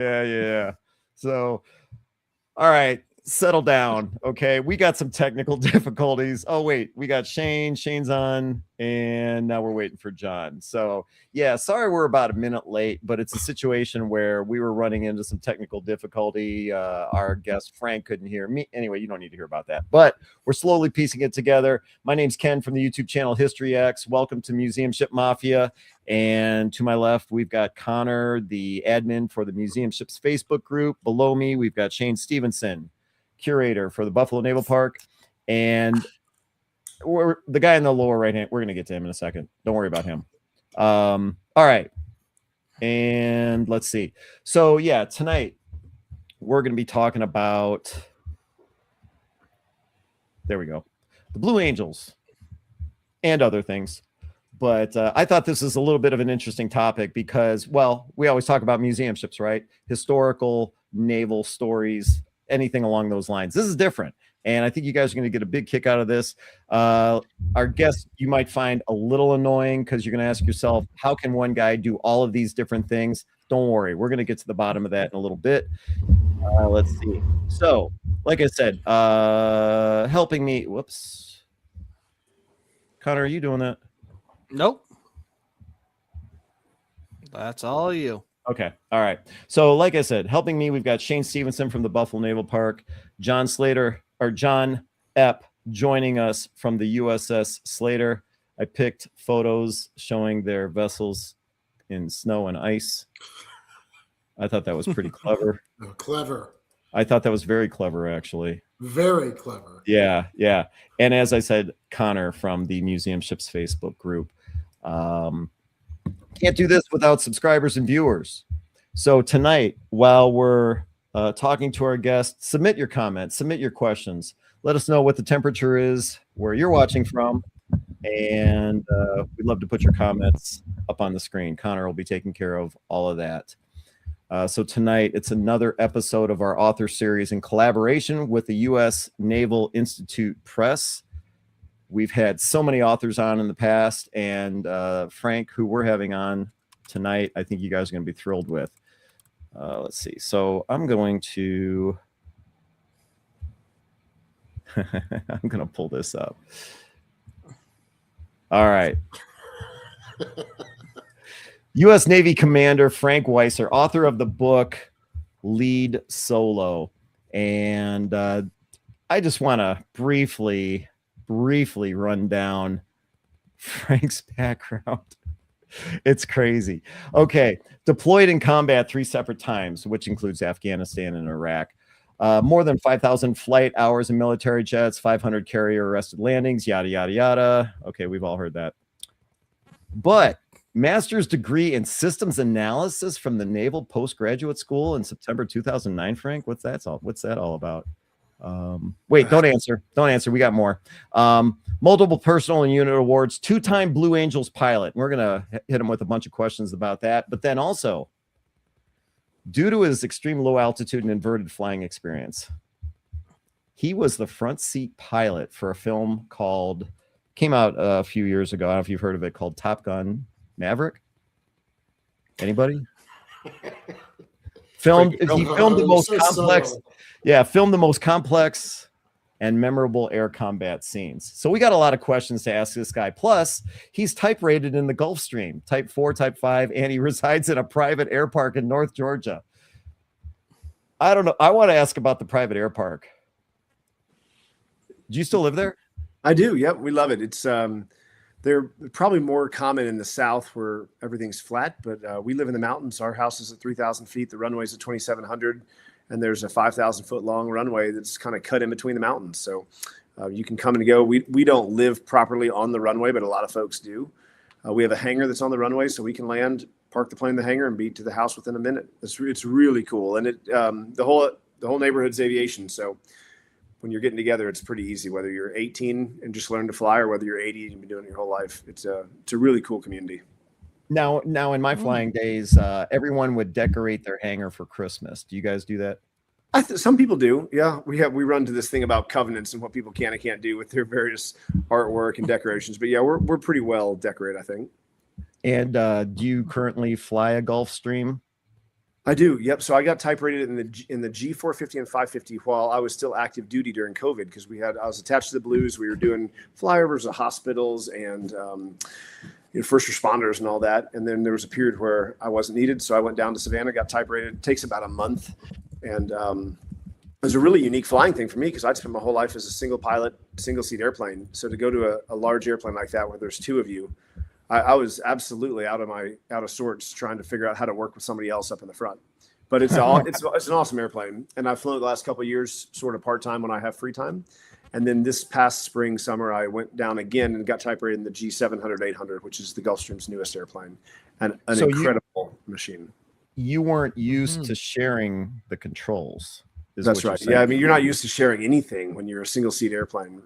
Yeah. So, all right, settle down. Okay, we got some technical difficulties. Oh wait, we got Shane. Shane's on, and now we're waiting for John. So yeah, sorry we're about a minute late, but it's a situation where we were running into some technical difficulty. Our guest Frank couldn't hear me. Anyway, you don't need to hear about that. But we're slowly piecing it together. My name's Ken from the YouTube channel History X. Welcome to Museum Ship Mafia. And to my left, we've got Connor, the admin for the Museum Ships Facebook group. Below me, we've got Shane Stevenson, curator for the Buffalo Naval Park. And the guy in the lower right hand, we're going to get to him in a second. Don't worry about him. All right. And let's see. So, yeah, tonight we're going to be talking about, there we go, the Blue Angels and other things. But I thought this is a little bit of an interesting topic because, well, we always talk about museum ships, right? Historical naval stories, anything along those lines. This is different. And I think you guys are going to get a big kick out of this. Our guest, you might find a little annoying because you're going to ask yourself, how can one guy do all of these different things? Don't worry. We're going to get to the bottom of that in a little bit. Let's see. So, like I said, helping me. Whoops. Connor, are you doing that? Nope. That's all you. Okay. All right. So, like I said, helping me, we've got Shane Stevenson from the Buffalo Naval Park, John Slater, or John Epp, joining us from the USS Slater. I picked photos showing their vessels in snow and ice. I thought that was pretty clever. Clever. I thought that was very clever, actually. Very clever. Yeah. And as I said, Connor from the Museum Ships Facebook group. Can't do this without subscribers and viewers. So tonight, while we're talking to our guests, submit your comments, submit your questions. Let us know what the temperature is, where you're watching from, and we'd love to put your comments up on the screen. Connor will be taking care of all of that. So tonight, it's another episode of our author series in collaboration with the U.S. Naval Institute Press. We've had so many authors on in the past, and Frank, who we're having on tonight, I think you guys are going to be thrilled with. Let's see. So I'm going to pull this up. All right. U.S. Navy Commander Frank Weisser, author of the book Lead Solo. And I just want to briefly run down Frank's background. It's crazy. Okay. Deployed in combat 3 separate times, which includes Afghanistan and Iraq. More than 5,000 flight hours in military jets, 500 carrier arrested landings, yada, yada, yada. Okay, we've all heard that. But master's degree in systems analysis from the Naval Postgraduate School in September 2009, Frank? What's that all about? Wait, don't answer. We got more. Multiple personal and unit awards, 2-time Blue Angels pilot. We're going to hit him with a bunch of questions about that. But then also, due to his extreme low altitude and inverted flying experience, he was the front seat pilot for a film came out a few years ago. I don't know if you've heard of it, called Top Gun Maverick. Anybody? He filmed the most complex. Yeah, filmed the most complex and memorable air combat scenes. So we got a lot of questions to ask this guy. Plus, he's type rated in the Gulf Stream, type 4, type 5, and he resides in a private air park in North Georgia. I don't know. I want to ask about the private air park. Do you still live there? I do. Yep. We love it. It's they're probably more common in the South where everything's flat, but we live in the mountains. Our house is at 3,000 feet. The runway's at 2,700. And there's a 5,000 foot long runway that's kind of cut in between the mountains. So you can come and go. We don't live properly on the runway, but a lot of folks do. We have a hangar that's on the runway, so we can land, park the plane in the hangar, and be to the house within a minute. It's really cool. And the whole neighborhood's aviation. So when you're getting together, it's pretty easy, whether you're 18 and just learn to fly or whether you're 80 and you've been doing it your whole life. It's a really cool community. Now in my flying days, everyone would decorate their hangar for Christmas. Do you guys do that? Some people do. Yeah, we run to this thing about covenants and what people can and can't do with their various artwork and decorations. But yeah, we're pretty well decorated, I think. And do you currently fly a Gulfstream? I do. Yep. So I got type rated in the G450 and 550 while I was still active duty during COVID because I was attached to the Blues. We were doing flyovers of hospitals and first responders and all that. And then there was a period where I wasn't needed, so I went down to Savannah, got type rated. It takes about a month, and it was a really unique flying thing for me because I'd spent my whole life as a single pilot, single seat airplane. So to go to a large airplane like that where there's two of you, I was absolutely out of sorts trying to figure out how to work with somebody else up in the front. But it's an awesome airplane, and I've flown it the last couple of years, sort of part time when I have free time. And then this past spring, summer, I went down again and got type rated in the G700-800, which is the Gulfstream's newest airplane, and an incredible machine. You weren't used to sharing the controls. That's right. Yeah, I mean, you're not used to sharing anything when you're a single seat airplane,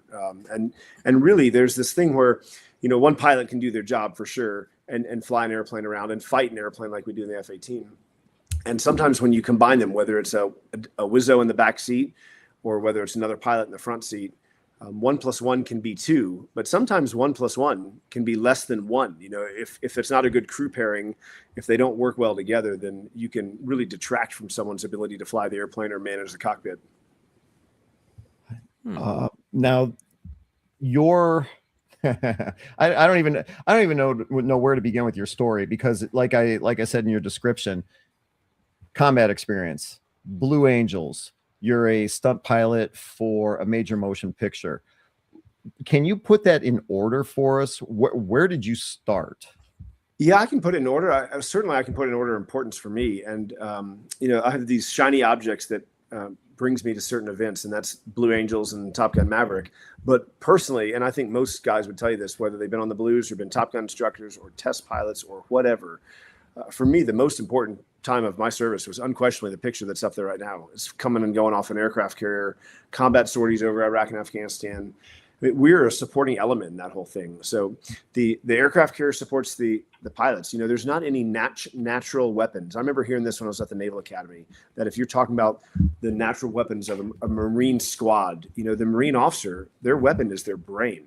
and really, there's this thing where one pilot can do their job for sure and fly an airplane around and fight an airplane like we do in the F-18. And sometimes when you combine them, whether it's a Wizzo in the back seat or whether it's another pilot in the front seat, 1 + 1 can be 2, but sometimes 1 + 1 can be less than 1. If it's not a good crew pairing, if they don't work well together, then you can really detract from someone's ability to fly the airplane or manage the cockpit. Now, your I don't even know where to begin with your story because, like I said in your description, combat experience, Blue Angels. You're a stunt pilot for a major motion picture. Can you put that in order for us? Where did you start? Yeah, I can put it in order. I can put it in order of importance for me. And, I have these shiny objects that brings me to certain events, and that's Blue Angels and Top Gun Maverick. But personally, and I think most guys would tell you this, whether they've been on the Blues or been Top Gun instructors or test pilots or whatever, for me, the most important time of my service was unquestionably the picture that's up there right now. It's coming and going off an aircraft carrier, combat sorties over Iraq and Afghanistan. We're a supporting element in that whole thing. So the aircraft carrier supports the pilots. There's not any natural weapons. I remember hearing this when I was at the Naval Academy, that if you're talking about the natural weapons of a Marine squad, the Marine officer, their weapon is their brain.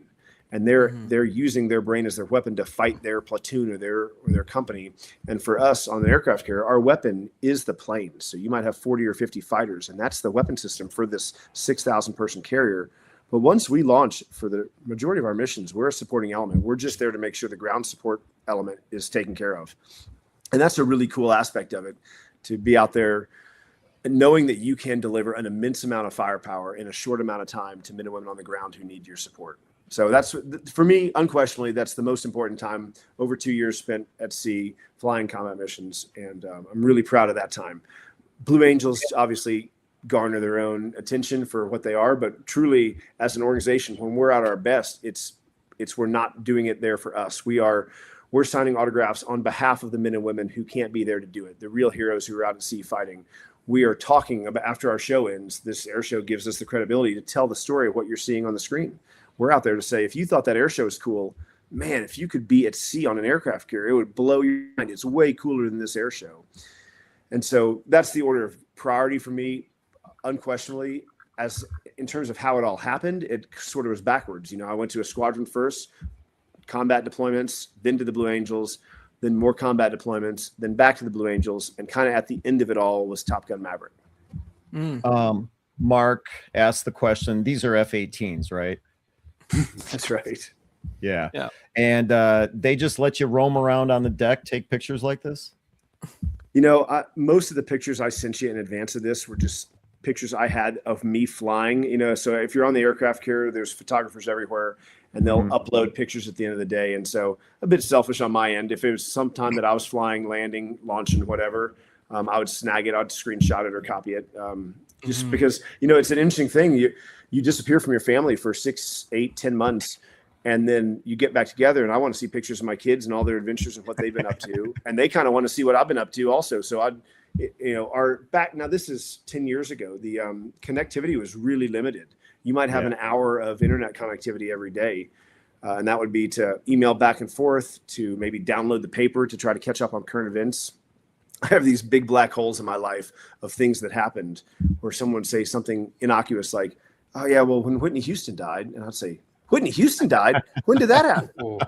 And they're using their brain as their weapon to fight their platoon or their company. And for us on the aircraft carrier, our weapon is the plane. So you might have 40 or 50 fighters, and that's the weapon system for this 6,000 person carrier. But once we launch, for the majority of our missions, we're a supporting element. We're just there to make sure the ground support element is taken care of. And that's a really cool aspect of it, to be out there knowing that you can deliver an immense amount of firepower in a short amount of time to men and women on the ground who need your support. So that's, for me, unquestionably, that's the most important time. Over 2 years spent at sea flying combat missions, and I'm really proud of that time. Blue Angels obviously garner their own attention for what they are, but truly, as an organization, when we're at our best, it's we're not doing it there for us. We're signing autographs on behalf of the men and women who can't be there to do it, the real heroes who are out at sea fighting. We are talking about, after our show ends, this air show gives us the credibility to tell the story of what you're seeing on the screen. We're out there to say, if you thought that air show was cool, man, if you could be at sea on an aircraft carrier, it would blow your mind. It's way cooler than this air show. And so that's the order of priority for me, unquestionably. As in terms of how it all happened, it sort of was backwards. I went to a squadron first, combat deployments, then to the Blue Angels, then more combat deployments, then back to the Blue Angels, and kind of at the end of it all was Top Gun Maverick. Mark asked the question, these are F-18s, right? That's right. Yeah. And they just let you roam around on the deck, take pictures like this? Most of the pictures I sent you in advance of this were just pictures I had of me flying. So if you're on the aircraft carrier, there's photographers everywhere, and they'll upload pictures at the end of the day. And so a bit selfish on my end. If it was some time that I was flying, landing, launching, whatever, I would snag it, I'd screenshot it or copy it. Just because, it's an interesting thing. You disappear from your family for 6, 8, 10 months, and then you get back together, and I want to see pictures of my kids and all their adventures and what they've been up to. And they kind of want to see what I've been up to also. So now this is 10 years ago. The connectivity was really limited. You might have an hour of internet connectivity every day. And that would be to email back and forth, to maybe download the paper to try to catch up on current events. I have these big black holes in my life of things that happened where someone would say something innocuous like, oh yeah, well, when Whitney Houston died, and I'd say, Whitney Houston died? When did that happen?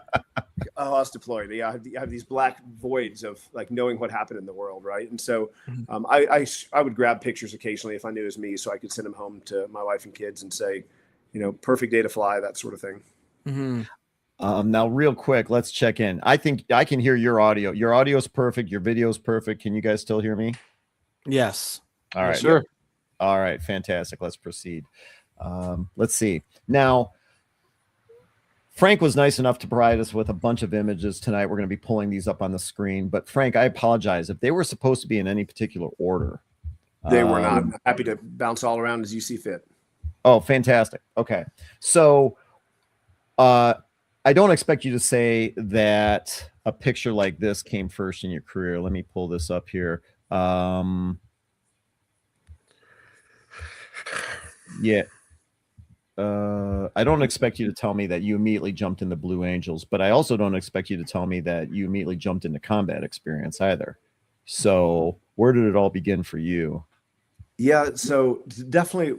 Oh, I was deployed. Yeah, I have these black voids of like knowing what happened in the world, right? And so I would grab pictures occasionally if I knew it was me, so I could send them home to my wife and kids and say, perfect day to fly, that sort of thing. Mm-hmm. Now, real quick, let's check in. I think I can hear your audio. Your audio is perfect. Your video is perfect. Can you guys still hear me? Yes. All right. Sure. All right. Fantastic. Let's proceed. Let's see. Now, Frank was nice enough to provide us with a bunch of images tonight. We're going to be pulling these up on the screen. But Frank, I apologize if they were supposed to be in any particular order. They were not. I'm happy to bounce all around as you see fit. Oh, fantastic. Okay. So, I don't expect you to say that a picture like this came first in your career. Let me pull this up here. Yeah. I don't expect you to tell me that you immediately jumped into Blue Angels, but I also don't expect you to tell me that you immediately jumped into combat experience either. So where did it all begin for you? Yeah, so definitely,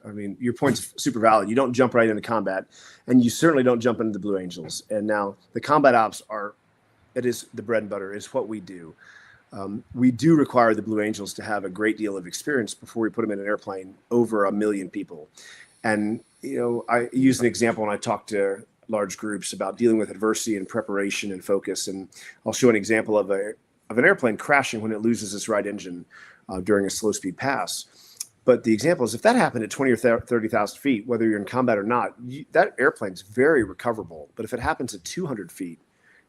I mean, your point's super valid. You don't jump right into combat, and you certainly don't jump into the Blue Angels. And now the combat ops it is the bread and butter, is what we do. We do require the Blue Angels to have a great deal of experience before we put them in an airplane over 1 million people. And, I use an example when I talk to large groups about dealing with adversity and preparation and focus. And I'll show an example of an airplane crashing when it loses its right engine during a slow speed pass. But the example is if that happened at 20 or 30,000 feet, whether you're in combat or not, that airplane's very recoverable. But if it happens at 200 feet,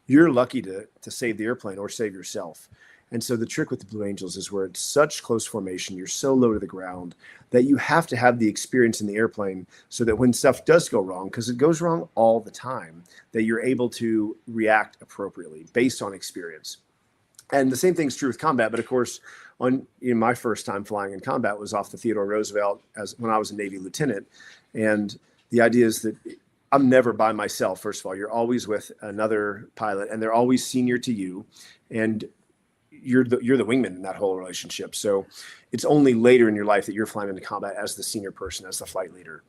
you're lucky to save the airplane or save yourself. And so the trick with the Blue Angels is where it's such close formation, you're so low to the ground that you have to have the experience in the airplane so that when stuff does go wrong, because it goes wrong all the time, that you're able to react appropriately based on experience. And the same thing's true with combat. But of course, my first time flying in combat was off the Theodore Roosevelt when I was a Navy lieutenant. And the idea is that I'm never by myself. First of all, you're always with another pilot, and they're always senior to you. And you're the wingman in that whole relationship. So it's only later in your life that you're flying into combat as the senior person, as the flight leader.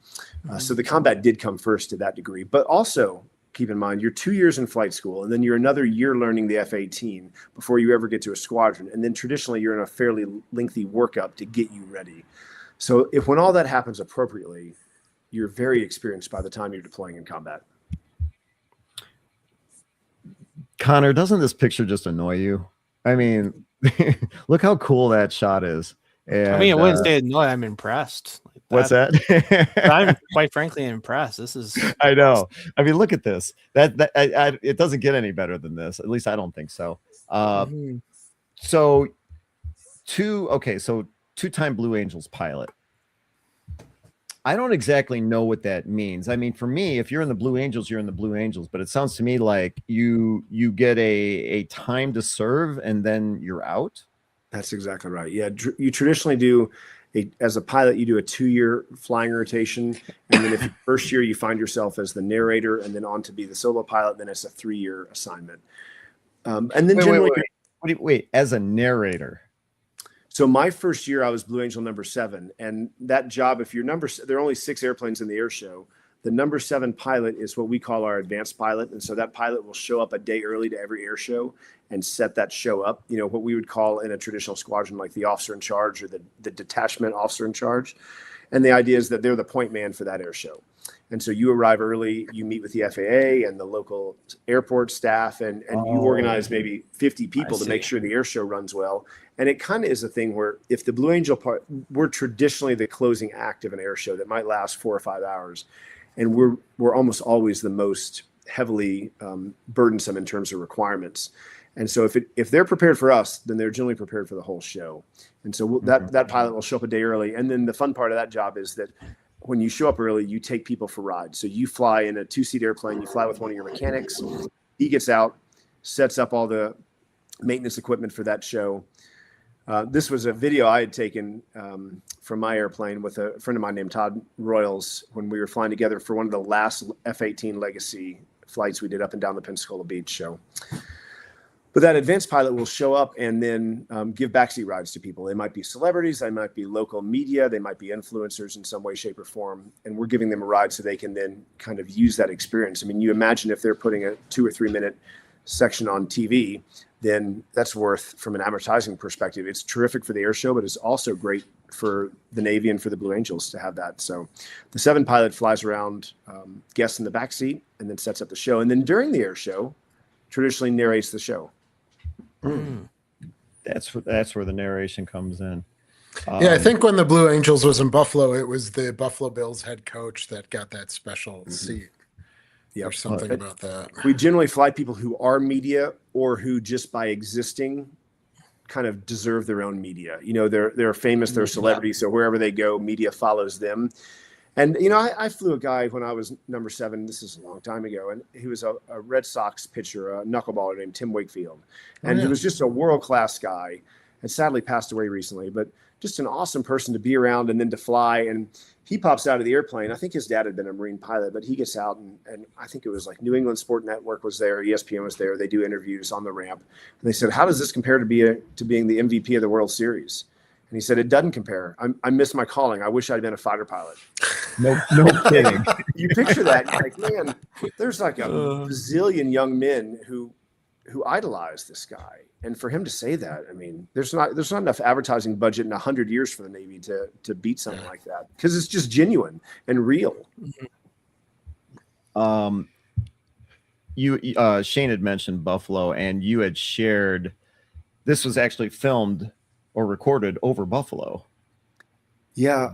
So the combat did come first to that degree. But also keep in mind, you're 2 years in flight school, and then you're another year learning the F-18 before you ever get to a squadron. And then traditionally, you're in a fairly lengthy workup to get you ready. So when all that happens appropriately, you're very experienced by the time you're deploying in combat. Connor, doesn't this picture just annoy you? I mean, look how cool that shot is. And, I wouldn't say no. I'm impressed. What's that? I'm quite frankly impressed. This is. I know. I mean, look at this. It doesn't get any better than this. At least I don't think so. So, two-time Blue Angels pilot. I don't exactly know what that means. I mean, for me, if you're in the Blue Angels, you're in the Blue Angels. But it sounds to me like you get a time to serve and then you're out. That's exactly right. Yeah, you traditionally do as a pilot, you do a 2-year flying rotation, and then if the first year you find yourself as the narrator, and then on to be the solo pilot, then it's a 3-year assignment. And then generally, wait, as a narrator. So my first year, I was Blue Angel number 7, and that job, if you're there are only 6 airplanes in the air show. The number 7 pilot is what we call our advanced pilot, and so that pilot will show up a day early to every air show and set that show up. What we would call in a traditional squadron, like the officer in charge or the detachment officer in charge. And the idea is that they're the point man for that air show. And so you arrive early, you meet with the FAA and the local airport staff, and you organize maybe 50 people to make sure the air show runs well. And it kind of is a thing where if the Blue Angel part, we're traditionally the closing act of an air show that might last 4 or 5 hours. And we're almost always the most heavily burdensome in terms of requirements. And so if they're prepared for us, then they're generally prepared for the whole show. And so that pilot will show up a day early. And then the fun part of that job is that when you show up early, you take people for rides. So you fly in a 2-seat airplane, you fly with one of your mechanics. He gets out, sets up all the maintenance equipment for that show. This was a video I had taken from my airplane with a friend of mine named Todd Royals when we were flying together for one of the last F-18 legacy flights we did up and down the Pensacola Beach show. But that advanced pilot will show up and then give backseat rides to people. They might be celebrities, they might be local media, they might be influencers in some way, shape, or form. And we're giving them a ride so they can then kind of use that experience. I mean, you imagine if they're putting a 2 or 3 minute section on TV, then that's worth, from an advertising perspective, it's terrific for the air show, but it's also great for the Navy and for the Blue Angels to have that. So the 7 pilot flies around, guests in the backseat, and then sets up the show. And then during the air show, traditionally narrates the show. That's where the narration comes in. Yeah, I think when the Blue Angels was in Buffalo, it was the Buffalo Bills head coach that got that special seat. Yeah, or something about that. We generally fly people who are media or who just by existing kind of deserve their own media. You know, they're famous, they're celebrities, so wherever they go, media follows them. And, you know, I flew a guy when I was number 7, this is a long time ago, and he was a Red Sox pitcher, a knuckleballer named Tim Wakefield. And he was just a world-class guy, and sadly passed away recently, but just an awesome person to be around and then to fly. And he pops out of the airplane. I think his dad had been a Marine pilot, but he gets out and I think it was like New England Sport Network was there, ESPN was there. They do interviews on the ramp. And they said, how does this compare to being the MVP of the World Series? And he said, it doesn't compare. I miss my calling. I wish I'd been a fighter pilot. No kidding. You picture that. You're like, man, there's like a bazillion young men who idolize this guy. And for him to say that, I mean, there's not enough advertising budget in 100 years for the Navy to beat something like that, because it's just genuine and real. Shane had mentioned Buffalo, and you had shared this was actually filmed or recorded over Buffalo. Yeah,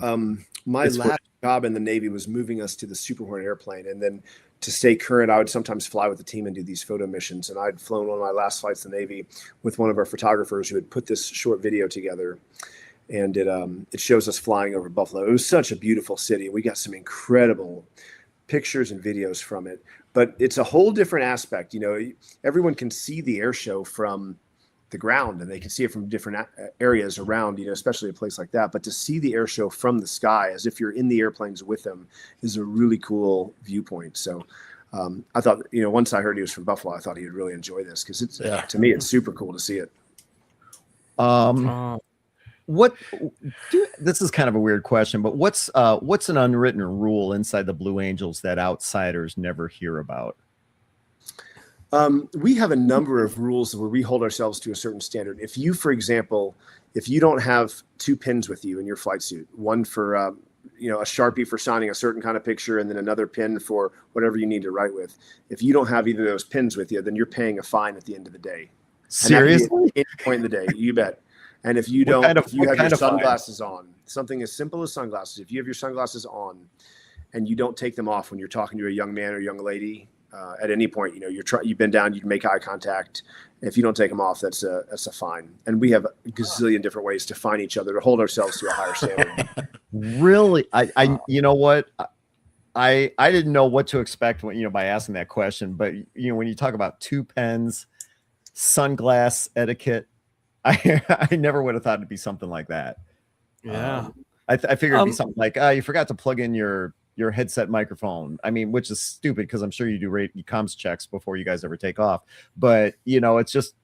my last job in the Navy was moving us to the Super Hornet airplane, and then to stay current, I would sometimes fly with the team and do these photo missions. And I'd flown one of my last flights in the Navy with one of our photographers who had put this short video together. And it shows us flying over Buffalo. It was such a beautiful city. We got some incredible pictures and videos from it. But it's a whole different aspect. You know, everyone can see the air show from the ground, and they can see it from different areas around, you know, especially a place like that. But to see the air show from the sky, as if you're in the airplanes with them, is a really cool viewpoint. So I thought, you know, once I heard he was from Buffalo, I thought he would really enjoy this, because it's to me, it's super cool to see it. This is kind of a weird question, but what's an unwritten rule inside the Blue Angels that outsiders never hear about? We have a number of rules where we hold ourselves to a certain standard. If you, for example, if you don't have 2 pins with you in your flight suit, one for, you know, a Sharpie for signing a certain kind of picture, and then another pin for whatever you need to write with. If you don't have either of those pins with you, then you're paying a fine at the end of the day. Seriously? At any point in the day, you bet. And if you don't, if you have your sunglasses on, something as simple as sunglasses, if you have your sunglasses on and you don't take them off when you're talking to a young man or young lady, at any point, you know, you've been down, you can make eye contact. If you don't take them off, that's a fine. And we have a gazillion different ways to fine each other, to hold ourselves to a higher standard. Really? I you know what? I didn't know what to expect when, you know, by asking that question, but you know, when you talk about 2 pens, sunglass etiquette, I never would have thought it'd be something like that. Yeah. I figured it'd be something like, you forgot to plug in your headset microphone. I mean, which is stupid, because I'm sure you do comms checks before you guys ever take off. But, you know, it's just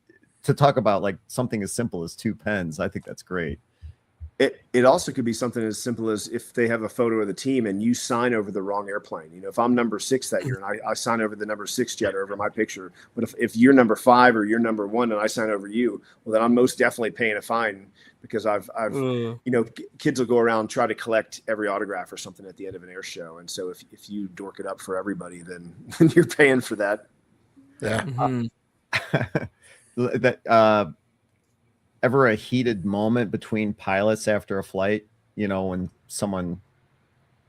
to talk about like something as simple as 2 pens. I think that's great. It also could be something as simple as if they have a photo of the team and you sign over the wrong airplane. You know, if I'm number 6 that year and I sign over the number 6 jet over my picture, but if you're number 5 or you're number 1 and I sign over you, well, then I'm most definitely paying a fine, because I've you know, kids will go around and try to collect every autograph or something at the end of an air show. And so if you dork it up for everybody, then you're paying for that. Yeah. Ever a heated moment between pilots after a flight, you know, when someone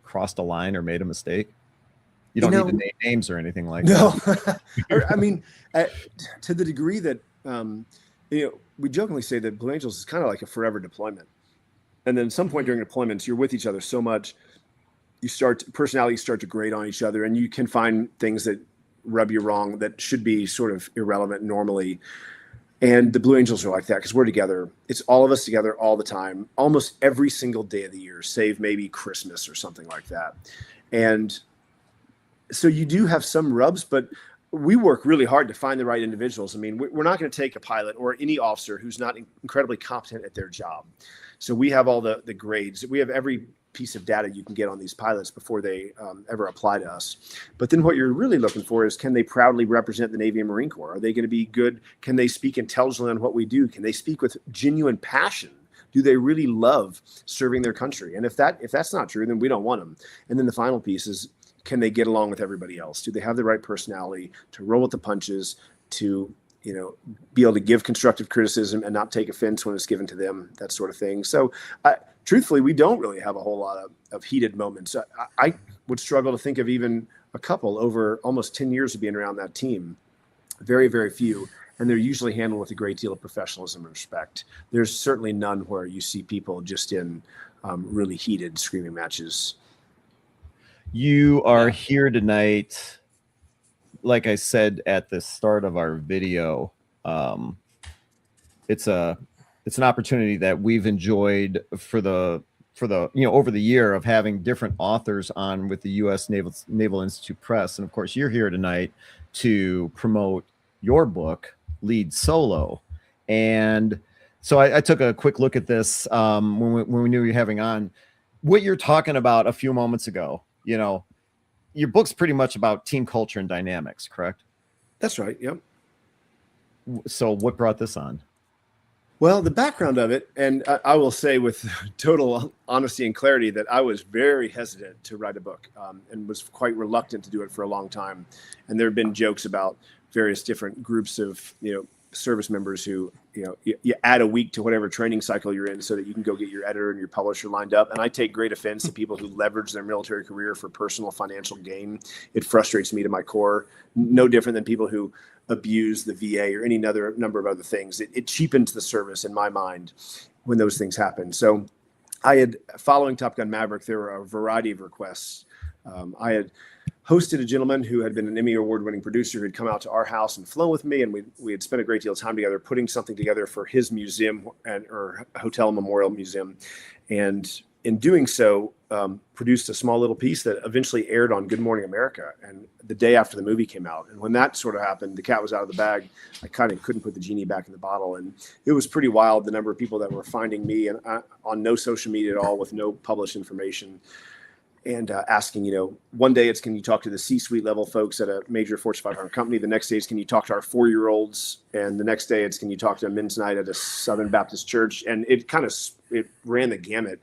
crossed a line or made a mistake? You don't need to name names or anything like that. I mean, to the degree that, you know, we jokingly say that Blue Angels is kind of like a forever deployment. And then at some point during deployments, you're with each other so much, personalities start to grate on each other, and you can find things that rub you wrong that should be sort of irrelevant normally. And the Blue Angels are like that, because we're together. It's all of us together all the time, almost every single day of the year, save maybe Christmas or something like that. And so you do have some rubs, but we work really hard to find the right individuals. I mean, we're not going to take a pilot or any officer who's not incredibly competent at their job. So we have all the grades. We have every piece of data you can get on these pilots before they ever apply to us. But then what you're really looking for is, can they proudly represent the Navy and Marine Corps? Are they going to be good? Can they speak intelligently on what we do? Can they speak with genuine passion? Do they really love serving their country? And if that's not true, then we don't want them. And then the final piece is, can they get along with everybody else? Do they have the right personality to roll with the punches, to, you know, be able to give constructive criticism and not take offense when it's given to them, that sort of thing. So truthfully, we don't really have a whole lot of heated moments. I would struggle to think of even a couple over almost 10 years of being around that team. Very, very few. And they're usually handled with a great deal of professionalism and respect. There's certainly none where you see people just in really heated screaming matches. You are here tonight, like I said at the start of our video. It's an opportunity that we've enjoyed for the over the year of having different authors on with the U.S. Naval Institute Press, and of course you're here tonight to promote your book, Lead Solo. And so I took a quick look at this when we knew you were having on. What you're talking about a few moments ago, you know, your book's pretty much about team culture and dynamics, correct? That's right. Yep. So what brought this on? Well, the background of it, and I will say with total honesty and clarity that I was very hesitant to write a book and was quite reluctant to do it for a long time. And there have been jokes about various different groups of, you know, service members who, you know, you add a week to whatever training cycle you're in so that you can go get your editor and your publisher lined up. And I take great offense to people who leverage their military career for personal financial gain. It frustrates me to my core. No different than people who abuse the VA or any other number of other things. It cheapens the service in my mind when those things happen. So following Top Gun Maverick, there were a variety of requests. I had hosted a gentleman who had been an Emmy award-winning producer who had come out to our house and flown with me, and we had spent a great deal of time together putting something together for his museum or hotel memorial museum. And in doing so, produced a small little piece that eventually aired on Good Morning America, and the day after the movie came out. And when that sort of happened, the cat was out of the bag. I kind of couldn't put the genie back in the bottle. And it was pretty wild, the number of people that were finding me and on no social media at all with no published information, and asking, you know, one day it's, can you talk to the C-suite level folks at a major Fortune 500 company? The next day is, can you talk to our 4-year-olds? And the next day it's, can you talk to a men's night at a Southern Baptist church? And it ran the gamut.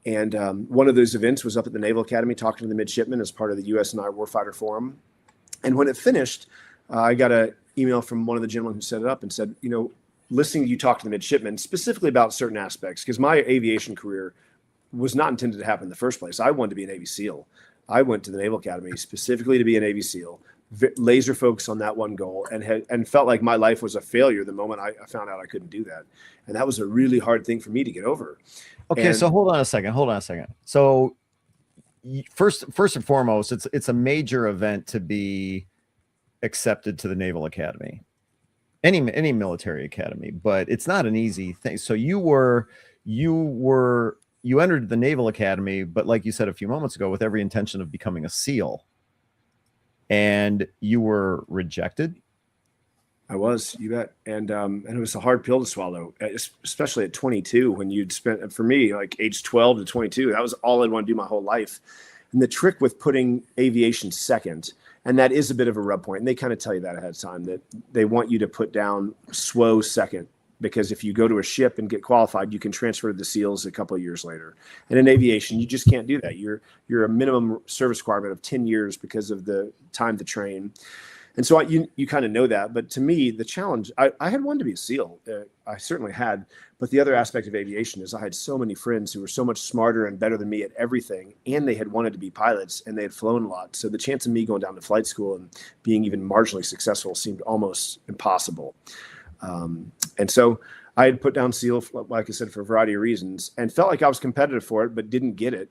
And one of those events was up at the Naval Academy, talking to the midshipmen as part of the USNI Warfighter Forum. And when it finished, I got an email from one of the gentlemen who set it up and said, you know, listening to you talk to the midshipmen specifically about certain aspects, because my aviation career was not intended to happen in the first place. I wanted to be a Navy SEAL. I went to the Naval Academy specifically to be a Navy SEAL, laser focused on that one goal, and felt like my life was a failure the moment I found out I couldn't do that. And that was a really hard thing for me to get over. Okay, so hold on a second. So first and foremost, it's a major event to be accepted to the Naval Academy, any military academy, but it's not an easy thing. So you entered the Naval Academy, but like you said a few moments ago, with every intention of becoming a SEAL, and you were rejected. I was, you bet. And it was a hard pill to swallow, especially at 22, when you'd spent, for me, like age 12 to 22, that was all I'd want to do my whole life. And the trick with putting aviation second, and that is a bit of a rub point, and they kind of tell you that ahead of time, that they want you to put down SWO second, because if you go to a ship and get qualified, you can transfer to the SEALs a couple of years later. And in aviation, you just can't do that. You're a minimum service requirement of 10 years because of the time to train. And so you kind of know that. But to me, the challenge, I had wanted to be a SEAL. I certainly had. But the other aspect of aviation is I had so many friends who were so much smarter and better than me at everything, and they had wanted to be pilots, and they had flown a lot. So the chance of me going down to flight school and being even marginally successful seemed almost impossible. And so I had put down SEAL, like I said, for a variety of reasons, and felt like I was competitive for it, but didn't get it.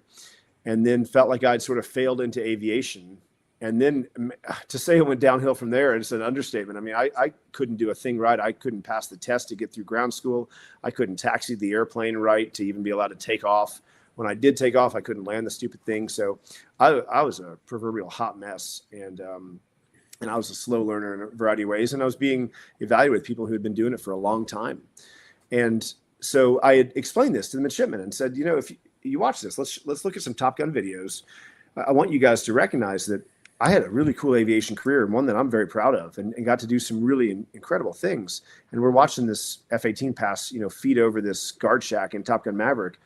And then felt like I'd sort of failed into aviation. And then to say it went downhill from there, it's an understatement. I mean, I couldn't do a thing right. I couldn't pass the test to get through ground school. I couldn't taxi the airplane right to even be allowed to take off. When I did take off, I couldn't land the stupid thing. So I was a proverbial hot mess. And And I was a slow learner in a variety of ways. And I was being evaluated with people who had been doing it for a long time. And so I had explained this to the midshipmen and said, if you watch this, let's look at some Top Gun videos. I want you guys to recognize that I had a really cool aviation career and one that I'm very proud of, and got to do some really incredible things. And we're watching this F-18 pass, feed over this guard shack in Top Gun Maverick.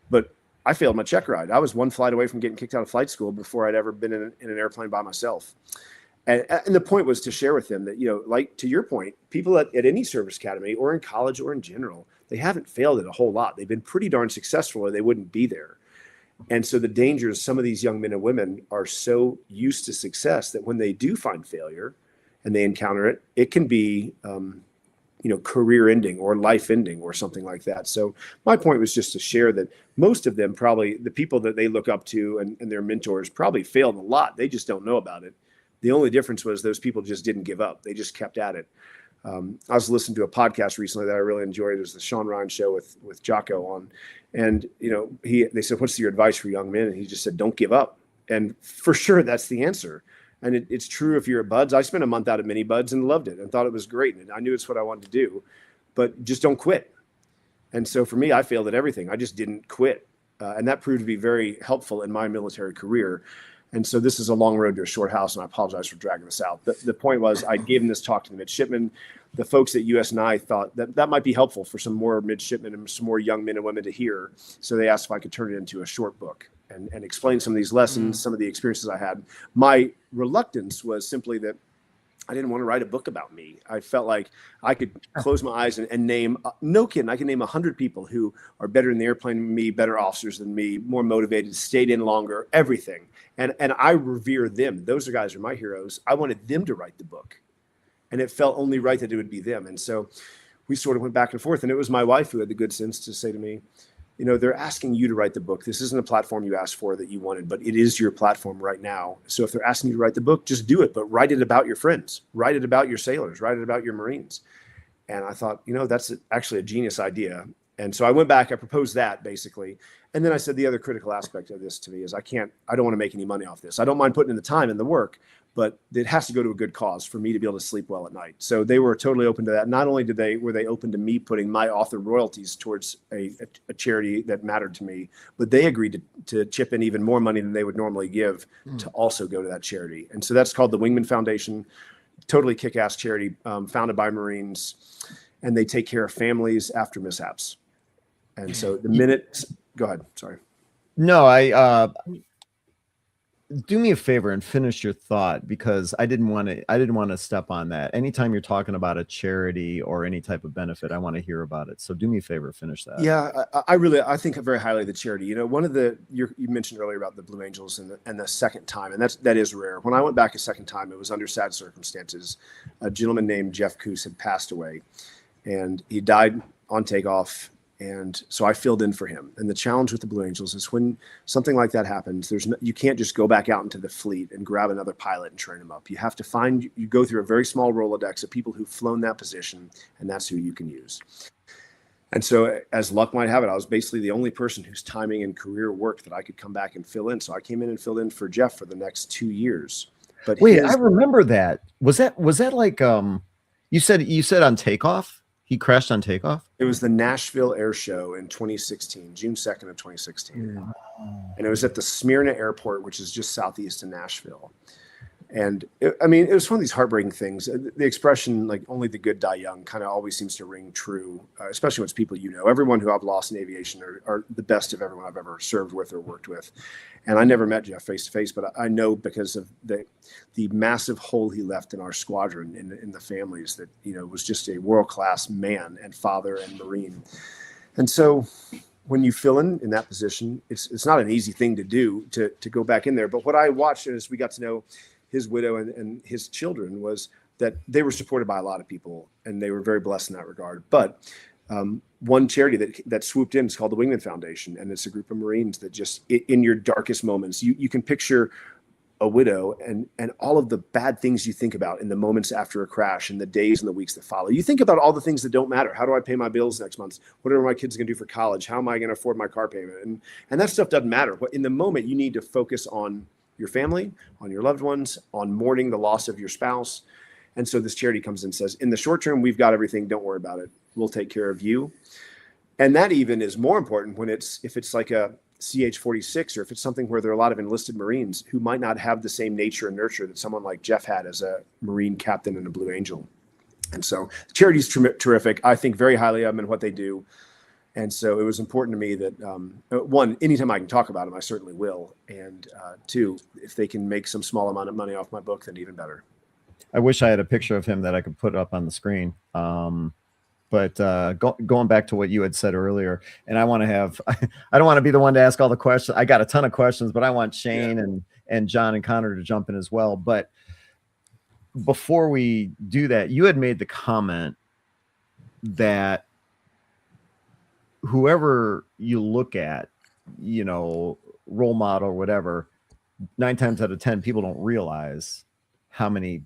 But I failed my check ride. I was one flight away from getting kicked out of flight school before I'd ever been in an airplane by myself. And the point was to share with them that, like to your point, people at any service academy or in college or in general, they haven't failed it a whole lot. They've been pretty darn successful or they wouldn't be there. And so the danger is some of these young men and women are so used to success that when they do find failure and they encounter it, it can be, career ending or life ending or something like that. So my point was just to share that most of them, probably the people that they look up to and their mentors, probably failed a lot. They just don't know about it. The only difference was those people just didn't give up. They just kept at it. I was listening to a podcast recently that I really enjoyed. It was the Sean Ryan show with Jocko on. And, they said, what's your advice for young men? And he just said, don't give up. And for sure, that's the answer. And it's true if you're a buds. I spent a month out at Mini Buds and loved it and thought it was great. And I knew it's what I wanted to do, but just don't quit. And so for me, I failed at everything. I just didn't quit. And that proved to be very helpful in my military career. And so this is a long road to a short house, and I apologize for dragging this out. The point was I gave them this talk to the midshipmen. The folks at USNI thought that might be helpful for some more midshipmen and some more young men and women to hear. So they asked if I could turn it into a short book and explain some of these lessons, some of the experiences I had. My reluctance was simply that I didn't want to write a book about me. I felt like I could close my eyes and name, no kidding, I can name 100 people who are better in the airplane than me, better officers than me, more motivated, stayed in longer, everything. And I revere them. Those guys are my heroes. I wanted them to write the book. And it felt only right that it would be them. And so we sort of went back and forth. And it was my wife who had the good sense to say to me, they're asking you to write the book. This isn't a platform you asked for that you wanted, but it is your platform right now. So if they're asking you to write the book, just do it, but write it about your friends, write it about your sailors, write it about your Marines. And I thought, that's actually a genius idea. And so I went back, I proposed that basically. And then I said, the other critical aspect of this to me is I don't want to make any money off this. I don't mind putting in the time and the work, but it has to go to a good cause for me to be able to sleep well at night. So they were totally open to that. Not only were they open to me putting my author royalties towards a charity that mattered to me, but they agreed to chip in even more money than they would normally give to also go to that charity. And so that's called the Wingman Foundation, totally kick-ass charity, founded by Marines, and they take care of families after mishaps. And so go ahead. Sorry. No, do me a favor and finish your thought, because I didn't want to step on that. Anytime you're talking about a charity or any type of benefit, I want to hear about it. So do me a favor, finish that. Yeah, I think very highly of the charity. One of you mentioned earlier about the Blue Angels and the second time, and that is rare. When I went back a second time, it was under sad circumstances. A gentleman named Jeff Coos had passed away, and he died on takeoff. And so I filled in for him. And the challenge with the Blue Angels is when something like that happens, you can't just go back out into the fleet and grab another pilot and train them up. You have to you go through a very small Rolodex of people who've flown that position, and that's who you can use. And so as luck might have it, I was basically the only person whose timing and career worked that I could come back and fill in. So I came in and filled in for Jeff for the next 2 years. But wait, I remember that. Was that like, you said on takeoff? He crashed on takeoff? It was the Nashville Air Show in 2016, June 2nd of 2016. And it was at the Smyrna Airport, which is just southeast of Nashville. And it was one of these heartbreaking things. The expression, like, only the good die young, kind of always seems to ring true, especially when it's people Everyone who I've lost in aviation are the best of everyone I've ever served with or worked with. And I never met Jeff face to face, but I know because of the massive hole he left in our squadron, in the families, that, was just a world-class man and father and Marine. And so when you fill in that position, it's not an easy thing to do to go back in there. But what I watched as we got to know his widow and his children was that they were supported by a lot of people, and they were very blessed in that regard. But one charity that swooped in is called the Wingman Foundation, and it's a group of Marines that just, in your darkest moments, you can picture a widow and all of the bad things you think about in the moments after a crash and the days and the weeks that follow. You think about all the things that don't matter. How do I pay my bills next month? What are my kids going to do for college? How am I going to afford my car payment? And that stuff doesn't matter. But in the moment, you need to focus on your family, on your loved ones, on mourning the loss of your spouse. And so this charity comes and says, in the short term, we've got everything. Don't worry about it. We'll take care of you. And that even is more important when if it's like a CH-46, or if it's something where there are a lot of enlisted Marines who might not have the same nature and nurture that someone like Jeff had as a Marine captain in a Blue Angel. And so charity's terrific. I think very highly of them and what they do. And so it was important to me that, one, anytime I can talk about them, I certainly will. And two, if they can make some small amount of money off my book, then even better. I wish I had a picture of him that I could put up on the screen. But going back to what you had said earlier, and I want to have, I don't want to be the one to ask all the questions. I got a ton of questions, but I want Shane and John and Connor to jump in as well. But before we do that, you had made the comment that whoever you look at, you know, role model or whatever, 9 times out of 10, people don't realize how many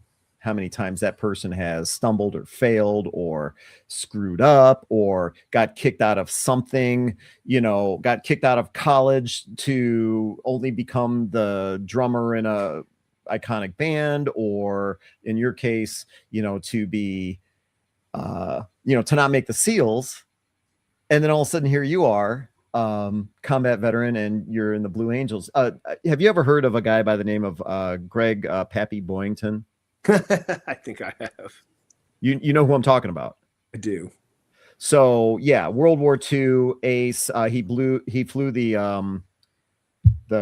times that person has stumbled or failed or screwed up or got kicked out of something, you know, got kicked out of college to only become the drummer in a iconic band, or in your case, you know, to be, you know, to not make the SEALs. And then all of a sudden here you are, combat veteran, and you're in the Blue Angels. Have you ever heard of a guy by the name of Greg Pappy Boyington? I think I have. You know who I'm talking about? I do. So yeah, World War II ace. He flew the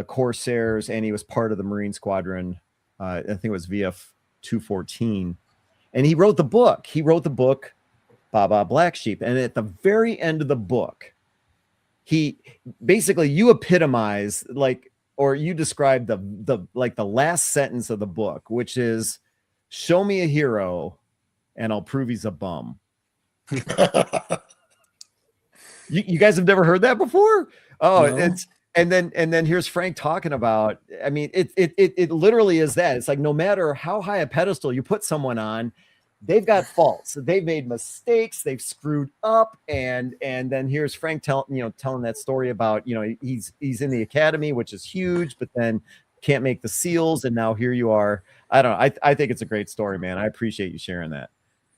Corsairs, and he was part of the Marine Squadron. I think it was VF 214, and he wrote the book. Baba Black Sheep, and at the very end of the book, he basically, you epitomize, like, or you describe the last sentence of the book, which is, show me a hero and I'll prove he's a bum. you guys have never heard that before? Oh, no. And then here's Frank talking about, I mean, it literally is that. It's like, no matter how high a pedestal you put someone on, they've got faults. They've made mistakes. They've screwed up. And then here's Frank telling that story about, you know, he's in the academy, which is huge, but then can't make the SEALs. And now here you are. I don't know. I think it's a great story, man. I appreciate you sharing that.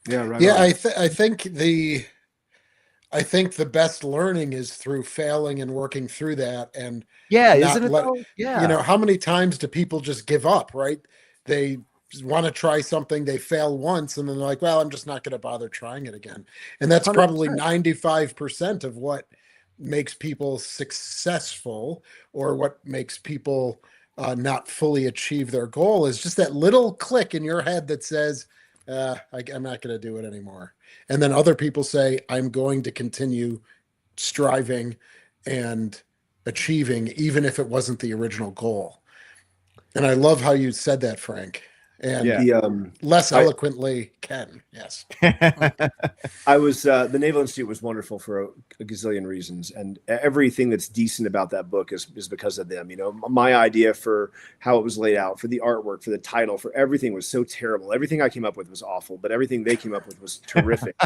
Yeah. Right. Yeah. I think the best learning is through failing and working through that. And isn't it? You know, how many times do people just give up, right? They want to try something, they fail once, and then they're like, well, I'm just not going to bother trying it again. And that's 100%. Probably 95% of what makes people successful, or what makes people not fully achieve their goal, is just that little click in your head that says, I'm not going to do it anymore. And then other people say, I'm going to continue striving and achieving, even if it wasn't the original goal. And I love how you said that, Frank. And less eloquently, Ken. Yes. I was the Naval Institute was wonderful for a gazillion reasons, and everything that's decent about that book is because of them. You know, my idea for how it was laid out, for the artwork, for the title, for everything was so terrible. Everything I came up with was awful, but everything they came up with was terrific.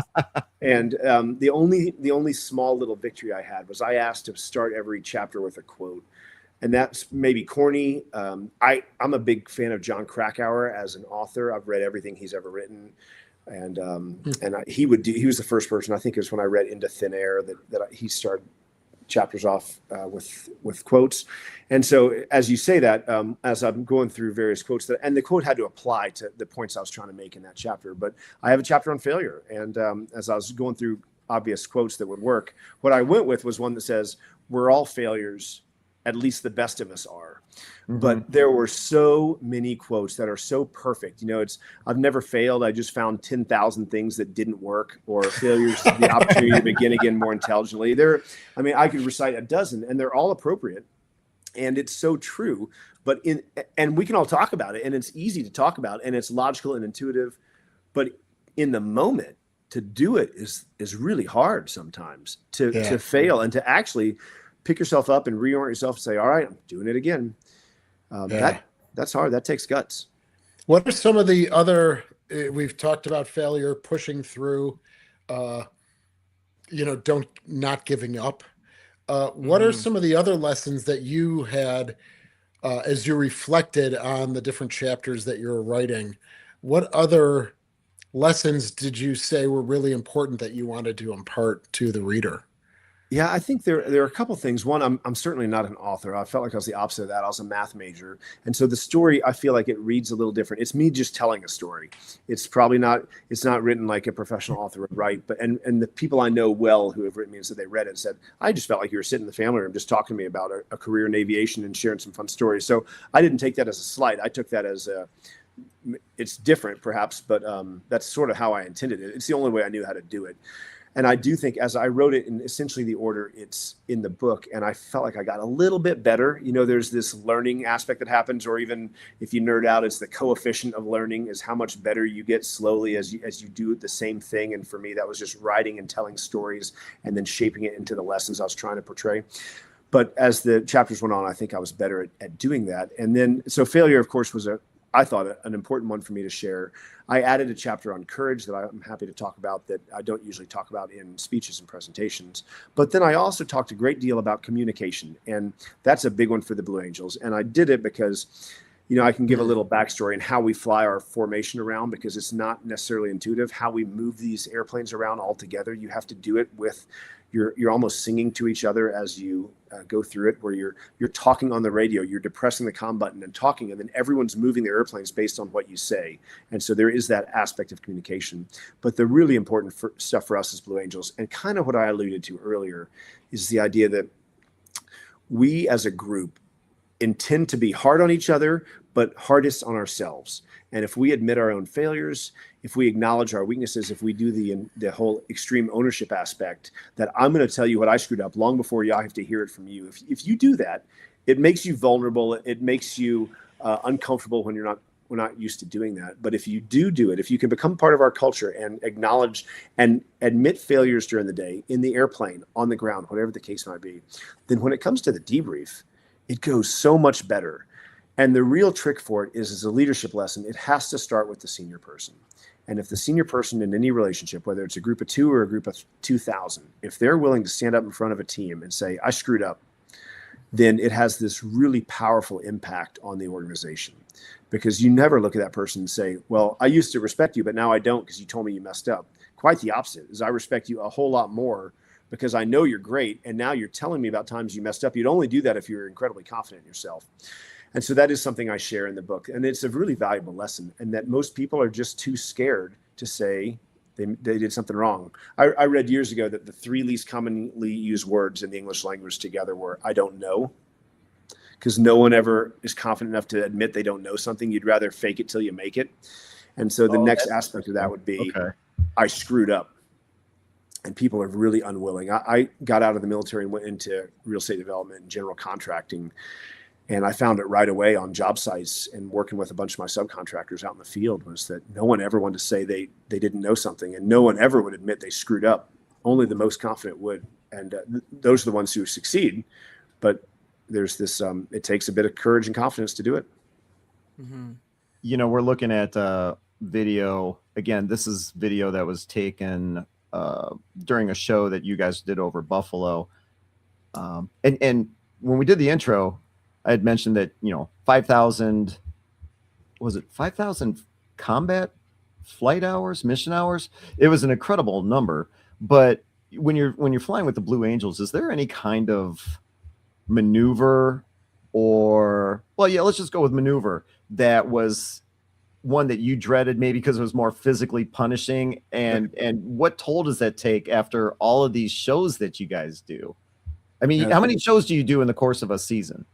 And the only small little victory I had was I asked to start every chapter with a quote. And that's maybe corny. I'm a big fan of John Krakauer as an author. I've read everything he's ever written, and he was the first person, I think it was when I read Into Thin Air, that he started chapters off with quotes. And so, as you say that, as I'm going through various quotes, and the quote had to apply to the points I was trying to make in that chapter. But I have a chapter on failure, and as I was going through obvious quotes that would work, what I went with was one that says, "We're all failures. At least the best of us are." Mm-hmm. But there were so many quotes that are so perfect. You know, I've never failed. I just found 10,000 things that didn't work, or failures, the opportunity to begin again more intelligently. I could recite a dozen, and they're all appropriate. And it's so true. And we can all talk about it, and it's easy to talk about, and it's logical and intuitive. But in the moment, to do it is really hard sometimes, to fail and to actually pick yourself up and reorient yourself and say, all right, I'm doing it again. That's hard. That takes guts. What are some of the other, we've talked about failure, pushing through, not giving up. What are some of the other lessons that you had as you reflected on the different chapters that you were writing, what other lessons did you say were really important that you wanted to impart to the reader? Yeah, I think there are a couple things. One, I'm certainly not an author. I felt like I was the opposite of that. I was a math major, and so the story, I feel like it reads a little different. It's me just telling a story. It's probably not. It's not written like a professional author would write. But and the people I know well who have written me and said they read it and said, I just felt like you were sitting in the family room just talking to me about a career in aviation and sharing some fun stories. So I didn't take that as a slight. I took that as it's different perhaps, but that's sort of how I intended it. It's the only way I knew how to do it. And I do think as I wrote it in essentially the order it's in the book, and I felt like I got a little bit better. You know, there's this learning aspect that happens, or even if you nerd out, it's the coefficient of learning is how much better you get slowly as you do the same thing. And for me, that was just writing and telling stories and then shaping it into the lessons I was trying to portray. But as the chapters went on, I think I was better at doing that. And then, so failure, of course, was I thought an important one for me to share. I added a chapter on courage that I'm happy to talk about that I don't usually talk about in speeches and presentations. But then I also talked a great deal about communication, and that's a big one for the Blue Angels. And I did it because, you know, I can give a little backstory and how we fly our formation around, because it's not necessarily intuitive how we move these airplanes around all together. You have to do it with you're almost singing to each other as you go through it, where you're talking on the radio, you're depressing the comm button and talking, and then everyone's moving the airplanes based on what you say. And so there is that aspect of communication. But the really important stuff for us as Blue Angels, and kind of what I alluded to earlier, is the idea that we as a group intend to be hard on each other, but hardest on ourselves. And if we admit our own failures, if we acknowledge our weaknesses, if we do the whole extreme ownership aspect, that I'm going to tell you what I screwed up long before I have to hear it from you. If you do that, it makes you vulnerable. It makes you uncomfortable when we're not used to doing that. But if you do it, if you can become part of our culture and acknowledge and admit failures during the day, in the airplane, on the ground, whatever the case might be, then when it comes to the debrief, it goes so much better. And the real trick for it is as a leadership lesson, it has to start with the senior person. And if the senior person in any relationship, whether it's a group of 2 or a group of 2,000, if they're willing to stand up in front of a team and say, I screwed up, then it has this really powerful impact on the organization. Because you never look at that person and say, well, I used to respect you, but now I don't because you told me you messed up. Quite the opposite is I respect you a whole lot more because I know you're great. And now you're telling me about times you messed up. You'd only do that if you're incredibly confident in yourself. And so that is something I share in the book. And it's a really valuable lesson, and that most people are just too scared to say they did something wrong. I read years ago that the 3 least commonly used words in the English language together were, I don't know, because no one ever is confident enough to admit they don't know something. You'd rather fake it till you make it. And so the next aspect of that would be, I screwed up. And people are really unwilling. I got out of the military and went into real estate development and general contracting. And I found it right away on job sites and working with a bunch of my subcontractors out in the field, was that no one ever wanted to say they didn't know something, and no one ever would admit they screwed up. Only the most confident would. And those are the ones who succeed. But there's this, it takes a bit of courage and confidence to do it. Mm-hmm. You know, we're looking at video. Again, this is video that was taken during a show that you guys did over Buffalo. And when we did the intro, I had mentioned that, 5,000, was it 5,000 combat flight hours, mission hours? It was an incredible number. But when you're flying with the Blue Angels, is there any kind of maneuver let's just go with maneuver that was one that you dreaded, maybe because it was more physically punishing? And what toll does that take after all of these shows that you guys do? I mean, how many shows do you do in the course of a season?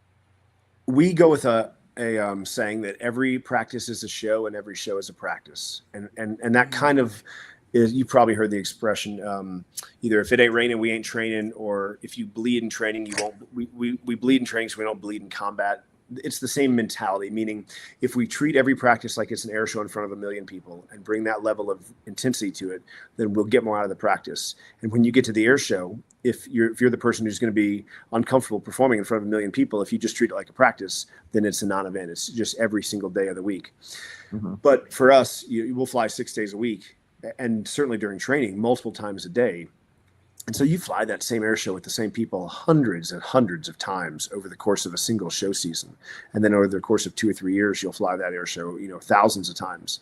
We go with a saying that every practice is a show and every show is a practice. And that kind of is, you probably heard the expression, either if it ain't raining, we ain't training, or if you bleed in training, you won't, we bleed in training, so we don't bleed in combat. It's the same mentality, meaning if we treat every practice like it's an air show in front of 1 million people and bring that level of intensity to it, then we'll get more out of the practice. And when you get to the air show, if you're the person who's going to be uncomfortable performing in front of 1 million people, if you just treat it like a practice, then it's a non-event. It's just every single day of the week. Mm-hmm. But for us, we'll fly 6 days a week, and certainly during training, multiple times a day. And so you fly that same air show with the same people hundreds and hundreds of times over the course of a single show season. And then over the course of 2 or 3 years, you'll fly that air show, thousands of times.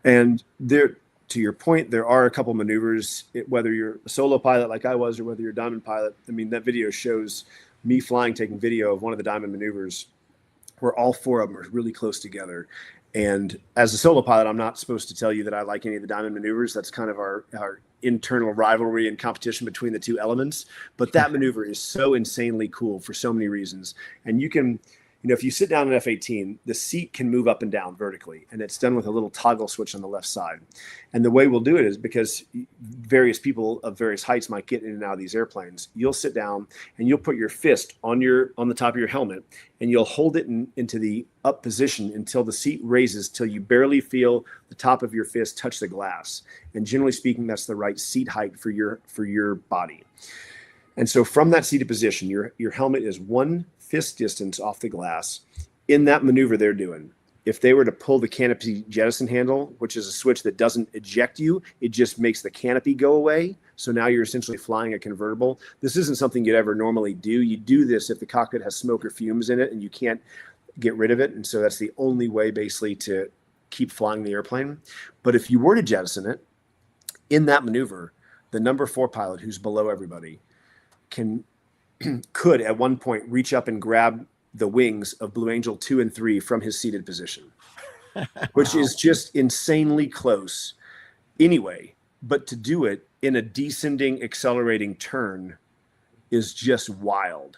And there, to your point, there are a couple maneuvers, whether you're a solo pilot like I was, or whether you're a diamond pilot. I mean, that video shows me flying, taking video of one of the diamond maneuvers where all 4 of them are really close together. And as a solo pilot, I'm not supposed to tell you that I like any of the diamond maneuvers. That's kind of our internal rivalry and competition between the 2 elements. But that maneuver is so insanely cool for so many reasons. And you can, if you sit down in F-18, the seat can move up and down vertically, and it's done with a little toggle switch on the left side. And the way we'll do it is because various people of various heights might get in and out of these airplanes. You'll sit down and you'll put your fist on the top of your helmet, and you'll hold it into the up position until the seat raises, till you barely feel the top of your fist touch the glass. And generally speaking, that's the right seat height for your body. And so from that seated position, your helmet is 1 fist distance off the glass. In that maneuver they're doing, if they were to pull the canopy jettison handle, which is a switch that doesn't eject you, it just makes the canopy go away. So now you're essentially flying a convertible. This isn't something you'd ever normally do. You do this if the cockpit has smoke or fumes in it and you can't get rid of it. And so that's the only way basically to keep flying the airplane. But if you were to jettison it, in that maneuver, the number 4 pilot, who's below everybody, could at one point reach up and grab the wings of Blue Angel 2 and 3 from his seated position, which is just insanely close anyway. But to do it in a descending, accelerating turn is just wild.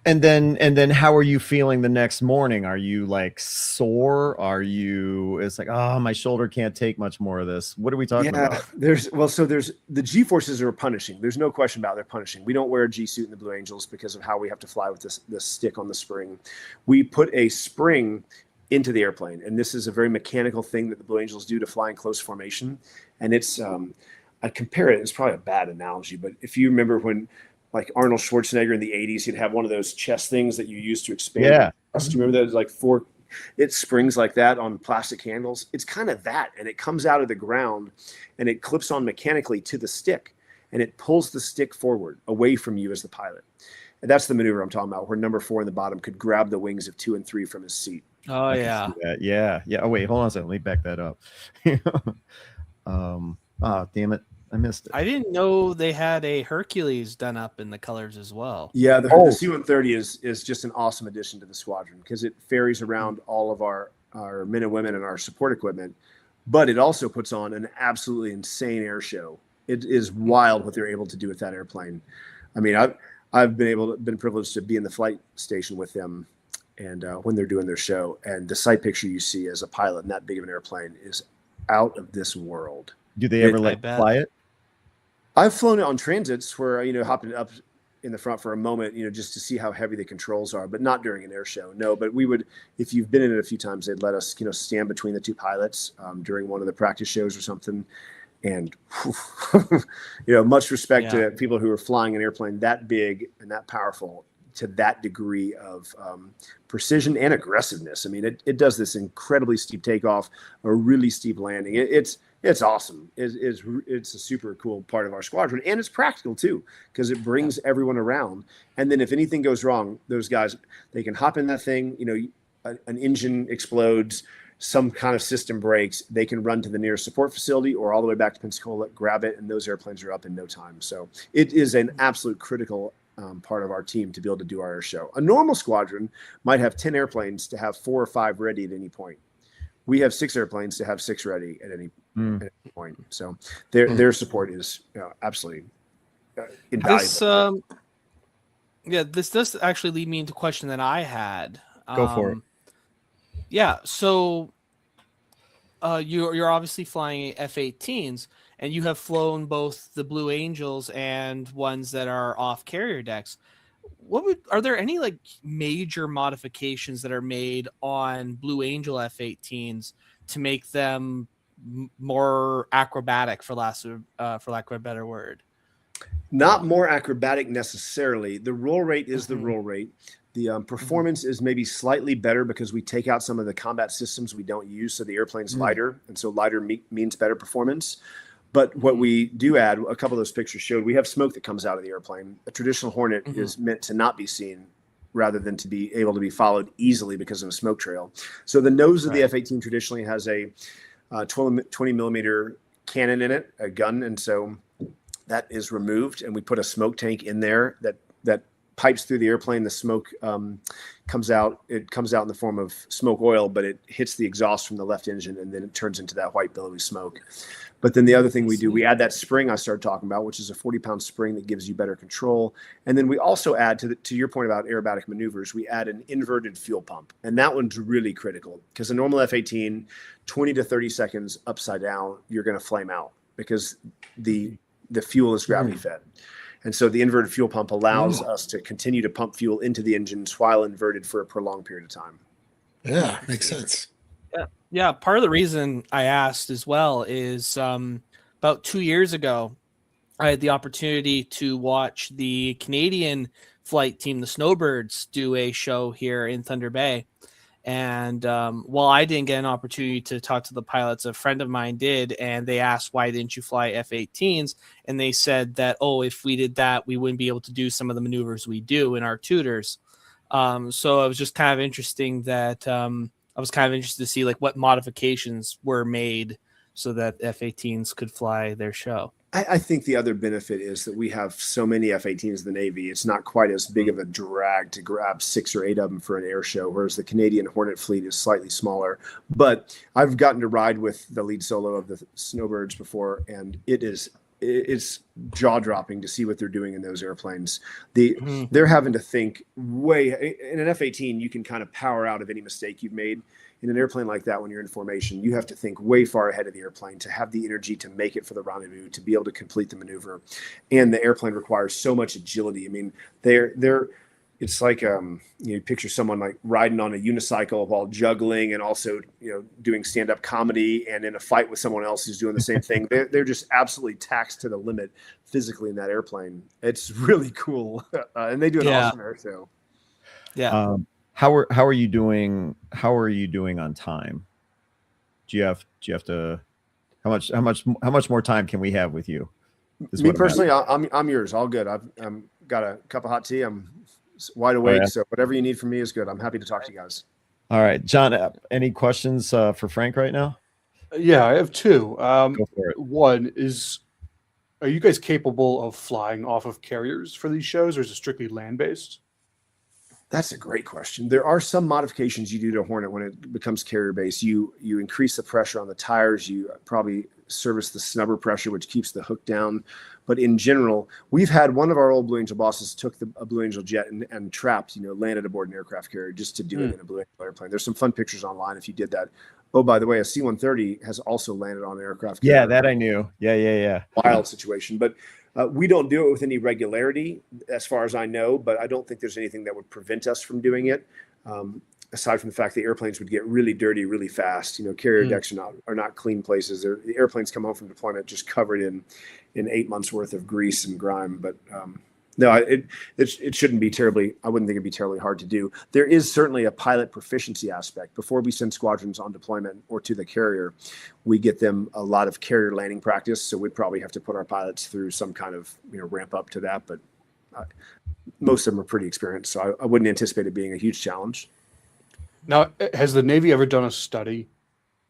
And then how are you feeling the next morning? Are you like sore? It's like, oh, my shoulder can't take much more of this. What are we talking about? There's the G forces are punishing. There's no question about it, they're punishing. We don't wear a G suit in the Blue Angels because of how we have to fly with this stick on the spring. We put a spring into the airplane, and this is a very mechanical thing that the Blue Angels do to fly in close formation. And it's I compare it, it's probably a bad analogy, but if you remember when like Arnold Schwarzenegger in the 80s, he'd have one of those chest things that you used to expand. Yeah. Do you remember that? It's like 4, it springs like that on plastic handles. It's kind of that. And it comes out of the ground and it clips on mechanically to the stick, and it pulls the stick forward away from you as the pilot. And that's the maneuver I'm talking about, where number 4 in the bottom could grab the wings of 2 and 3 from his seat. Oh, yeah. Yeah. Oh, wait, hold on a second. Let me back that up. Damn it. I missed it. I didn't know they had a Hercules done up in the colors as well. Yeah, the C-130 is just an awesome addition to the squadron because it ferries around all of our men and women and our support equipment, but it also puts on an absolutely insane air show. It is wild what they're able to do with that airplane. I mean, I've been privileged to be in the flight station with them, and when they're doing their show, and the sight picture you see as a pilot in that big of an airplane is out of this world. Do they ever fly it? I've flown it on transits where, hopping up in the front for a moment, just to see how heavy the controls are, but not during an air show. No, but we would, if you've been in it a few times, they'd let us, stand between the 2 pilots during one of the practice shows or something. And, much respect to people who are flying an airplane that big and that powerful to that degree of precision and aggressiveness. I mean, it does this incredibly steep takeoff, a really steep landing. It's awesome. It's a super cool part of our squadron, and it's practical too because it brings everyone around. And then if anything goes wrong, those guys, they can hop in that thing. An engine explodes, some kind of system breaks. They can run to the nearest support facility or all the way back to Pensacola, grab it, and those airplanes are up in no time. So it is an absolute critical part of our team to be able to do our air show. A normal squadron might have 10 airplanes to have 4 or 5 ready at any point. We have 6 airplanes to have 6 ready at any point. So their support is absolutely invaluable. This does actually lead me into a question that I had. Go for it. Yeah, so you're obviously flying F-18s, and you have flown both the Blue Angels and ones that are off carrier decks. Are there any like major modifications that are made on Blue Angel F-18s to make them more acrobatic, for lack of a better word? Not more acrobatic necessarily. The roll rate is the roll rate. The performance is maybe slightly better because we take out some of the combat systems we don't use, so the airplane's lighter, and so lighter means better performance. But what we do add, a couple of those pictures showed, we have smoke that comes out of the airplane. A traditional Hornet is meant to not be seen rather than to be able to be followed easily because of a smoke trail. So the nose of the F-18 traditionally has a 20 millimeter cannon in it, a gun. And so that is removed, and we put a smoke tank in there that pipes through the airplane. The smoke comes out. It comes out in the form of smoke oil, but it hits the exhaust from the left engine, and then it turns into that white billowy smoke. But then the other thing we do, we add that spring I started talking about, which is a 40-pound spring that gives you better control. And then we also add, to your point about aerobatic maneuvers, we add an inverted fuel pump. And that one's really critical because a normal F-18, 20 to 30 seconds upside down, you're going to flame out because the fuel is gravity fed. And so the inverted fuel pump allows us to continue to pump fuel into the engines while inverted for a prolonged period of time. Yeah, makes sense. Yeah. Part of the reason I asked as well is about 2 years ago, I had the opportunity to watch the Canadian flight team, the Snowbirds, do a show here in Thunder Bay. And while I didn't get an opportunity to talk to the pilots, a friend of mine did, and they asked, why didn't you fly F-18s? And they said that, if we did that, we wouldn't be able to do some of the maneuvers we do in our tutors. So it was just kind of interesting that I was kind of interested to see like what modifications were made so that F-18s could fly their show. I think the other benefit is that we have so many F-18s in the Navy. It's not quite as big of a drag to grab 6 or 8 of them for an air show, whereas the Canadian Hornet fleet is slightly smaller. But I've gotten to ride with the lead solo of the Snowbirds before, and it's jaw-dropping to see what they're doing in those airplanes. They're having to think way – in an F-18, you can kind of power out of any mistake you've made. In an airplane like that, when you're in formation, you have to think way far ahead of the airplane to have the energy to make it for the rendezvous, to be able to complete the maneuver. And the airplane requires so much agility. I mean, it's like you picture someone like riding on a unicycle while juggling and also doing stand-up comedy and in a fight with someone else who's doing the same thing. They're just absolutely taxed to the limit physically in that airplane. It's really cool, and they do an awesome air show. Yeah. How are you doing? How are you doing on time? Do you have to? How much more time can we have with you? Me personally, I'm yours. All good. I've got a cup of hot tea. I'm wide awake, so whatever you need from me is good. I'm happy to talk to you guys. All right, John. Any questions for Frank right now? Yeah, I have 2. Go for it. One is, are you guys capable of flying off of carriers for these shows, or is it strictly land-based? That's a great question. There are some modifications you do to Hornet when it becomes carrier-based. You increase the pressure on the tires. You probably service the snubber pressure, which keeps the hook down. But in general, we've had one of our old Blue Angel bosses took a Blue Angel jet and trapped, landed aboard an aircraft carrier just to do it in a Blue Angel airplane. There's some fun pictures online if you did that. Oh, by the way, a C-130 has also landed on an aircraft carrier. Yeah, that I knew. Yeah. Wild situation. But we don't do it with any regularity, as far as I know, but I don't think there's anything that would prevent us from doing it, aside from the fact the airplanes would get really dirty really fast. Carrier decks are not clean places. The airplanes come home from deployment just covered in 8 months worth of grease and grime. But no, it shouldn't be terribly. I wouldn't think it'd be terribly hard to do. There is certainly a pilot proficiency aspect. Before we send squadrons on deployment or to the carrier, we get them a lot of carrier landing practice. So we'd probably have to put our pilots through some kind of ramp up to that. But most of them are pretty experienced, so I wouldn't anticipate it being a huge challenge. Now, has the Navy ever done a study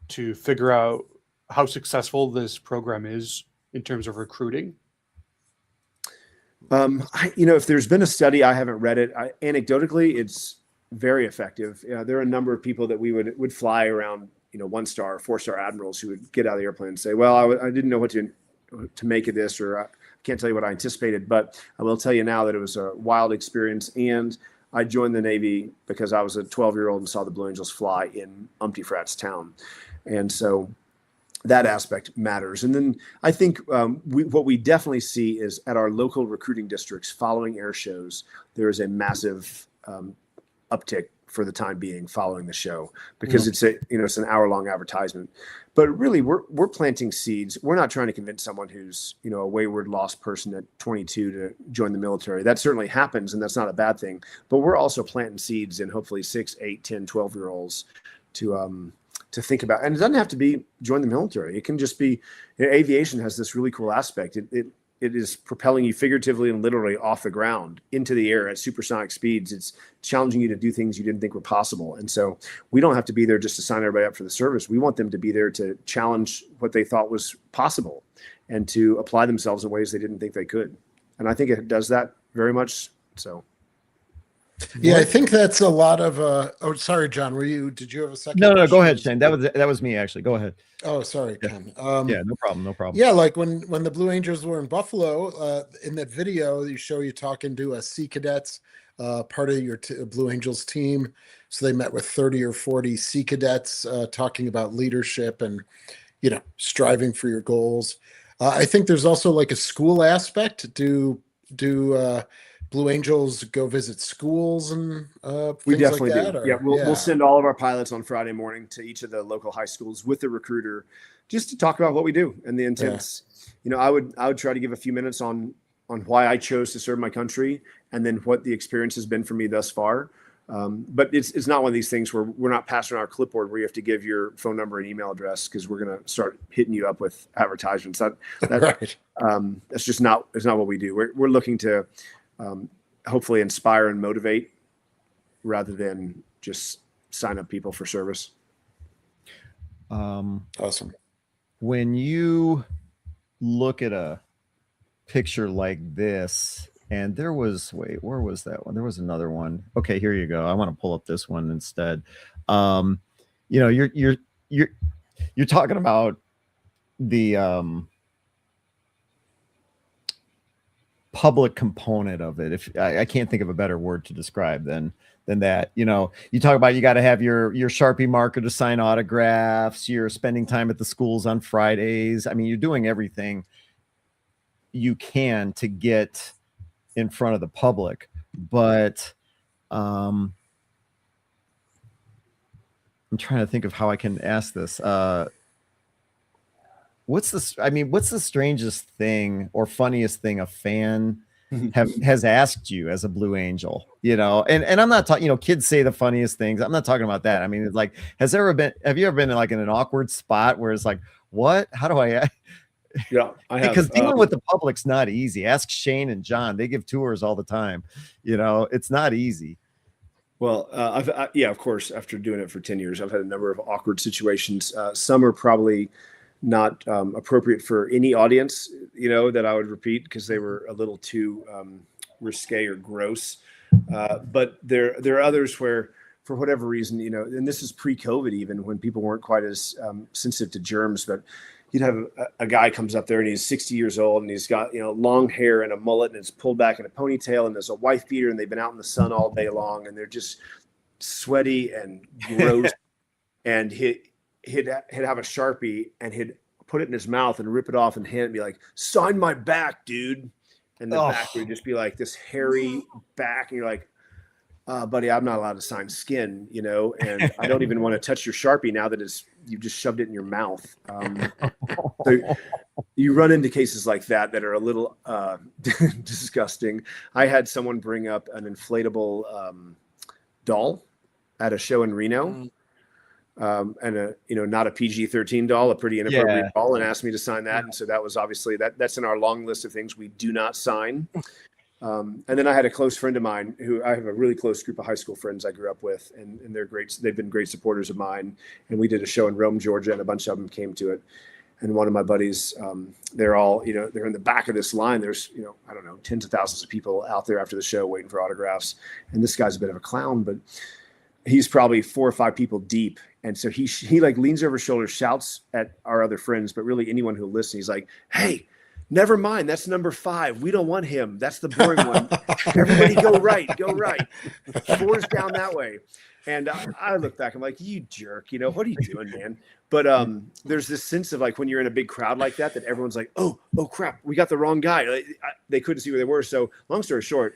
to figure out how successful this program is in terms of recruiting? If there's been a study, I haven't read it. Anecdotally, it's very effective. There are a number of people that we would fly around, 1-star, 4-star admirals who would get out of the airplane and say, well, I didn't know what to make of this, or I can't tell you what I anticipated, but I will tell you now that it was a wild experience. And I joined the Navy because I was a 12-year-old and saw the Blue Angels fly in Umpty Frat's town. And so that aspect matters. And then I think what we definitely see is at our local recruiting districts following air shows, there is a massive uptick for the time being following the show, because it's an hour-long advertisement. But really, we're planting seeds. We're not trying to convince someone who's a wayward, lost person at 22 to join the military. That certainly happens, and that's not a bad thing. But we're also planting seeds in hopefully 6, 8, 10, 12-year-olds to to think about. And it doesn't have to be join the military. It can just be, aviation has this really cool aspect. It is propelling you figuratively and literally off the ground into the air at supersonic speeds. It's challenging you to do things you didn't think were possible. And so we don't have to be there just to sign everybody up for the service. We want them to be there to challenge what they thought was possible and to apply themselves in ways they didn't think they could. And I think it does that very much so. Yeah, I think that's a lot of oh, sorry, John, did you have a second? No, question? go ahead, Shane. That was me actually. Go ahead. Oh, sorry, Ken. Yeah, no problem. Yeah, like when the Blue Angels were in Buffalo, in that video, you talking to Sea Cadets, part of your Blue Angels team. So they met with 30 or 40 Sea Cadets, talking about leadership and, striving for your goals. I think there's also like a school aspect. Do Blue Angels go visit schools and we things definitely like that? do. Or, Yeah, we'll send all of our pilots on Friday morning to each of the local high schools with the recruiter, just to talk about what we do and the intents. I would try to give a few minutes on why I chose to serve my country and then what the experience has been for me thus far. But it's not one of these things where we're not passing our clipboard where you have to give your phone number and email address because we're going to start hitting you up with advertisements. Right. That's just not what we do. We're looking to hopefully inspire and motivate rather than just sign up people for service. Awesome. When you look at a picture like this, and where was that one? There was another one. Okay, here you go. I want to pull up this one instead. You're talking about the public component of it. If I can't think of a better word to describe than that. You talk about you got to have your Sharpie marker to sign autographs. You're spending time at the schools on Fridays. I mean, you're doing everything you can to get in front of the public, but I'm trying to think of how I can ask this. What's the strangest thing or funniest thing a fan has asked you as a Blue Angel? And I'm not talking, kids say the funniest things. I'm not talking about that. I mean, it's like, have you ever been in like in an awkward spot where it's like, what? How do I Yeah, I have. Because dealing with the public's not easy. Ask Shane and John. They give tours all the time. It's not easy. Well, of course, after doing it for 10 years, I've had a number of awkward situations. Some are probably not appropriate for any audience, that I would repeat because they were a little too risque or gross. But there are others where, for whatever reason, and this is pre-COVID even, when people weren't quite as sensitive to germs, but you'd have a guy comes up there and he's 60 years old and he's got, long hair and a mullet and it's pulled back in a ponytail and there's a wife beater and they've been out in the sun all day long and they're just sweaty and gross. And he'd have a Sharpie and he'd put it in his mouth and rip it off and hand it and be like, sign my back, dude. And the back would just be like this hairy back. And you're like, buddy, I'm not allowed to sign skin, and I don't even want to touch your Sharpie now that you just shoved it in your mouth. So you run into cases like that are a little disgusting. I had someone bring up an inflatable doll at a show in Reno, and not a PG-13 doll, a pretty inappropriate doll, and asked me to sign that. And so that was obviously that's in our long list of things we do not sign. And then I had a close friend of mine who I have a really close group of high school friends I grew up with, and they're great. They've been great supporters of mine. And we did a show in Rome, Georgia, and a bunch of them came to it. And one of my buddies, they're all, they're in the back of this line. There's, I don't know, tens of thousands of people out there after the show waiting for autographs. And this guy's a bit of a clown, but he's probably 4 or 5 people deep. And so he like leans over his shoulder, shouts at our other friends, but really anyone who listens, he's like, hey, never mind. That's number 5. We don't want him. That's the boring one. Everybody go right. 4's down that way. And I look back, I'm like, you jerk, what are you doing, man? But there's this sense of like when you're in a big crowd like that everyone's like, oh crap, we got the wrong guy. They couldn't see where they were. So long story short,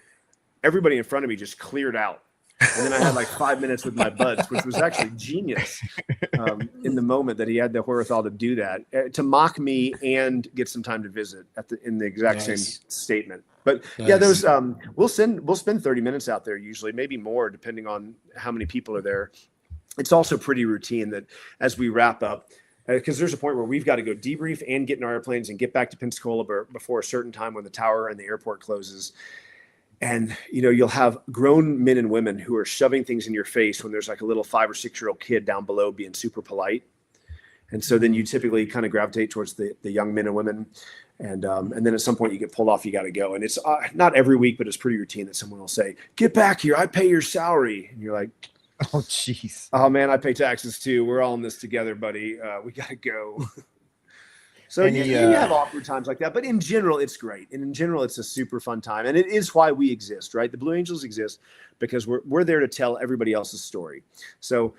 everybody in front of me just cleared out. And then I had like 5 minutes with my buds, which was actually genius in the moment that he had the wherewithal to do that, to mock me and get some time to visit in the exact same statement. But yeah, those we'll spend 30 minutes out there usually, maybe more, depending on how many people are there. it's also pretty routine that as we wrap up, because there's a point where we've got to go debrief and get in our airplanes and get back to Pensacola before a certain time when the tower and the airport closes. And, you'll have grown men and women who are shoving things in your face when there's like a little 5 or 6-year-old kid down below being super polite. And so then you typically kind of gravitate towards the young men and women. And then at some point you get pulled off, you got to go. And it's not every week, but it's pretty routine that someone will say, "Get back here, I pay your salary." And you're like, Oh, jeez. "Oh man, I pay taxes too. We're all in this together, buddy. We got to go." So And you have awkward times like that, but in general, it's great. And in general, it's a super fun time. And it is why we exist, right? The Blue Angels exist because we're there to tell everybody else's story. So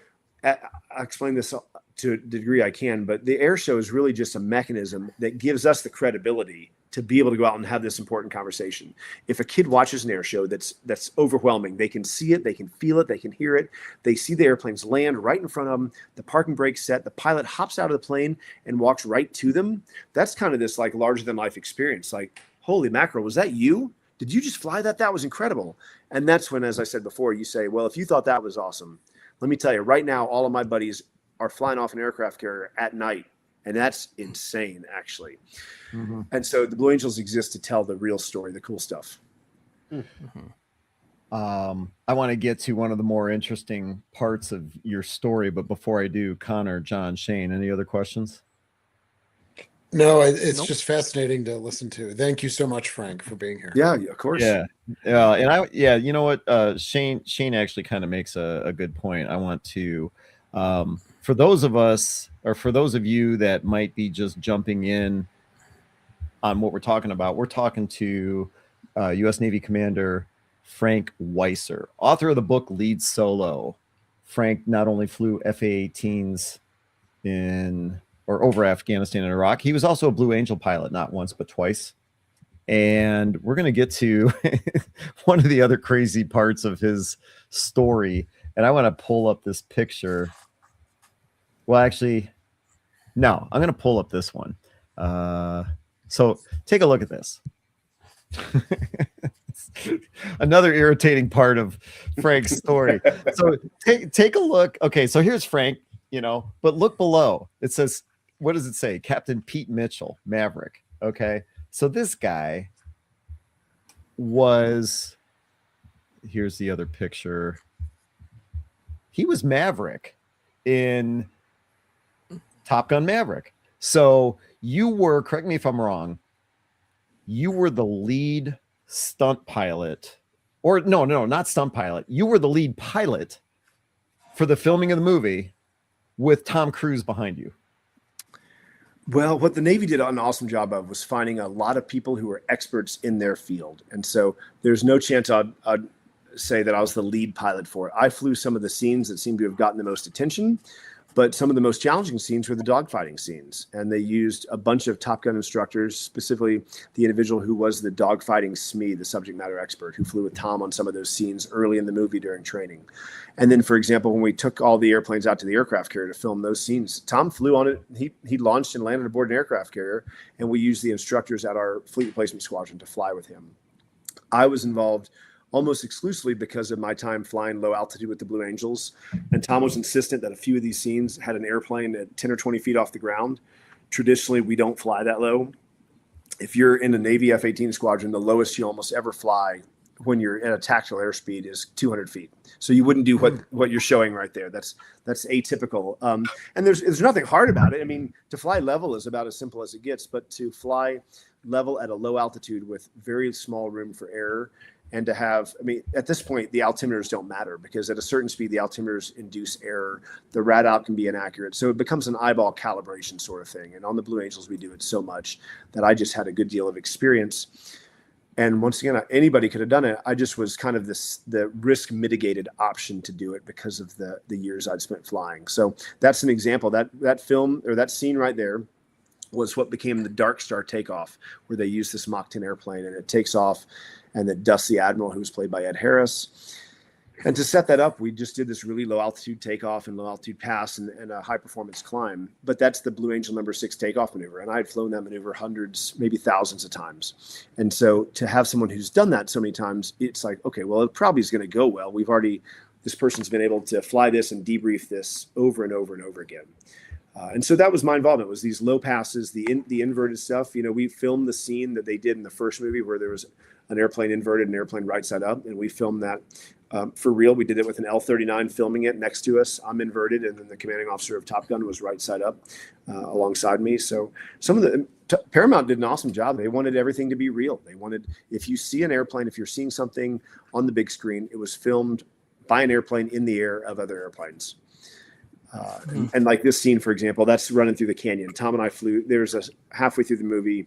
I explain this to the degree I can, but the air show is really just a mechanism that gives us the credibility to be able to go out and have this important conversation. If a kid watches an air show that's overwhelming, they can see it, they can feel it, they can hear it. They see the airplanes land right in front of them, the parking brake set, the pilot hops out of the plane and walks right to them. That's kind of this like larger than life experience. Like, holy mackerel, was that you? Did you just fly that? That was incredible. And that's when, as I said before, you say, well, if you thought that was awesome, let me tell you right now, all of my buddies are flying off an aircraft carrier at night. And that's insane, actually. Mm-hmm. And so the Blue Angels exist to tell the real story, the cool stuff. Mm-hmm. I want to get to one of the more interesting parts of your story, but before I do, Connor, John, Shane, any other questions? No, it's just fascinating to listen to. Thank you so much, Frank, for being here. Yeah, of course. Yeah. And you know what? Shane actually kind of makes a good point. I want to, for those of us, or for those of you that might be just jumping in on what we're talking about, we're talking to U.S. Navy Commander Frank Weisser, author of the book Lead Solo. Frank not only flew FA-18s over Afghanistan and Iraq, he was also a Blue Angel pilot, not once but twice. And we're going to get to one of the other crazy parts of his story. And I want to pull up this picture. Well, actually, no, I'm going to pull up this one. So take a look at this. Another irritating part of Frank's story. So take a look. Okay, so here's Frank, but look below. It says, what does it say? Captain Pete Mitchell, Maverick. Okay, so this guy here's the other picture. He was Maverick in Top Gun Maverick. So you were, correct me if I'm wrong, you were the lead stunt pilot, or no, not stunt pilot. You were the lead pilot for the filming of the movie with Tom Cruise behind you. Well, what the Navy did an awesome job of was finding a lot of people who were experts in their field. And so there's no chance I'd say that I was the lead pilot for it. I flew some of the scenes that seemed to have gotten the most attention, but some of the most challenging scenes were the dogfighting scenes. And they used a bunch of Top Gun instructors, specifically the individual who was the dogfighting SME, the subject matter expert, who flew with Tom on some of those scenes early in the movie during training. And then, for example, when we took all the airplanes out to the aircraft carrier to film those scenes, Tom flew on it. He launched and landed aboard an aircraft carrier, and we used the instructors at our fleet replacement squadron to fly with him. I was involved almost exclusively because of my time flying low altitude with the Blue Angels. And Tom was insistent that a few of these scenes had an airplane at 10 or 20 feet off the ground. Traditionally, we don't fly that low. If you're in a Navy F-18 squadron, the lowest you almost ever fly when you're at a tactical airspeed is 200 feet. So you wouldn't do what you're showing right there. That's atypical. And there's nothing hard about it. I mean, to fly level is about as simple as it gets, but to fly level at a low altitude with very small room for error, and to have, at this point, the altimeters don't matter, because at a certain speed, the altimeters induce error. The rad out can be inaccurate. So it becomes an eyeball calibration sort of thing. And on the Blue Angels, we do it so much that I just had a good deal of experience. And once again, anybody could have done it. I just was kind of the risk mitigated option to do it because of the years I'd spent flying. So that's an example. That film, or that scene right there, was what became the Dark Star takeoff, where they use this Mach 10 airplane and it takes off and it dusts the Admiral, who was played by Ed Harris. And to set that up, we just did this really low altitude takeoff and low altitude pass and a high performance climb. But that's the Blue Angel number 6 takeoff maneuver. And I had flown that maneuver hundreds, maybe thousands of times. And so to have someone who's done that so many times, it's like, okay, well, it probably is going to go well. this person's been able to fly this and debrief this over and over and over again. And so that was my involvement, was these low passes, the inverted stuff. You know, we filmed the scene that they did in the first movie where there was an airplane inverted, an airplane right side up, and we filmed that for real. We did it with an L-39 filming it next to us. I'm inverted, and then the commanding officer of Top Gun was right side up alongside me. So some of the Paramount did an awesome job. They wanted everything to be real. They wanted, if you see an airplane, if you're seeing something on the big screen, it was filmed by an airplane in the air of other airplanes. And like this scene, for example, that's running through the canyon. Tom and I flew. There's a halfway through the movie,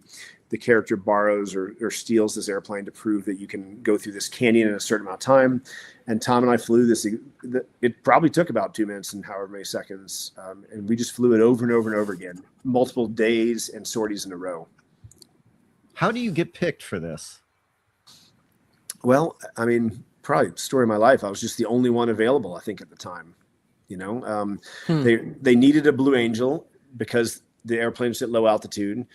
the character borrows or steals this airplane to prove that you can go through this canyon in a certain amount of time. And Tom and I flew this. It probably took about 2 minutes and however many seconds. And we just flew it over and over and over again, multiple days and sorties in a row. How do you get picked for this? Well, I mean, probably story of my life. I was just the only one available, I think, at the time. You know, they needed a Blue Angel because the airplanes at low altitude.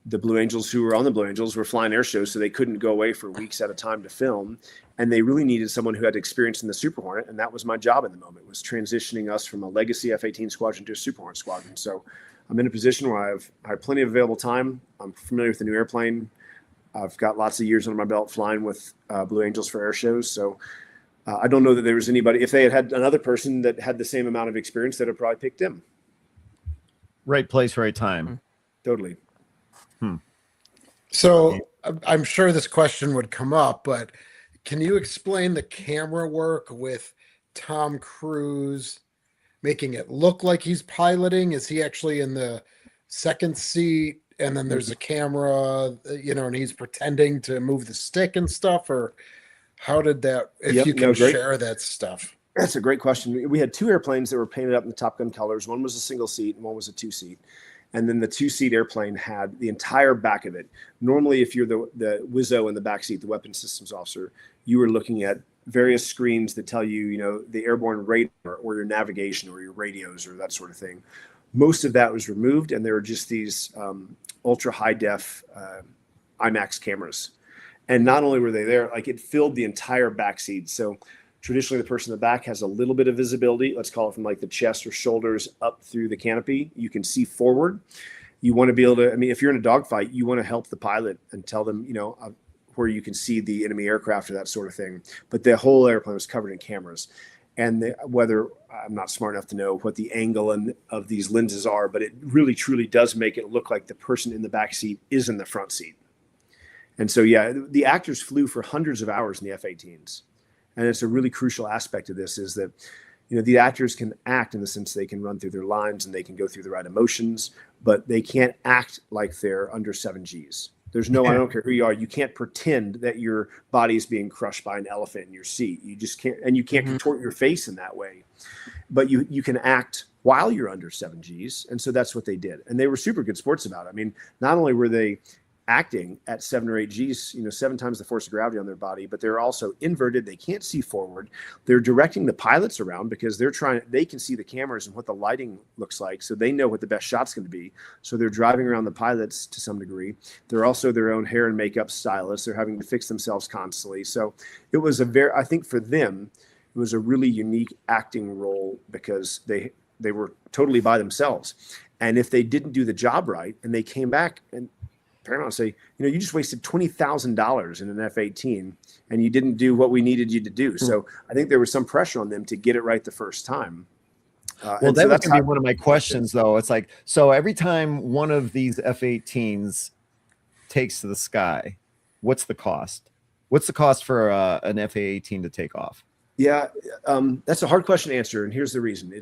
The Blue Angels who were on the Blue Angels were flying air shows, so they couldn't go away for weeks at a time to film. And they really needed someone who had experience in the Super Hornet, and that was my job in the moment, was transitioning us from a legacy F-18 squadron to a Super Hornet squadron. So I'm in a position where I have plenty of available time. I'm familiar with the new airplane. I've got lots of years under my belt flying with Blue Angels for air shows. So I don't know that there was anybody, if they had another person that had the same amount of experience, that would probably picked him. Right place, right time. Totally. So I'm sure this question would come up, but can you explain the camera work with Tom Cruise making it look like he's piloting? Is he actually in the second seat and then there's a camera, you know, and he's pretending to move the stick and stuff? Or how did that, if you can share that stuff? That's a great question. We had 2 airplanes that were painted up in the Top Gun colors. One was a single seat and one was a 2-seat. And then the 2-seat airplane had the entire back of it. Normally, if you're the Wizzo in the back seat, the weapons systems officer, you were looking at various screens that tell you, you know, the airborne radar or your navigation or your radios or that sort of thing. Most of that was removed, and there were just these ultra high def IMAX cameras. And not only were they there, like it filled the entire back seat. So traditionally, the person in the back has a little bit of visibility. Let's call it from like the chest or shoulders up through the canopy. You can see forward. You want to be able to, I mean, if you're in a dogfight, you want to help the pilot and tell them, you know, where you can see the enemy aircraft or that sort of thing. But the whole airplane was covered in cameras. And whether I'm not smart enough to know what the angle of these lenses are, but it really truly does make it look like the person in the back seat is in the front seat. And so, yeah, the actors flew for hundreds of hours in the F-18s. And it's a really crucial aspect of this is that, you know, the actors can act in the sense they can run through their lines and they can go through the right emotions, but they can't act like they're under 7 Gs. There's no, I don't care who you are. You can't pretend that your body is being crushed by an elephant in your seat. You just can't, and you can't contort your face in that way. But you can act while you're under 7 Gs. And so that's what they did. And they were super good sports about it. I mean, not only were they acting at 7 or 8 Gs, you know, 7 times the force of gravity on their body, but they're also inverted. They can't see forward. They're directing the pilots around because they can see the cameras and what the lighting looks like. So they know what the best shot's going to be. So they're driving around the pilots to some degree. They're also their own hair and makeup stylists. They're having to fix themselves constantly. So it was I think for them, it was a really unique acting role because they were totally by themselves. And if they didn't do the job right and they came back and Paramount say, you know, you just wasted $20,000 in an F-18 and you didn't do what we needed you to do. So I think there was some pressure on them to get it right the first time. Well, that was going to be one of my questions, though. It's like, so every time one of these F-18s takes to the sky, what's the cost? What's the cost for an F-18 to take off? Yeah, that's a hard question to answer. And here's the reason.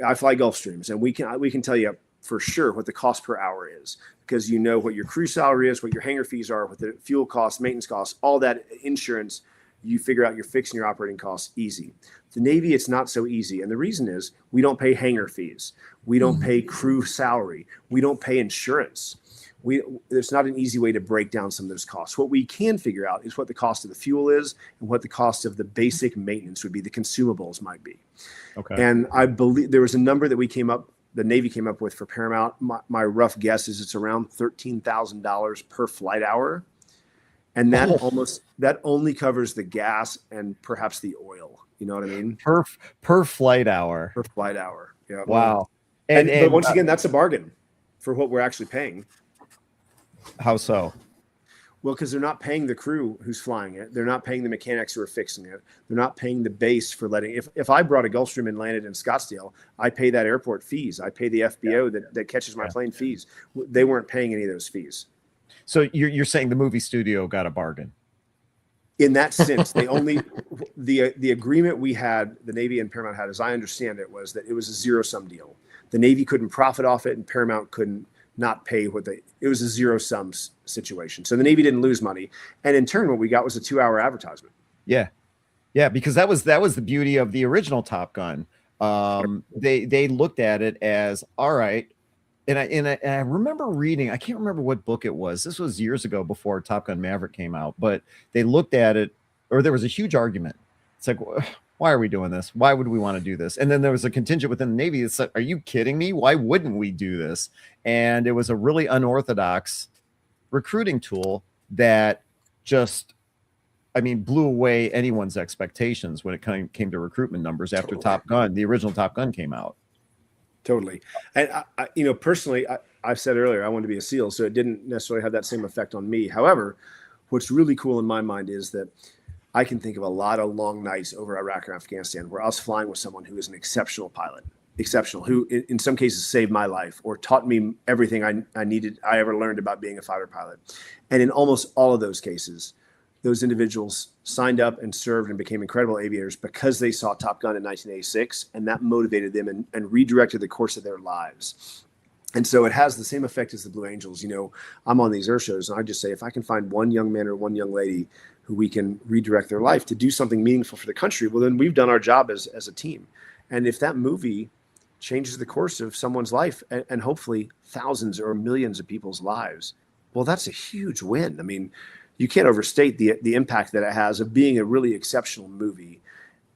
I fly Gulfstreams, and we can tell you for sure what the cost per hour is, because you know what your crew salary is, what your hangar fees are, what the fuel costs, maintenance costs, all that, insurance. You figure out your fixed and your operating costs easy. The Navy, it's not so easy. And the reason is we don't pay hangar fees. We don't pay crew salary. We don't pay insurance. There's not an easy way to break down some of those costs. What we can figure out is what the cost of the fuel is and what the cost of the basic maintenance would be, the consumables might be. Okay. And I believe there was a number that the Navy came up with for Paramount. My rough guess is it's around $13,000 per flight hour. And that only covers the gas and perhaps the oil. deal. You know what I mean? Per flight hour. Per flight hour. Yeah. Wow. But once again, that's a bargain for what we're actually paying. How so? Well, because they're not paying the crew who's flying it. They're not paying the mechanics who are fixing it. They're not paying the base for letting. If I brought a Gulfstream and landed in Scottsdale, I pay that airport fees. I pay the FBO that catches my plane fees. They weren't paying any of those fees. So you're saying the movie studio got a bargain? In that sense, they only the agreement we had, the Navy and Paramount had, as I understand it, was that it was a zero-sum deal. The Navy couldn't profit off it, and Paramount couldn't not pay what they. It was a zero-sum situation. So the Navy didn't lose money, and in turn, what we got was a 2-hour advertisement. Yeah, because that was the beauty of the original Top Gun. They looked at it as, all right. And I remember reading, I can't remember what book it was. This was years ago before Top Gun Maverick came out, but they looked at it, or there was a huge argument. It's like, why are we doing this? Why would we want to do this? And then there was a contingent within the Navy that said, are you kidding me? Why wouldn't we do this? And it was a really unorthodox recruiting tool that just, blew away anyone's expectations when it came to recruitment numbers after Top Gun, the original Top Gun came out. Totally. And I personally, I've said earlier, I wanted to be a SEAL, so it didn't necessarily have that same effect on me. However, what's really cool in my mind is that I can think of a lot of long nights over Iraq or Afghanistan where I was flying with someone who is an exceptional pilot, who in some cases saved my life or taught me everything I ever learned about being a fighter pilot. And in almost all of those cases, those individuals signed up and served and became incredible aviators because they saw Top Gun in 1986, and that motivated them and redirected the course of their lives. And so it has the same effect as the Blue Angels. I'm on these air shows, and I just say, if I can find one young man or one young lady who we can redirect their life to do something meaningful for the country, well, then we've done our job as a team. And if that movie changes the course of someone's life and hopefully thousands or millions of people's lives, well, that's a huge win. You can't overstate the impact that it has of being a really exceptional movie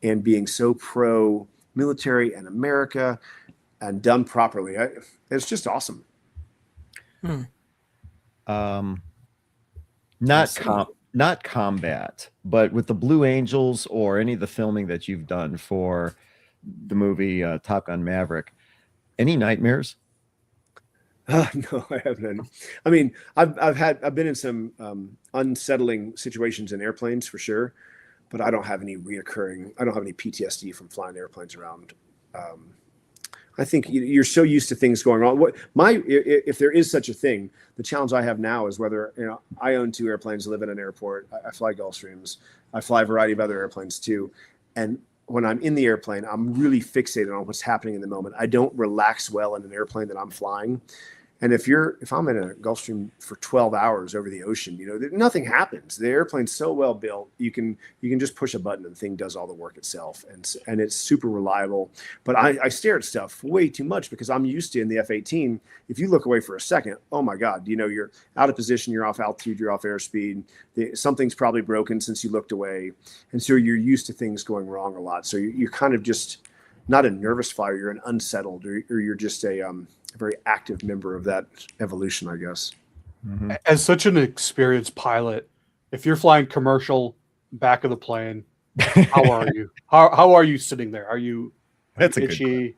and being so pro-military and America and done properly. It's just awesome. Not combat, but with the Blue Angels or any of the filming that you've done for the movie Top Gun Maverick, any nightmares? No, I haven't. I've been in some unsettling situations in airplanes for sure, but I don't have any PTSD from flying airplanes around. I think you're so used to things going wrong. If there is such a thing, the challenge I have now is whether, I own 2 airplanes, live in an airport. I fly Gulfstreams. I fly a variety of other airplanes too. And when I'm in the airplane, I'm really fixated on what's happening in the moment. I don't relax well in an airplane that I'm flying. And if I'm in a Gulfstream for 12 hours over the ocean, nothing happens. The airplane's so well built, you can just push a button and the thing does all the work itself. And it's super reliable. But I stare at stuff way too much because I'm used to, in the F-18, if you look away for a second, oh my God, you're out of position, you're off altitude, you're off airspeed. Something's probably broken since you looked away. And so you're used to things going wrong a lot. So you're kind of just not a nervous flyer, you're an unsettled, or you're just a very active member of that evolution, I guess. Mm-hmm. As such an experienced pilot, if you're flying commercial back of the plane, how are you? How are you sitting there? Are you itchy?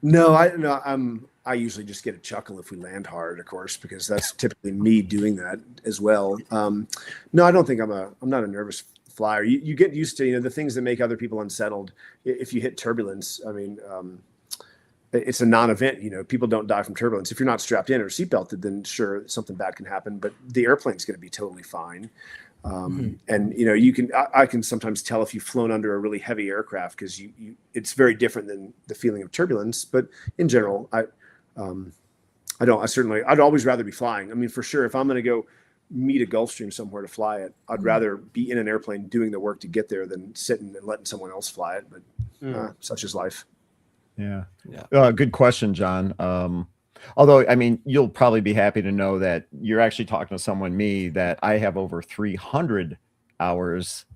No, I usually just get a chuckle if we land hard, of course, because that's typically me doing that as well. No, I don't think I'm not a nervous flyer. You get used to the things that make other people unsettled. If you hit turbulence, it's a non-event. People don't die from turbulence. If you're not strapped in or seatbelted, then sure, something bad can happen. But the airplane's going to be totally fine. And I can sometimes tell if you've flown under a really heavy aircraft because it's very different than the feeling of turbulence. But in general, I'd always rather be flying. For sure, if I'm going to go meet a Gulfstream somewhere to fly it, I'd rather be in an airplane doing the work to get there than sitting and letting someone else fly it. But such is life. Yeah. Good question, John. Although, you'll probably be happy to know that you're actually talking to someone, that I have over 300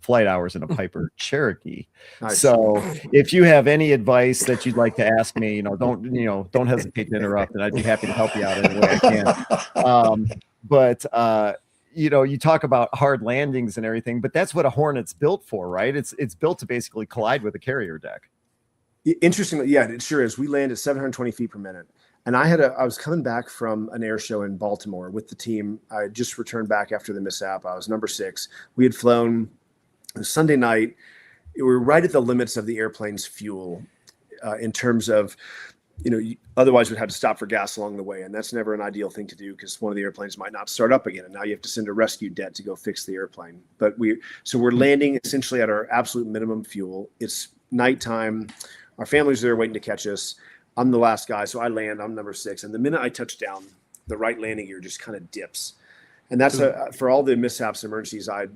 flight hours in a Piper Cherokee. Nice. So if you have any advice that you'd like to ask me, don't hesitate to interrupt, and I'd be happy to help you out any way I can. But you talk about hard landings and everything, but that's what a Hornet's built for, right? It's built to basically collide with a carrier deck. Interestingly, yeah, it sure is. We land at 720 feet per minute. And I was coming back from an air show in Baltimore with the team. I had just returned back after the mishap. I was number 6. We had flown Sunday night. We were right at the limits of the airplane's fuel in terms of, otherwise we'd have to stop for gas along the way. And that's never an ideal thing to do because one of the airplanes might not start up again. And now you have to send a rescue det to go fix the airplane. But we're landing essentially at our absolute minimum fuel. It's nighttime. Our families are there waiting to catch us. I'm the last guy, so I land. I'm number 6. And the minute I touch down, the right landing gear just kind of dips. And that's for all the mishaps, emergencies I'd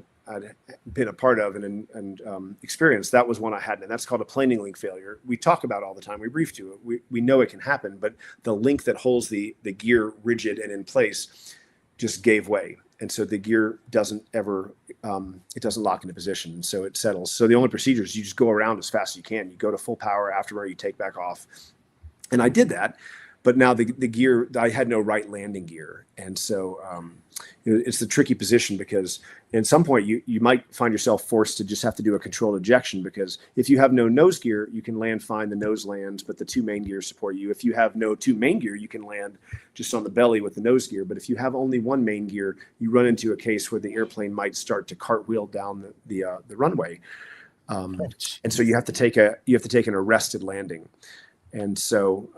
been a part of and experienced. That was one I had, and that's called a planing link failure. We talk about it all the time. We brief to it. We know it can happen, but the link that holds the gear rigid and in place just gave way. And so the gear doesn't ever, it doesn't lock into position. And so it settles. So the only procedure is you just go around as fast as you can. You go to full power afterward, you take back off. And I did that, but now the gear, I had no right landing gear. And so it's the tricky position because at some point you might find yourself forced to just have to do a controlled ejection, because if you have no nose gear, you can land fine, the nose lands, but the 2 main gears support you. If you have no 2 main gear, you can land just on the belly with the nose gear. But if you have only 1 main gear, you run into a case where the airplane might start to cartwheel down the runway. And so you have to take an arrested landing. And so,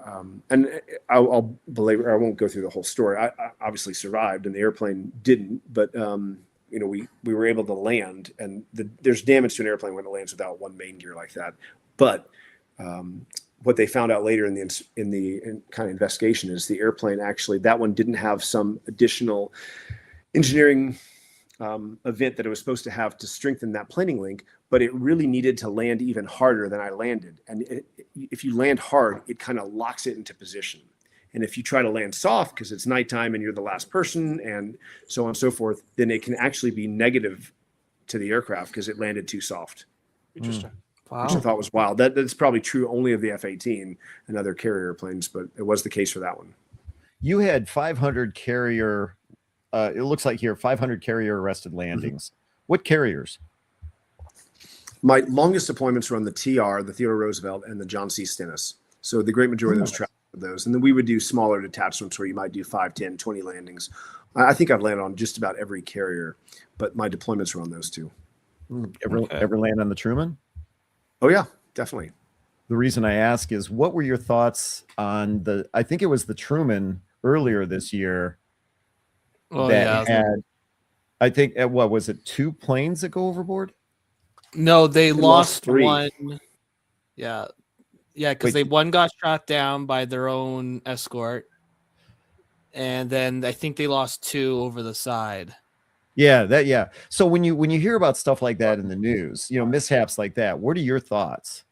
and I won't go through the whole story. I obviously survived, and the airplane didn't. But we were able to land, and there's damage to an airplane when it lands without 1 main gear like that. But what they found out later in the kind of investigation is the airplane actually, that one didn't have some additional engineering event that it was supposed to have to strengthen that planing link, but it really needed to land even harder than I landed. And if you land hard, it kind of locks it into position. And if you try to land soft because it's nighttime and you're the last person and so on and so forth, then it can actually be negative to the aircraft because it landed too soft. Interesting. Wow. Which I thought was wild. That's probably true only of the F-18 and other carrier airplanes, but it was the case for that one. You had 500 carrier, it looks like here, 500 carrier arrested landings. What carriers? My longest deployments were on the TR, the Theodore Roosevelt, and the John C. Stennis. So the great majority of those traveled with those. And then we would do smaller detachments where you might do 5, 10, 20 landings. I think I've landed on just about every carrier, but my deployments were on those 2. Ever land on the Truman? Oh, yeah, definitely. The reason I ask is, what were your thoughts on I think it was the Truman earlier this year had, I think, what was it, 2 planes that go overboard? No, they lost 3. 1. Yeah, because one got shot down by their own escort, and then I think they lost 2 over the side. Yeah. So when you hear about stuff like that in the news, mishaps like that, what are your thoughts?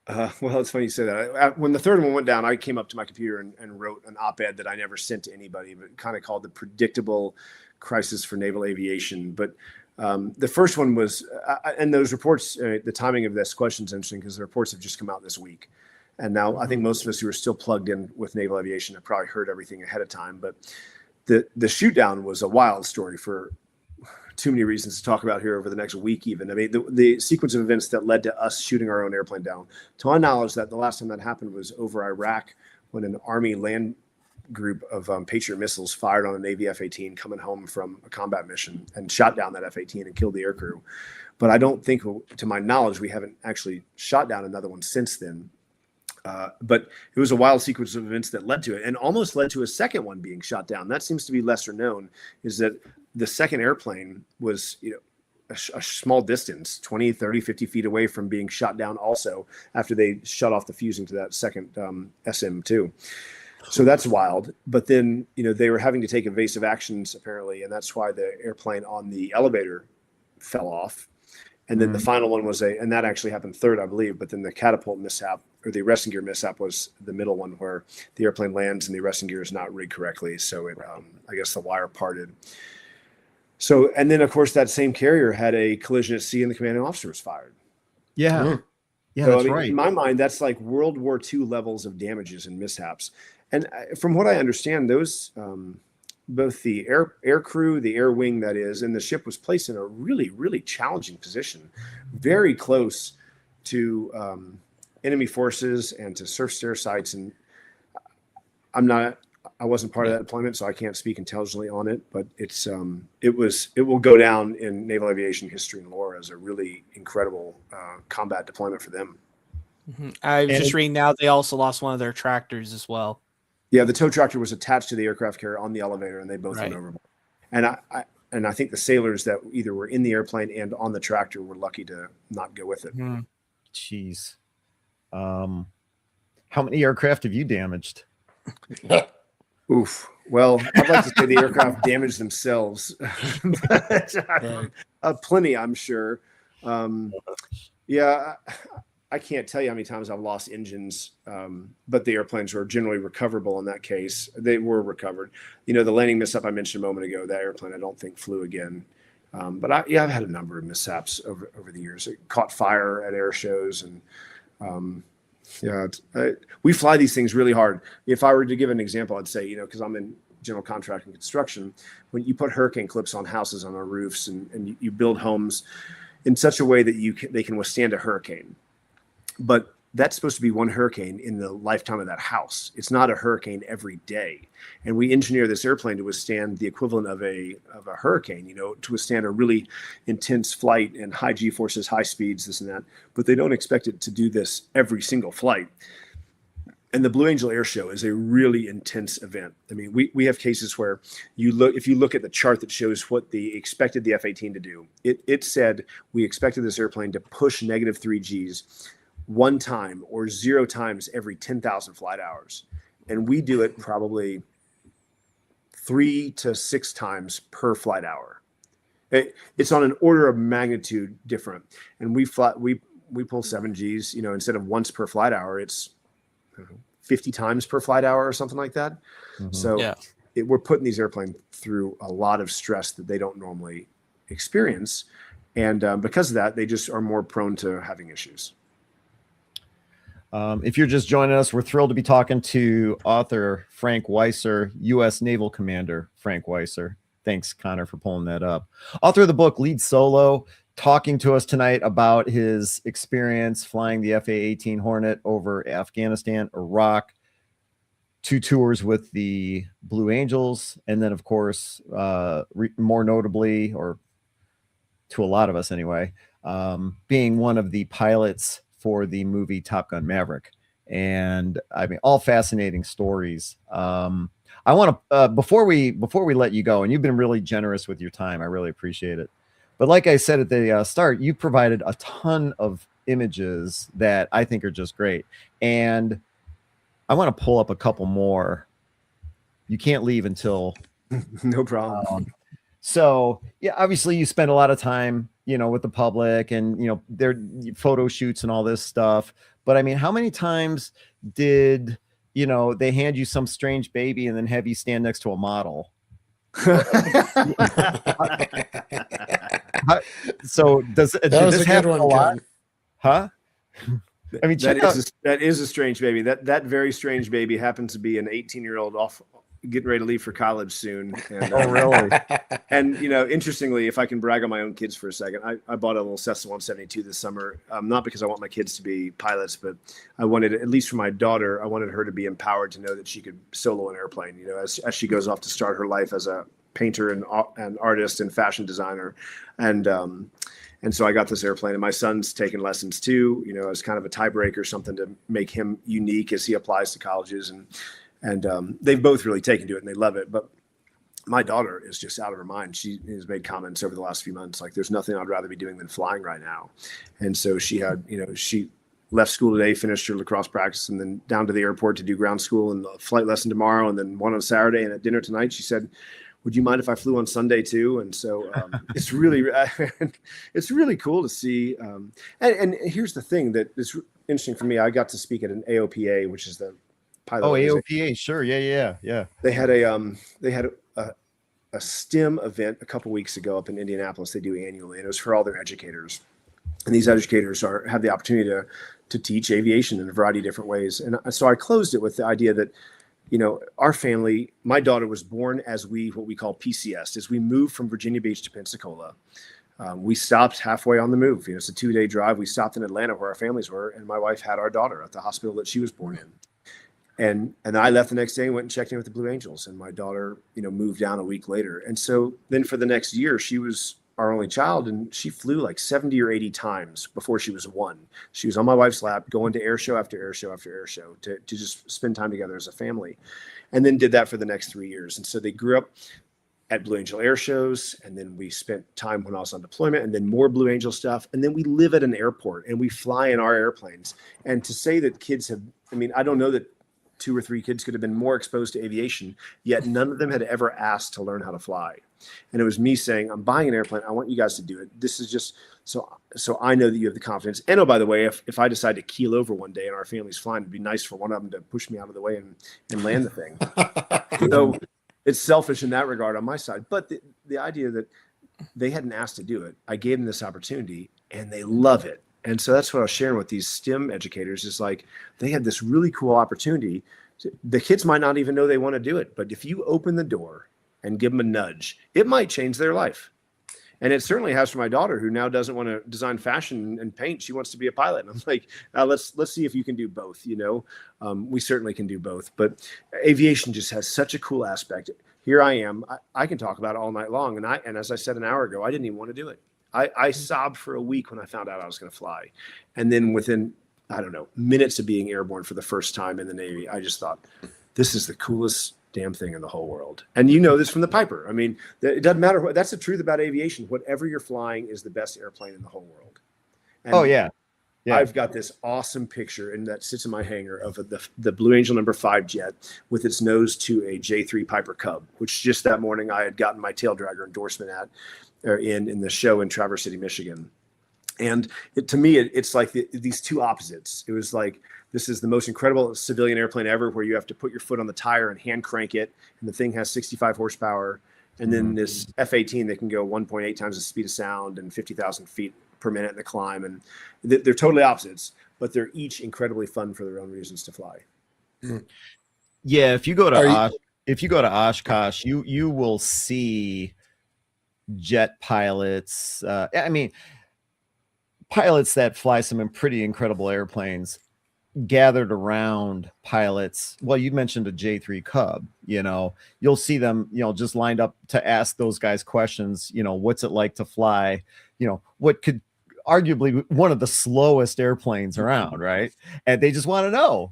Well, it's funny you say that. When the third one went down, I came up to my computer and wrote an op-ed that I never sent to anybody, but kind of called The Predictable Crisis for Naval Aviation. But the first one was, and those reports, the timing of this question is interesting because the reports have just come out this week. And now I think most of us who are still plugged in with naval aviation have probably heard everything ahead of time. But the shoot down was a wild story for too many reasons to talk about here over the next week even. I mean, the sequence of events that led to us shooting our own airplane down. To my knowledge, that the last time that happened was over Iraq when an Army land group of Patriot missiles fired on a Navy F-18 coming home from a combat mission and shot down that F-18 and killed the aircrew. But I don't think, to my knowledge, we haven't actually shot down another one since then. But it was a wild sequence of events that led to it, and almost led to a second one being shot down. That seems to be lesser known, is that the second airplane was, a small distance, 20, 30, 50 feet away from being shot down also after they shut off the fusing to that second SM-2. So that's wild. But then, they were having to take evasive actions apparently, and that's why the airplane on the elevator fell off. And then the final one was and that actually happened third, I believe. But then the catapult mishap, or the arresting gear mishap, was the middle one where the airplane lands and the arresting gear is not rigged correctly. So it, I guess the wire parted. So, and then of course that same carrier had a collision at sea and the commanding officer was fired. Yeah. Yeah, So, that's right. In my mind, that's like World War II levels of damages and mishaps. And from what I understand, those both the air crew, the air wing that is, and the ship was placed in a really, really challenging position, very close to enemy forces and to surface air sites. And I wasn't part of that deployment, so I can't speak intelligently on it, but it will go down in naval aviation history and lore as a really incredible combat deployment for them. I was just reading now they also lost one of their tractors as well. Yeah, the tow tractor was attached to the aircraft carrier on the elevator, and they both went overboard. And I think the sailors that either were in the airplane and on the tractor were lucky to not go with it. Jeez. How many aircraft have you damaged? Oof. Well, I'd like to say the aircraft damaged themselves. Plenty, I'm sure. Yeah, I can't tell you how many times I've lost engines, but the airplanes were generally recoverable in that case. They were recovered. The landing mishap I mentioned a moment ago, that airplane I don't think flew again. But I've had a number of mishaps over the years. It caught fire at air shows, and we fly these things really hard. If I were to give an example, I'd say, because I'm in general contracting construction, when you put hurricane clips on houses on our roofs and you build homes in such a way that they can withstand a hurricane. But that's supposed to be one hurricane in the lifetime of that house. It's not a hurricane every day. And we engineer this airplane to withstand the equivalent of a hurricane, to withstand a really intense flight and high G forces, high speeds, this and that. But they don't expect it to do this every single flight. And the Blue Angel Air Show is a really intense event. I mean, we have cases where if you look at the chart that shows what they expected the F-18 to do, it said we expected this airplane to push -3 Gs one time or 0 times every 10,000 flight hours. And we do it probably 3 to 6 times per flight hour. It's on an order of magnitude different. And we pull 7 Gs, instead of once per flight hour, it's 50 times per flight hour or something like that. Mm-hmm. So we're putting these airplanes through a lot of stress that they don't normally experience. And because of that, they just are more prone to having issues. If you're just joining us, we're thrilled to be talking to author Frank Weisser, U.S. Naval Commander Frank Weisser. Thanks, Connor, for pulling that up. Author of the book Lead Solo, talking to us tonight about his experience flying the F/A-18 Hornet over Afghanistan, Iraq, 2 tours with the Blue Angels, and then, of course, more notably, or to a lot of us anyway, being one of the pilots for the movie Top Gun Maverick. And I mean, all fascinating stories. I want to, before we let you go, and you've been really generous with your time, I really appreciate it. But like I said at the start, you provided a ton of images that I think are just great. And I want to pull up a couple more. You can't leave until no problem. So yeah, obviously you spend a lot of time, with the public and, their photo shoots and all this stuff. But I mean, how many times did, they hand you some strange baby and then have you stand next to a model? So does this happen a lot? Huh? I mean, that is a strange baby. That very strange baby happens to be an 18-year-old getting ready to leave for college soon. And, oh, really? And, interestingly, if I can brag on my own kids for a second, I bought a little Cessna 172 this summer, not because I want my kids to be pilots, but I wanted, at least for my daughter, I wanted her to be empowered to know that she could solo an airplane, as she goes off to start her life as a painter and artist and fashion designer. And so I got this airplane, and my son's taking lessons too, as kind of a tiebreaker, something to make him unique as he applies to colleges. And they've both really taken to it and they love it. But my daughter is just out of her mind. She has made comments over the last few months, like, there's nothing I'd rather be doing than flying right now. And so she had, she left school today, finished her lacrosse practice, and then down to the airport to do ground school and a flight lesson tomorrow, and then one on Saturday. And at dinner tonight, she said, would you mind if I flew on Sunday too? And so it's really cool to see. And here's the thing that is interesting for me. I got to speak at an AOPA, which is the pilot. Oh, AOPA, sure, yeah. They had a STEM event a couple weeks ago up in Indianapolis. They do annually, and it was for all their educators. And these educators have the opportunity to teach aviation in a variety of different ways. And so I closed it with the idea that our family, my daughter was born as what we call PCS, as we moved from Virginia Beach to Pensacola. We stopped halfway on the move. It's a 2-day drive. We stopped in Atlanta where our families were, and my wife had our daughter at the hospital that she was born in. And I left the next day and went and checked in with the Blue Angels, and my daughter, moved down a week later. And so then for the next year, she was our only child, and she flew like 70 or 80 times before she was 1. She was on my wife's lap, going to air show after air show after air show to just spend time together as a family, and then did that for the next 3 years. And so they grew up at Blue Angel air shows, and then we spent time when I was on deployment, and then more Blue Angel stuff. And then we live at an airport and we fly in our airplanes. And to say that kids have, I don't know that 2 or 3 kids could have been more exposed to aviation, yet none of them had ever asked to learn how to fly. And it was me saying, I'm buying an airplane. I want you guys to do it. This is just so I know that you have the confidence. And oh, by the way, if I decide to keel over one day and our family's flying, it'd be nice for one of them to push me out of the way and land the thing. So it's selfish in that regard on my side. But the idea that they hadn't asked to do it, I gave them this opportunity and they love it. And so that's what I was sharing with these STEM educators, is like, they had this really cool opportunity. The kids might not even know they want to do it, but if you open the door and give them a nudge, it might change their life. And it certainly has for my daughter, who now doesn't want to design fashion and paint. She wants to be a pilot. And I'm like, let's see if you can do both. We certainly can do both. But aviation just has such a cool aspect. Here I am. I can talk about it all night long. And as I said an hour ago, I didn't even want to do it. I sobbed for a week when I found out I was going to fly. And then within, minutes of being airborne for the first time in the Navy, I just thought, this is the coolest damn thing in the whole world. And you know this from the Piper. It doesn't matter what, that's the truth about aviation. Whatever you're flying is the best airplane in the whole world. And oh yeah. I've got this awesome picture, and that sits in my hangar, of the Blue Angel number 5 jet with its nose to a J3 Piper Cub, which just that morning I had gotten my tail dragger endorsement in the show in Traverse City, Michigan. And to me, it's like these two opposites. It was like, this is the most incredible civilian airplane ever, where you have to put your foot on the tire and hand crank it, and the thing has 65 horsepower. And then this F-18 that can go 1.8 times the speed of sound and 50,000 feet per minute in the climb. And they're totally opposites, but they're each incredibly fun for their own reasons to fly. Yeah, if you go to Oshkosh, you will see jet pilots. Pilots that fly some pretty incredible airplanes gathered around pilots. Well, you mentioned a J3 Cub. You'll see them, just lined up to ask those guys questions. What's it like to fly? What could arguably one of the slowest airplanes around, right? And they just want to know.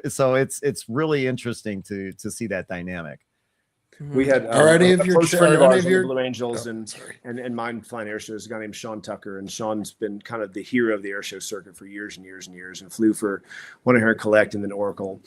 So it's really interesting to see that dynamic. We had any of your Blue Angels and mine flying air shows, a guy named Sean Tucker, and Sean's been kind of the hero of the air show circuit for years and years and years, and flew for One Air Collect and then Oracle,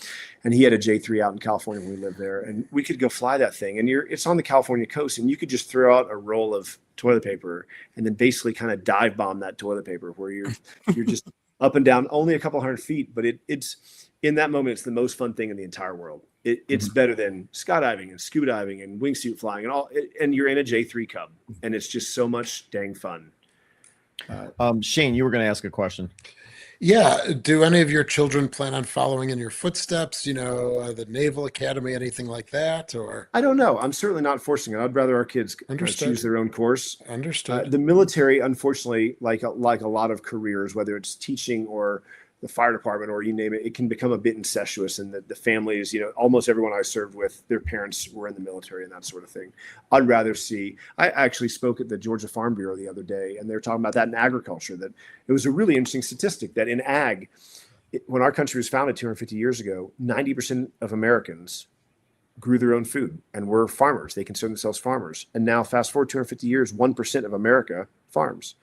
and he had a J3 out in California when we lived there, and we could go fly that thing, and it's on the California coast, and you could just throw out a roll of toilet paper and then basically kind of dive bomb that toilet paper, where you're just up and down only a couple hundred feet, but it's in that moment, it's the most fun thing in the entire world. It's better than skydiving and scuba diving and wingsuit flying and all. And you're in a J3 Cub, and it's just so much dang fun. Shane, you were going to ask a question. Yeah. Do any of your children plan on following in your footsteps? The Naval Academy, anything like that? Or I don't know. I'm certainly not forcing it. I'd rather our kids choose their own course. Understood. The military, unfortunately, like a lot of careers, whether it's teaching or the fire department or you name it, it can become a bit incestuous, and the families, almost everyone I served with, their parents were in the military and that sort of thing. I'd rather see, I actually spoke at the Georgia Farm Bureau the other day, and they were talking about that in agriculture, that it was a really interesting statistic that in ag, when our country was founded 250 years ago, 90% of Americans grew their own food and were farmers. They consider themselves farmers. And now fast forward 250 years, 1% of America farms.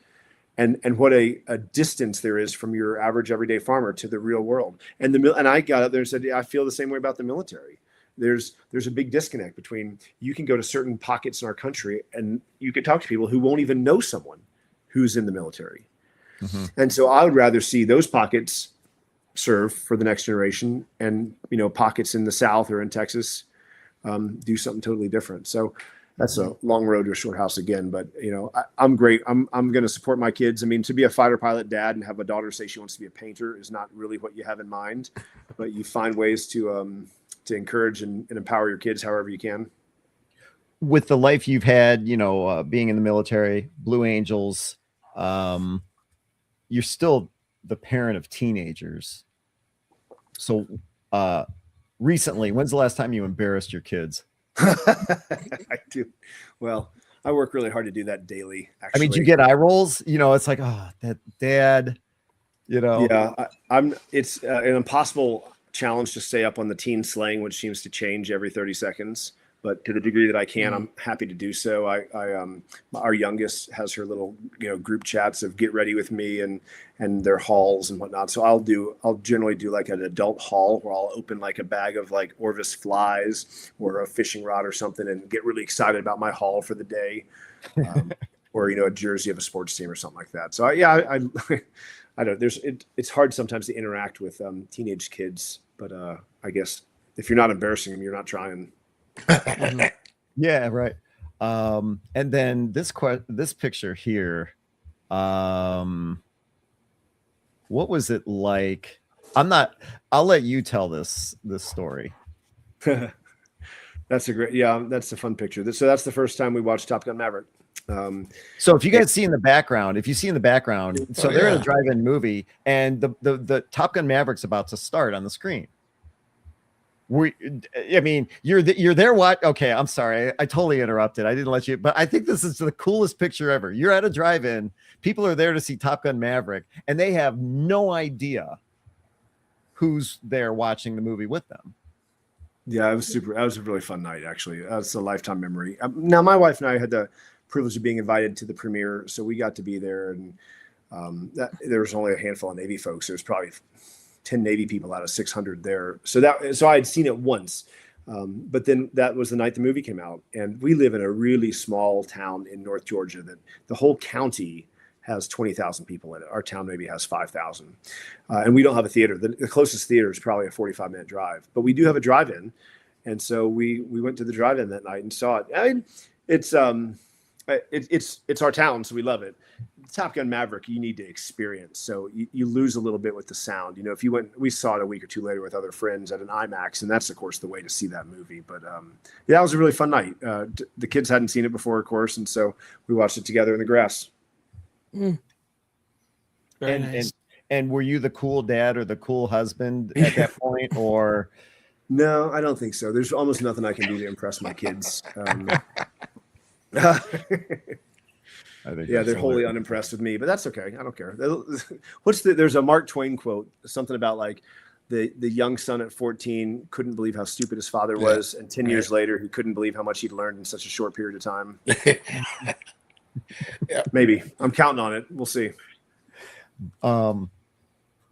And what a distance there is from your average everyday farmer to the real world. And I got up there and said, I feel the same way about the military. There's a big disconnect between, you can go to certain pockets in our country and you can talk to people who won't even know someone who's in the military. Mm-hmm. And so I would rather see those pockets serve for the next generation, and pockets in the South or in Texas do something totally different. So that's a long road to a short house again, but I'm great. I'm going to support my kids. To be a fighter pilot dad and have a daughter say she wants to be a painter is not really what you have in mind, but you find ways to to encourage and empower your kids however you can. With the life you've had, being in the military, Blue Angels, you're still the parent of teenagers. So recently, when's the last time you embarrassed your kids? I do. Well, I work really hard to do that daily. Actually, I mean, do you get eye rolls? It's like, oh, that dad, Yeah, it's an impossible challenge to stay up on the teen slang, which seems to change every 30 seconds. But to the degree that I can, I'm happy to do so. Our youngest has her little, group chats of get ready with me and their hauls and whatnot. So I'll generally do like an adult haul where I'll open like a bag of like Orvis flies or a fishing rod or something and get really excited about my haul for the day, or a jersey of a sports team or something like that. So I don't. It's hard sometimes to interact with teenage kids, but I guess if you're not embarrassing them, you're not trying. Yeah, right. And then this picture here, what was it like? I'll let you tell this story. That's a fun picture. So that's the first time we watched Top Gun Maverick. So if you guys see in the background, so they're in a drive-in movie and the Top Gun Maverick's about to start on the screen. You're there. What? Okay, I'm sorry. I totally interrupted. I didn't let you, but I think this is the coolest picture ever. You're at a drive-in. People are there to see Top Gun Maverick, and they have no idea who's there watching the movie with them. Yeah, it was super. That was a really fun night, actually. That's a lifetime memory. Now, my wife and I had the privilege of being invited to the premiere, so we got to be there, and there was only a handful of Navy folks. There was probably 10 Navy people out of 600 there. So I had seen it once, but then that was the night the movie came out. And we live in a really small town in North Georgia that the whole county has 20,000 people in it. Our town maybe has 5,000. And we don't have a theater. The closest theater is probably a 45-minute drive, but we do have a drive-in. And so we went to the drive-in that night and saw it. I mean, it's our town, so we love it. Top Gun Maverick, you need to experience. So you lose a little bit with the sound. If you went, we saw it a week or two later with other friends at an IMAX, and that's of course the way to see that movie. But it was a really fun night. The kids hadn't seen it before, of course, and so we watched it together in the grass. Very nice. And were you the cool dad or the cool husband at that point, or? No, I don't think so. There's almost nothing I can do to impress my kids. They're wholly unimpressed with me, but that's okay. I don't care. There's a Mark Twain quote, something about like the young son at 14 couldn't believe how stupid his father was, and 10 years later he couldn't believe how much he'd learned in such a short period of time. Maybe I'm counting on it. We'll see.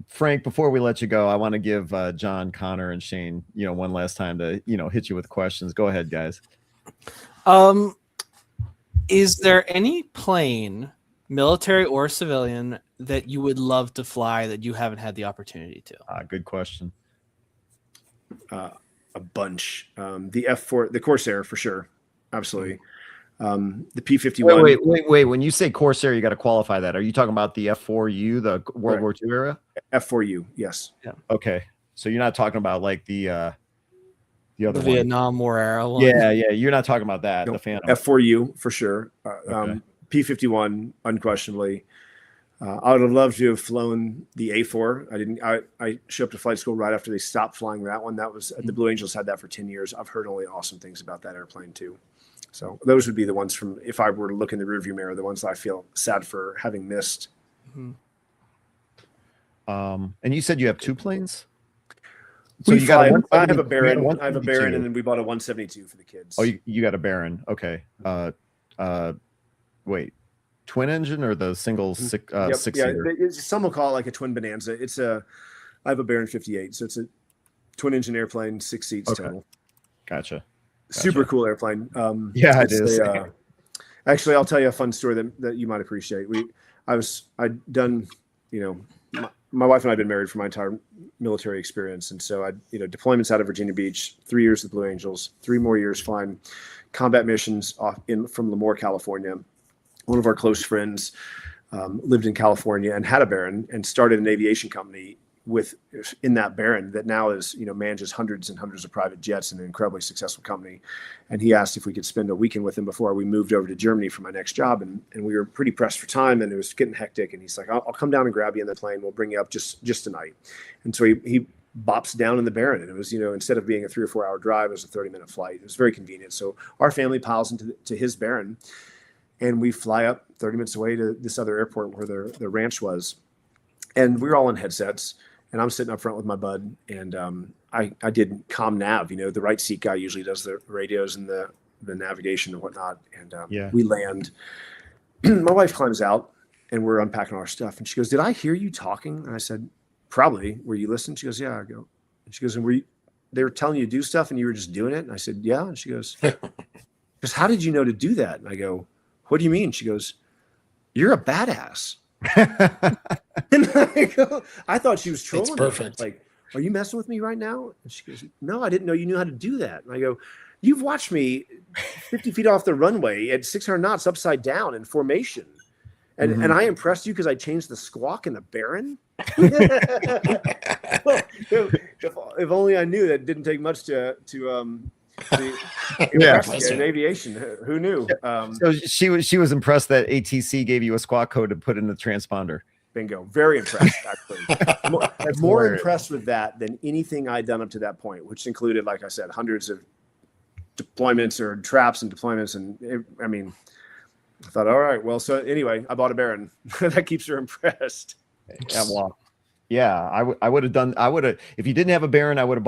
Frank, before we let you go, I want to give John, Connor, and Shane, one last time to hit you with questions. Go ahead, guys. Is there any plane, military or civilian, that you would love to fly that you haven't had the opportunity to? Good question. A bunch. The F4, the Corsair for sure. Absolutely. The P-51. Wait. When you say Corsair, you got to qualify that. Are you talking about the F4U, the World War II era? F4U, yes. Yeah. Okay. So you're not talking about like the other one. Vietnam War era one. Yeah. You're not talking about that. Nope. The Phantom. F4U for sure. Okay. P-51 unquestionably. I would have loved to have flown the A4. I showed up to flight school right after they stopped flying that one. That was the Blue Angels had that for 10 years. I've heard only awesome things about that airplane too. So those would be the ones from, if I were to look in the rearview mirror, the ones that I feel sad for having missed. Mm-hmm. And you said you have two planes? So you got I have a Baron. I have a Baron, and then we bought a 172 for the kids. Oh, you got a Baron. Okay. Wait, twin engine or the single six-seater? Yeah, some will call it like a twin Bonanza. I have a Baron 58, so it's a twin engine airplane, 6 seats total. Gotcha. Super cool airplane. Yeah, it is. Actually, I'll tell you a fun story that you might appreciate. I'd done, my wife and I had been married for my entire military experience. And so deployments out of Virginia Beach, 3 years with the Blue Angels, 3 more years flying combat missions from Lemoore, California. One of our close friends lived in California and had a Baron and started an aviation company in that Baron that now is, manages hundreds and hundreds of private jets and an incredibly successful company. And he asked if we could spend a weekend with him before we moved over to Germany for my next job. And we were pretty pressed for time, and it was getting hectic. And he's like, I'll come down and grab you in the plane. We'll bring you up just tonight. And so he bops down in the Baron. And it was, instead of being a 3 or 4 hour drive, it was a 30-minute flight. It was very convenient. So our family piles into his Baron, and we fly up 30 minutes away to this other airport where the ranch was. And we were all in headsets. And I'm sitting up front with my bud, and I did comm nav. The right seat guy usually does the radios and the navigation and whatnot. And we land. My wife climbs out, and we're unpacking all our stuff. And she goes, "Did I hear you talking?" And I said, "Probably. Were you listening?" She goes, "Yeah." I go, and she goes, "And they were telling you to do stuff, and you were just doing it?" And I said, "Yeah." And she goes, "How did you know to do that?" And I go, "What do you mean?" She goes, "You're a badass." And I thought she was trolling. It's perfect. Like, "Are you messing with me right now?" And she goes, "No, I didn't know you knew how to do that." And I go, "You've watched me 50 feet off the runway at 600 knots upside down in formation. And I impressed you because I changed the squawk in the Baron?" Well, if only I knew that didn't take much to impress in aviation. Who knew? So she was impressed that ATC gave you a squawk code to put in the transponder. Bingo. Very impressed, actually. More impressed with that than anything I'd done up to that point, which included, like I said, hundreds of deployments or traps and deployments. And I thought, all right, well, so anyway, I bought a Baron. That keeps her impressed. I would have if you didn't have a Baron, I would have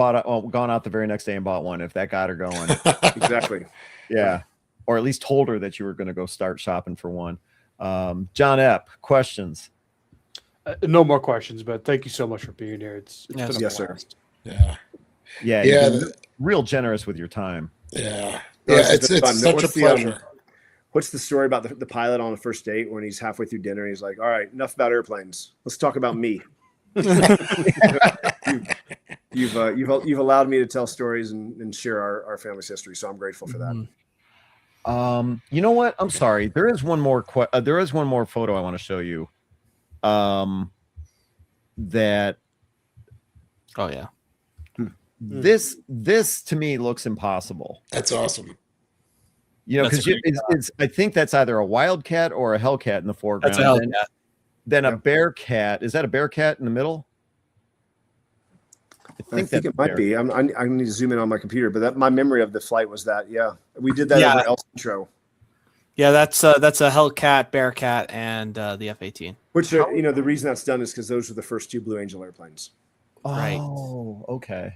gone out the very next day and bought one if that got her going. Exactly. Yeah. Or at least told her that you were going to go start shopping for one. John Epp, questions? No more questions, but thank you so much for being here. It's been a yes, sir. blast. Yeah. Real generous with your time. Yeah. No, It's such a pleasure. What's the story about the pilot on the first date when he's halfway through dinner? He's like, "All right, enough about airplanes. Let's talk about me." You've allowed me to tell stories and share our family's history, so I'm grateful for that. You know what? I'm sorry. There is one more photo I want to show you. That. Oh yeah. This to me looks impossible. That's awesome. Because I think that's either a wildcat or a hellcat in the foreground. That's a hellcat. Then a bearcat. Is that a bearcat in the middle? I think it might be. I need to zoom in on my computer, but my memory of the flight was that. Yeah, we did that over El Centro. Yeah, that's a Hellcat, Bearcat, and the F-18. Which the reason that's done is because those were the first 2 Blue Angel airplanes. Right. Oh, okay.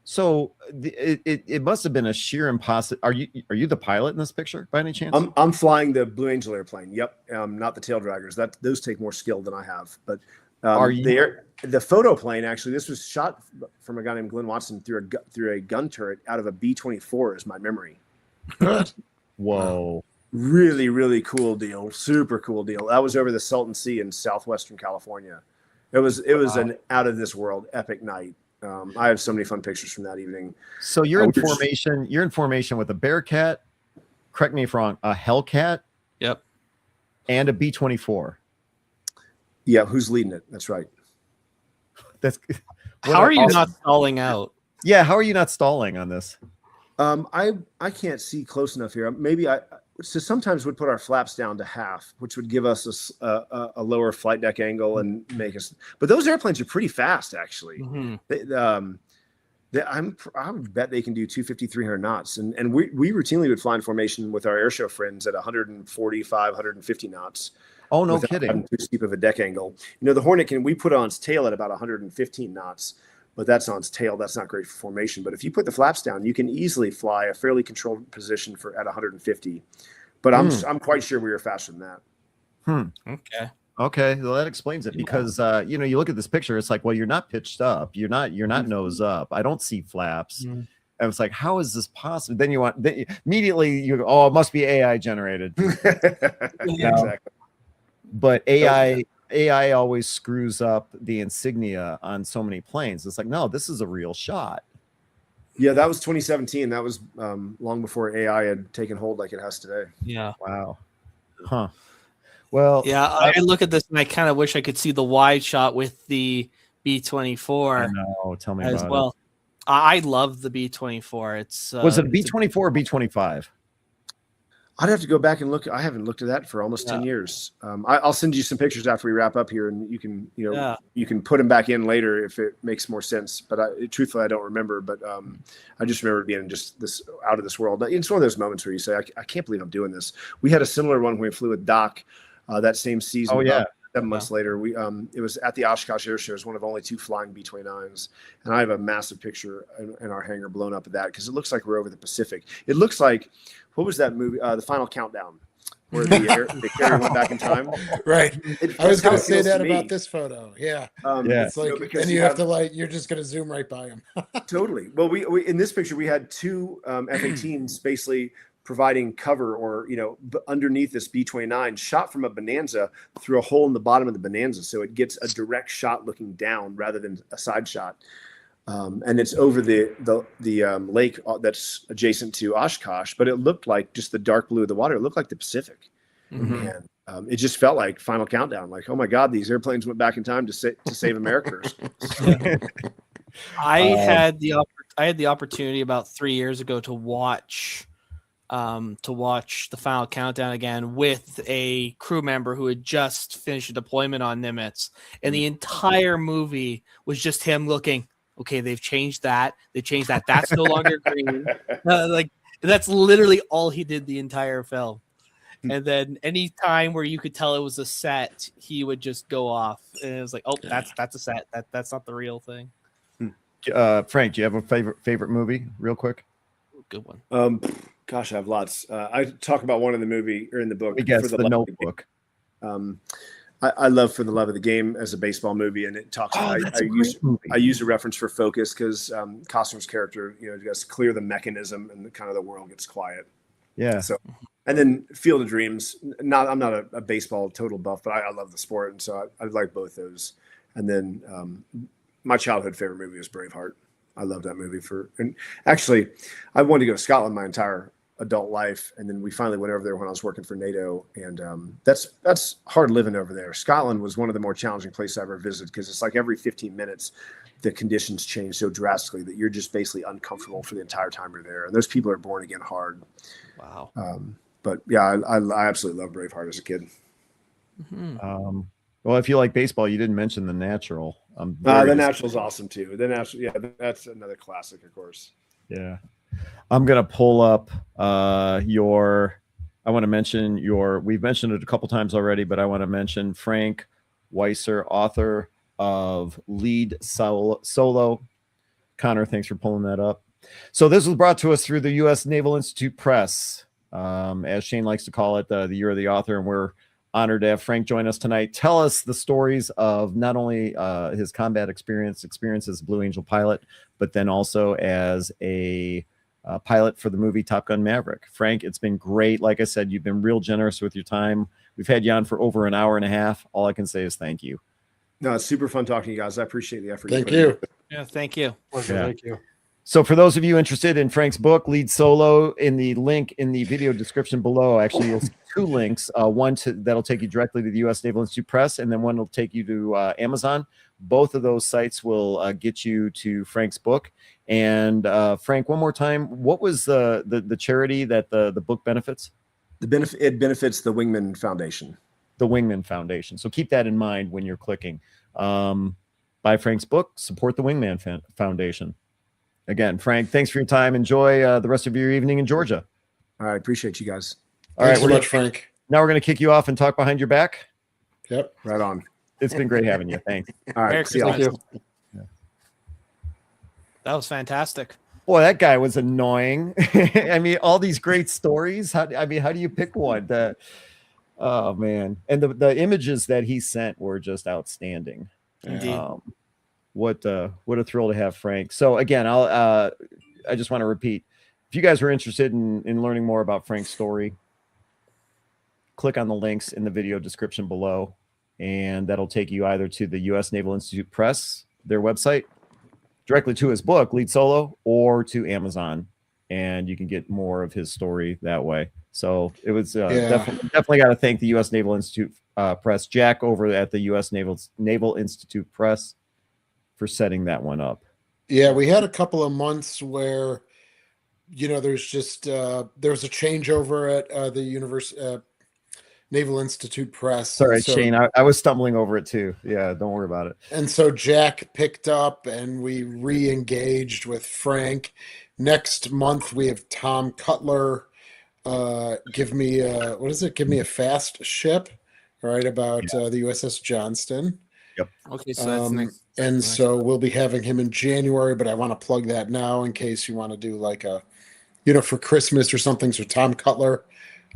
So it must have been a sheer impossibility. Are you the pilot in this picture by any chance? I'm flying the Blue Angel airplane. Yep, not the tail draggers. Those take more skill than I have. But the photo plane actually? This was shot from a guy named Glenn Watson through a gun turret out of a B-24. Is my memory. Whoa! Really, really cool deal. Super cool deal. That was over the Salton Sea in southwestern California. It was an out of this world epic night. I have so many fun pictures from that evening. So you're in formation. You're in formation with a Bearcat. Correct me if wrong. A Hellcat. Yep. And a B-24. Yeah, who's leading it? That's right. How are you not stalling out? Yeah, how are you not stalling on this? I can't see close enough here. Maybe so sometimes we'd put our flaps down to half, which would give us a lower flight deck angle and make us. But those airplanes are pretty fast, actually. Mm-hmm. I would bet they can do 250, 300 knots. And we routinely would fly in formation with our airshow friends at 145, 150 knots. Oh, no kidding. Having too steep of a deck angle. The Hornet we put on its tail at about 115 knots, but that's on its tail. That's not great for formation. But if you put the flaps down, you can easily fly a fairly controlled position at 150. But I'm quite sure we were faster than that. Okay. Well, that explains it because you look at this picture, it's like, well, you're not pitched up, you're not nose up. I don't see flaps. And it's like, how is this possible? Then immediately you go, oh, it must be AI generated. Exactly. But AI always screws up the insignia on so many planes. It's like, no, this is a real shot. Yeah, that was 2017. That was long before AI had taken hold like it has today. Yeah. Wow. Huh. Well, yeah, I look at this and I kind of wish I could see the wide shot with the B-24 know. Tell me as about well. I love the B-24. It's it. Was it a B-24 or B-25? I'd have to go back and look. I haven't looked at that for almost 10 years. I'll send you some pictures after we wrap up here, and you can, you can put them back in later if it makes more sense. But truthfully, I don't remember. But I just remember being just this out of this world. It's one of those moments where you say, I can't believe I'm doing this. We had a similar one when we flew with Doc that same season. Oh, yeah. 7 months later, it was at the Oshkosh Air Show. It was one of only 2 flying B-29s, and I have a massive picture in our hangar blown up of that because it looks like we're over the Pacific. It looks like, what was that movie? The Final Countdown, where the carrier went back in time. Right. I was going to say that to about me. this photo. Yeah. Yeah. It's like, because and you have to you're just going to zoom right by him. Totally. Well, we in this picture we had 2 F-18s basically providing cover, or underneath this B-29, shot from a Bonanza through a hole in the bottom of the Bonanza, so it gets a direct shot looking down rather than a side shot. And it's over the lake that's adjacent to Oshkosh, but it looked like just the dark blue of the water. It looked like the Pacific, and it just felt like Final Countdown. Like, oh my God, these airplanes went back in time to save America. I had the opportunity about 3 years ago to watch the Final Countdown again with a crew member who had just finished a deployment on Nimitz, and the entire movie was just him looking, okay, they've changed that. That's no longer green. Like, that's literally all he did the entire film. And then any time where you could tell it was a set, he would just go off, and it was like, oh, that's a set. That's not the real thing. Frank, do you have a favorite movie, real quick? Good one. Gosh, I have lots. I talk about one in the movie or in the book. I guess the Notebook. I love For the Love of the Game as a baseball movie, and it talks. I use a reference for focus because Costner's character, just clear the mechanism, and kind of the world gets quiet. Yeah. So, and then Field of Dreams. I'm not a baseball total buff, but I love the sport, and so I like both those. And then my childhood favorite movie was Braveheart. I love that movie and actually, I wanted to go to Scotland my entire adult life, and then we finally went over there when I was working for NATO, and that's hard living over there. Scotland was one of the more challenging places I ever visited because it's like every 15 minutes the conditions change so drastically that you're just basically uncomfortable for the entire time you're there, and those people are born again hard. Wow. But yeah, I absolutely love Braveheart as a kid. Mm-hmm. Well, if you like baseball, you didn't mention The Natural. The Natural's awesome too. The Natural, yeah, that's another classic, of course. Yeah. I'm going to pull up I want to mention we've mentioned it a couple times already, but I want to mention Frank Weisser, author of Lead Solo. Connor, thanks for pulling that up. So this was brought to us through the U.S. Naval Institute Press, as Shane likes to call it, the year of the author, and we're honored to have Frank join us tonight. Tell us the stories of not only his combat experience as a Blue Angel pilot, but then also as a pilot for the movie Top Gun Maverick. Frank, it's been great. Like I said, you've been real generous with your time. We've had you on for over an hour and a half. All I can say is thank you. No, it's super fun talking to you guys. I appreciate the effort. Thank you. Yeah, thank you. Thank you. So for those of you interested in Frank's book, Lead Solo, in the link in the video description below, actually you'll see 2 links. One that'll take you directly to the U.S. Naval Institute Press, and then one will take you to Amazon. Both of those sites will get you to Frank's book. And Frank, one more time, what was the charity that the book benefits? It benefits the Wingman Foundation. The Wingman Foundation. So keep that in mind when you're clicking. Buy Frank's book, support the Wingman Foundation. Again, Frank, thanks for your time. Enjoy the rest of your evening in Georgia. All right. Appreciate you guys. All right. Thanks so much, Frank. Now we're going to kick you off and talk behind your back. Yep. Right on. It's been great having you. Thanks. All right. See you. That was fantastic. Boy, that guy was annoying. I mean, all these great stories. How do you pick one? Oh, man. And the images that he sent were just outstanding. Indeed. What a thrill to have Frank. So again, I just want to repeat, if you guys were interested in learning more about Frank's story, click on the links in the video description below, and that'll take you either to the U.S. Naval Institute Press, their website, directly to his book, Lead Solo, or to Amazon, and you can get more of his story that way. So it was definitely got to thank the U.S. Naval Institute Press, Jack over at the U.S. Naval Institute Press. for setting that one up. Yeah, we had a couple of months where, there's just there's a changeover at the Naval Institute Press. Sorry, and so, Shane. I was stumbling over it too. Yeah, don't worry about it. And so Jack picked up, and we re-engaged with Frank. Next month we have Tom Cutler. Give me a fast ship, right? About the USS Johnston. Yep. Okay, so that's next. And so we'll be having him in January, but I want to plug that now in case you want to do like a, for Christmas or something. So Tom Cutler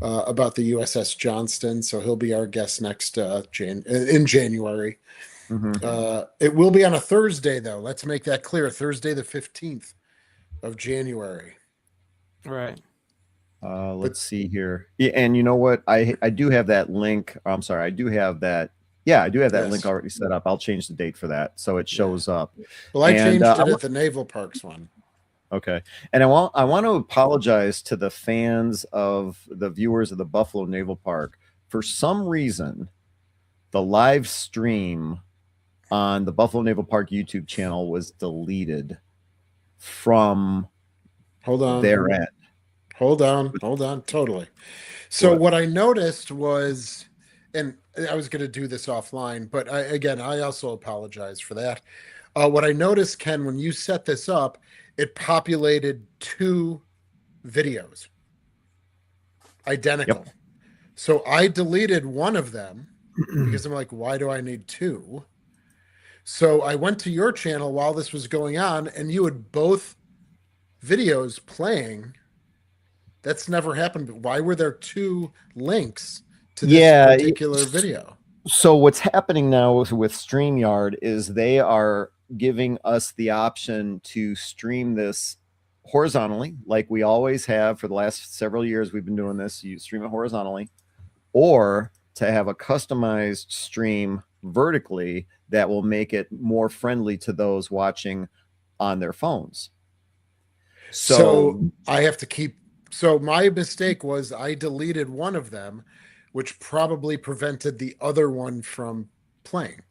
about the USS Johnston. So he'll be our guest next in January. Mm-hmm. It will be on a Thursday, though. Let's make that clear. Thursday, the 15th of January. Right. Let's see here. Yeah, and you know what? I do have that link. I'm sorry. I do have that. Yeah, I do have that link already set up. I'll change the date for that so it shows up. Well, I changed it at the Naval Parks one. Okay. And I want to apologize to the fans of the viewers of the Buffalo Naval Park. For some reason, the live stream on the Buffalo Naval Park YouTube channel was deleted from their end. Hold on. Totally. So what I noticed was, and I was going to do this offline, but I also apologize for that. What I noticed, Ken, when you set this up, it populated 2 videos, identical. Yep. So I deleted one of them because I'm like, why do I need 2? So I went to your channel while this was going on, and you had both videos playing. That's never happened. But why were there 2 links to this particular video? So what's happening now with StreamYard is they are giving us the option to stream this horizontally, like we always have for the last several years. We've been doing this. You stream it horizontally, or to have a customized stream vertically that will make it more friendly to those watching on their phones. So I have to keep. So my mistake was I deleted one of them, which probably prevented the other one from playing.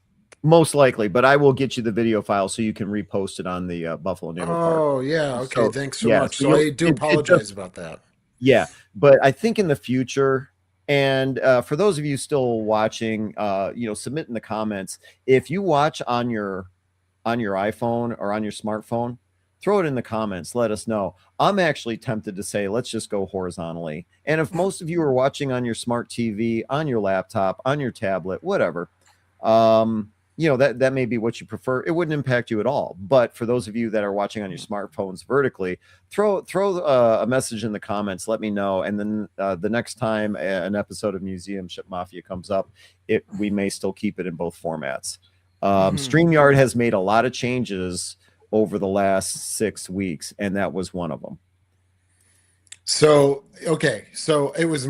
Most likely, but I will get you the video file so you can repost it on the Buffalo Naval Park. Oh, yeah. Okay. Thanks so much. So I do apologize about that. Yeah. But I think in the future, and for those of you still watching, submit in the comments. If you watch on your iPhone or on your smartphone, throw it in the comments. Let us know. I'm actually tempted to say, let's just go horizontally. And if most of you are watching on your smart TV, on your laptop, on your tablet, whatever, that may be what you prefer. It wouldn't impact you at all. But for those of you that are watching on your smartphones vertically, throw a message in the comments. Let me know. And then the next time an episode of Museum Ship Mafia comes up, we may still keep it in both formats. StreamYard has made a lot of changes over the last 6 weeks, and that was one of them. So, okay. So it was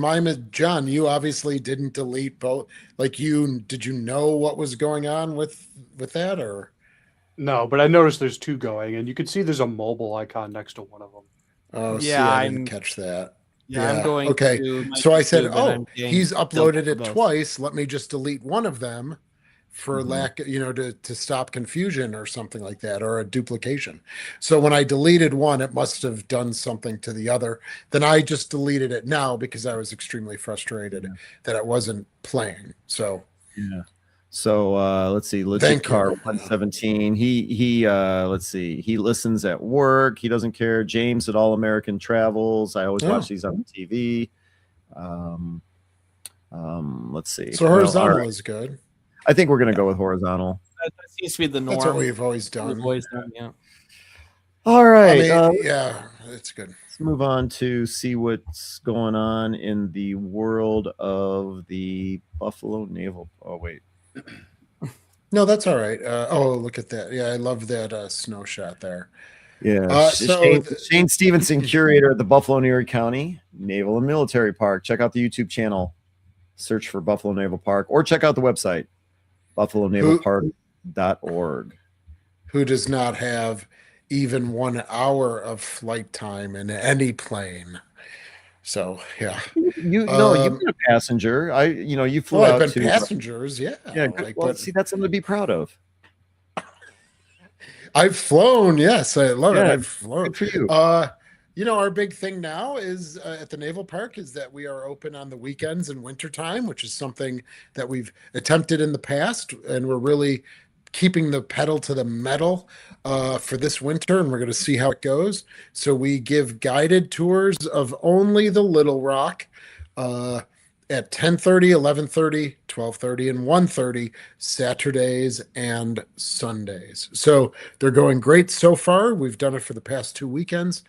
John, you obviously didn't delete both. Did you know what was going on with that, or? No, but I noticed there's 2 going, and you can see there's a mobile icon next to one of them. Oh, yeah. I didn't catch that. Yeah, I'm going. Okay. So I said, he's uploaded it both. twice. Let me just delete one of them for lack, to stop confusion or something like that, or a duplication. So when I deleted one, it must have done something to the other. Then I just deleted it now because I was extremely frustrated that it wasn't playing. So yeah. So let's see, Legit Car 117. He let's see, he listens at work. He doesn't care. James at All American Travels. I always watch these on TV. Let's see. So horizontal is good. I think we're going to go with horizontal. That seems to be the norm. That's what we've always done. Yeah. All right. Yeah, it's good. Let's move on to see what's going on in the world of the Buffalo Naval. Oh, wait. No, that's all right. Look at that. Yeah, I love that snow shot there. Yeah. Shane Stevenson, curator at the Buffalo and Erie County Naval and Military Park. Check out the YouTube channel. Search for Buffalo Naval Park, or check out the website, buffalonavalpark.org. Who does not have even 1 hour of flight time in any plane? So yeah, you've been a passenger. You flew out I've been to passengers. Yeah. Yeah. See, that's something to be proud of. I've flown. Yes, I love it. Yeah, I've flown. good for you. Our big thing now is at the Naval Park is that we are open on the weekends and wintertime, which is something that we've attempted in the past, and we're really keeping the pedal to the metal for this winter, and we're going to see how it goes. So we give guided tours of only the Little Rock at 10:30, 11:30, 12:30, and 1:30 Saturdays and Sundays. So they're going great so far. We've done it for the past 2 weekends.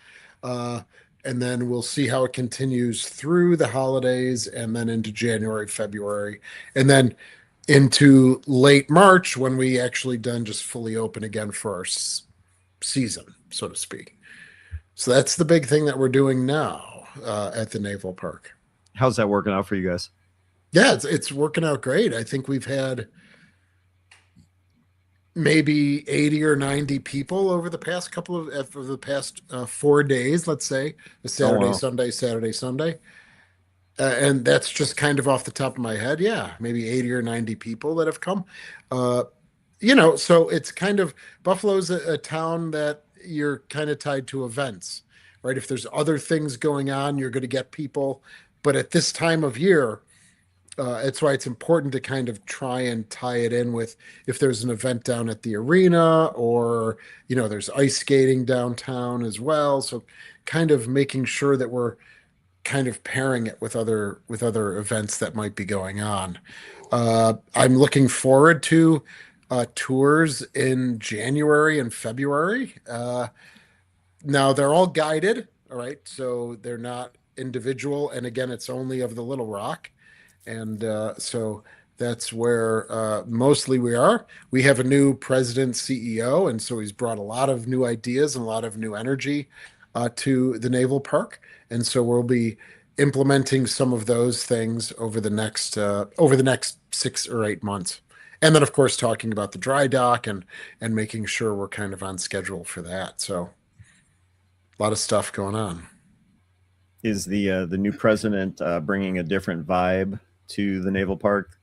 And then we'll see how it continues through the holidays and then into January, February, and then into late March when we actually done just fully open again for our season, so to speak. So that's the big thing that we're doing now at the Naval Park. How's that working out for you guys? Yeah, it's working out great. I think we've had maybe 80 or 90 people over the past 4 days, let's say, the Saturday, wow. Saturday, Sunday. And that's just kind of off the top of my head. Yeah, maybe 80 or 90 people that have come. So it's kind of Buffalo's a town that you're kind of tied to events, right? If there's other things going on, you're going to get people. But at this time of year, it's why it's important to kind of try and tie it in with if there's an event down at the arena or, there's ice skating downtown as well. So kind of making sure that we're kind of pairing it with other events that might be going on. I'm looking forward to tours in January and February. Now they're all guided. All right. So they're not individual. And again, it's only of the Little Rock. And so that's where mostly we are. We have a new president, CEO, and so he's brought a lot of new ideas and a lot of new energy to the Naval Park. And so we'll be implementing some of those things over the next 6 or 8 months. And then, of course, talking about the dry dock and making sure we're kind of on schedule for that. So a lot of stuff going on. Is the new president bringing a different vibe to the Naval Park?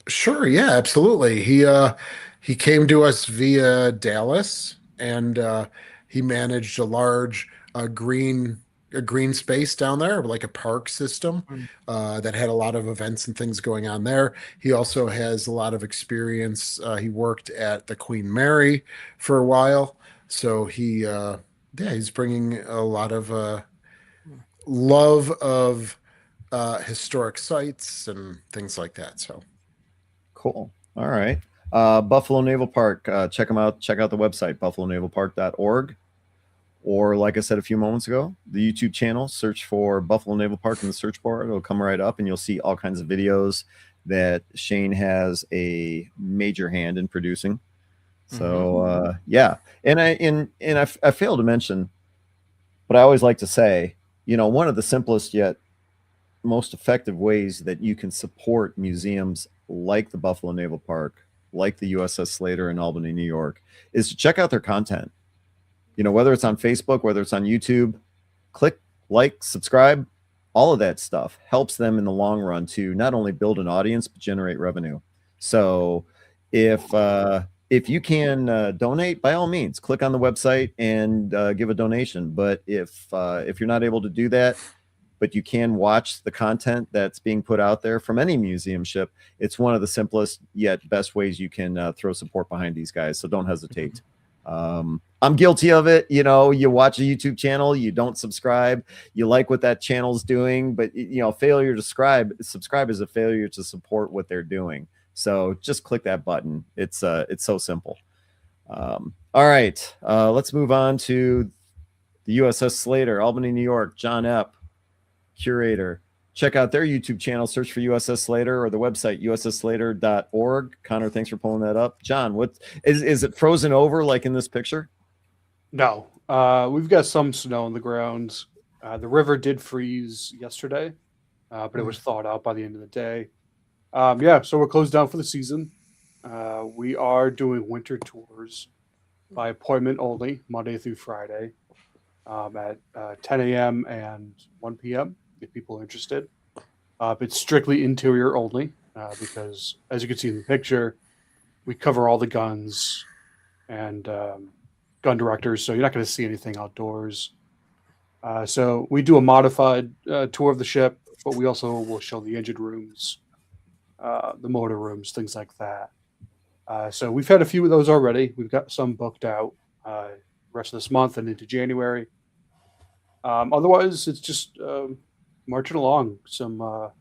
Sure, yeah, absolutely. He came to us via Dallas, and he managed a large green space down there, like a park system that had a lot of events and things going on there. He also has a lot of experience. He worked at the Queen Mary for a while, so he's bringing a lot of love of historic sites and things like that. So cool. All right. Buffalo Naval Park. Check them out. Check out the website, buffalonavalpark.org. Or like I said a few moments ago, the YouTube channel, search for Buffalo Naval Park in the search bar. It'll come right up and you'll see all kinds of videos that Shane has a major hand in producing. So yeah. And I failed to mention, but I always like to say, one of the simplest yet most effective ways that you can support museums like the Buffalo Naval Park, like the USS Slater in Albany, New York, is to check out their content. Whether it's on Facebook, whether it's on YouTube, click like, subscribe, all of that stuff helps them in the long run to not only build an audience, but generate revenue. So if you can donate, by all means, click on the website and give a donation. But if you're not able to do that, but you can watch the content that's being put out there from any museum ship, it's one of the simplest yet best ways you can throw support behind these guys. So don't hesitate. I'm guilty of it. You watch a YouTube channel, you don't subscribe, you like what that channel's doing, but failure to subscribe is a failure to support what they're doing. So just click that button. It's so simple. All right. Let's move on to the USS Slater, Albany, New York. John Epp, curator. Check out their YouTube channel, search for USS Slater, or the website ussslater.org. Connor, thanks for pulling that up. John, what is it frozen over like in this picture? No, we've got some snow on the ground. The river did freeze yesterday, but it was thawed out by the end of the day. So we're closed down for the season. We are doing winter tours by appointment only, Monday through Friday, at 10 a.m. and 1 p.m. if people are interested. It's strictly interior only because, as you can see in the picture, we cover all the guns and gun directors, so you're not going to see anything outdoors. So we do a modified tour of the ship, but we also will show the engine rooms, the motor rooms, things like that. So we've had a few of those already. We've got some booked out rest of this month and into January. Otherwise, it's just marching along. Some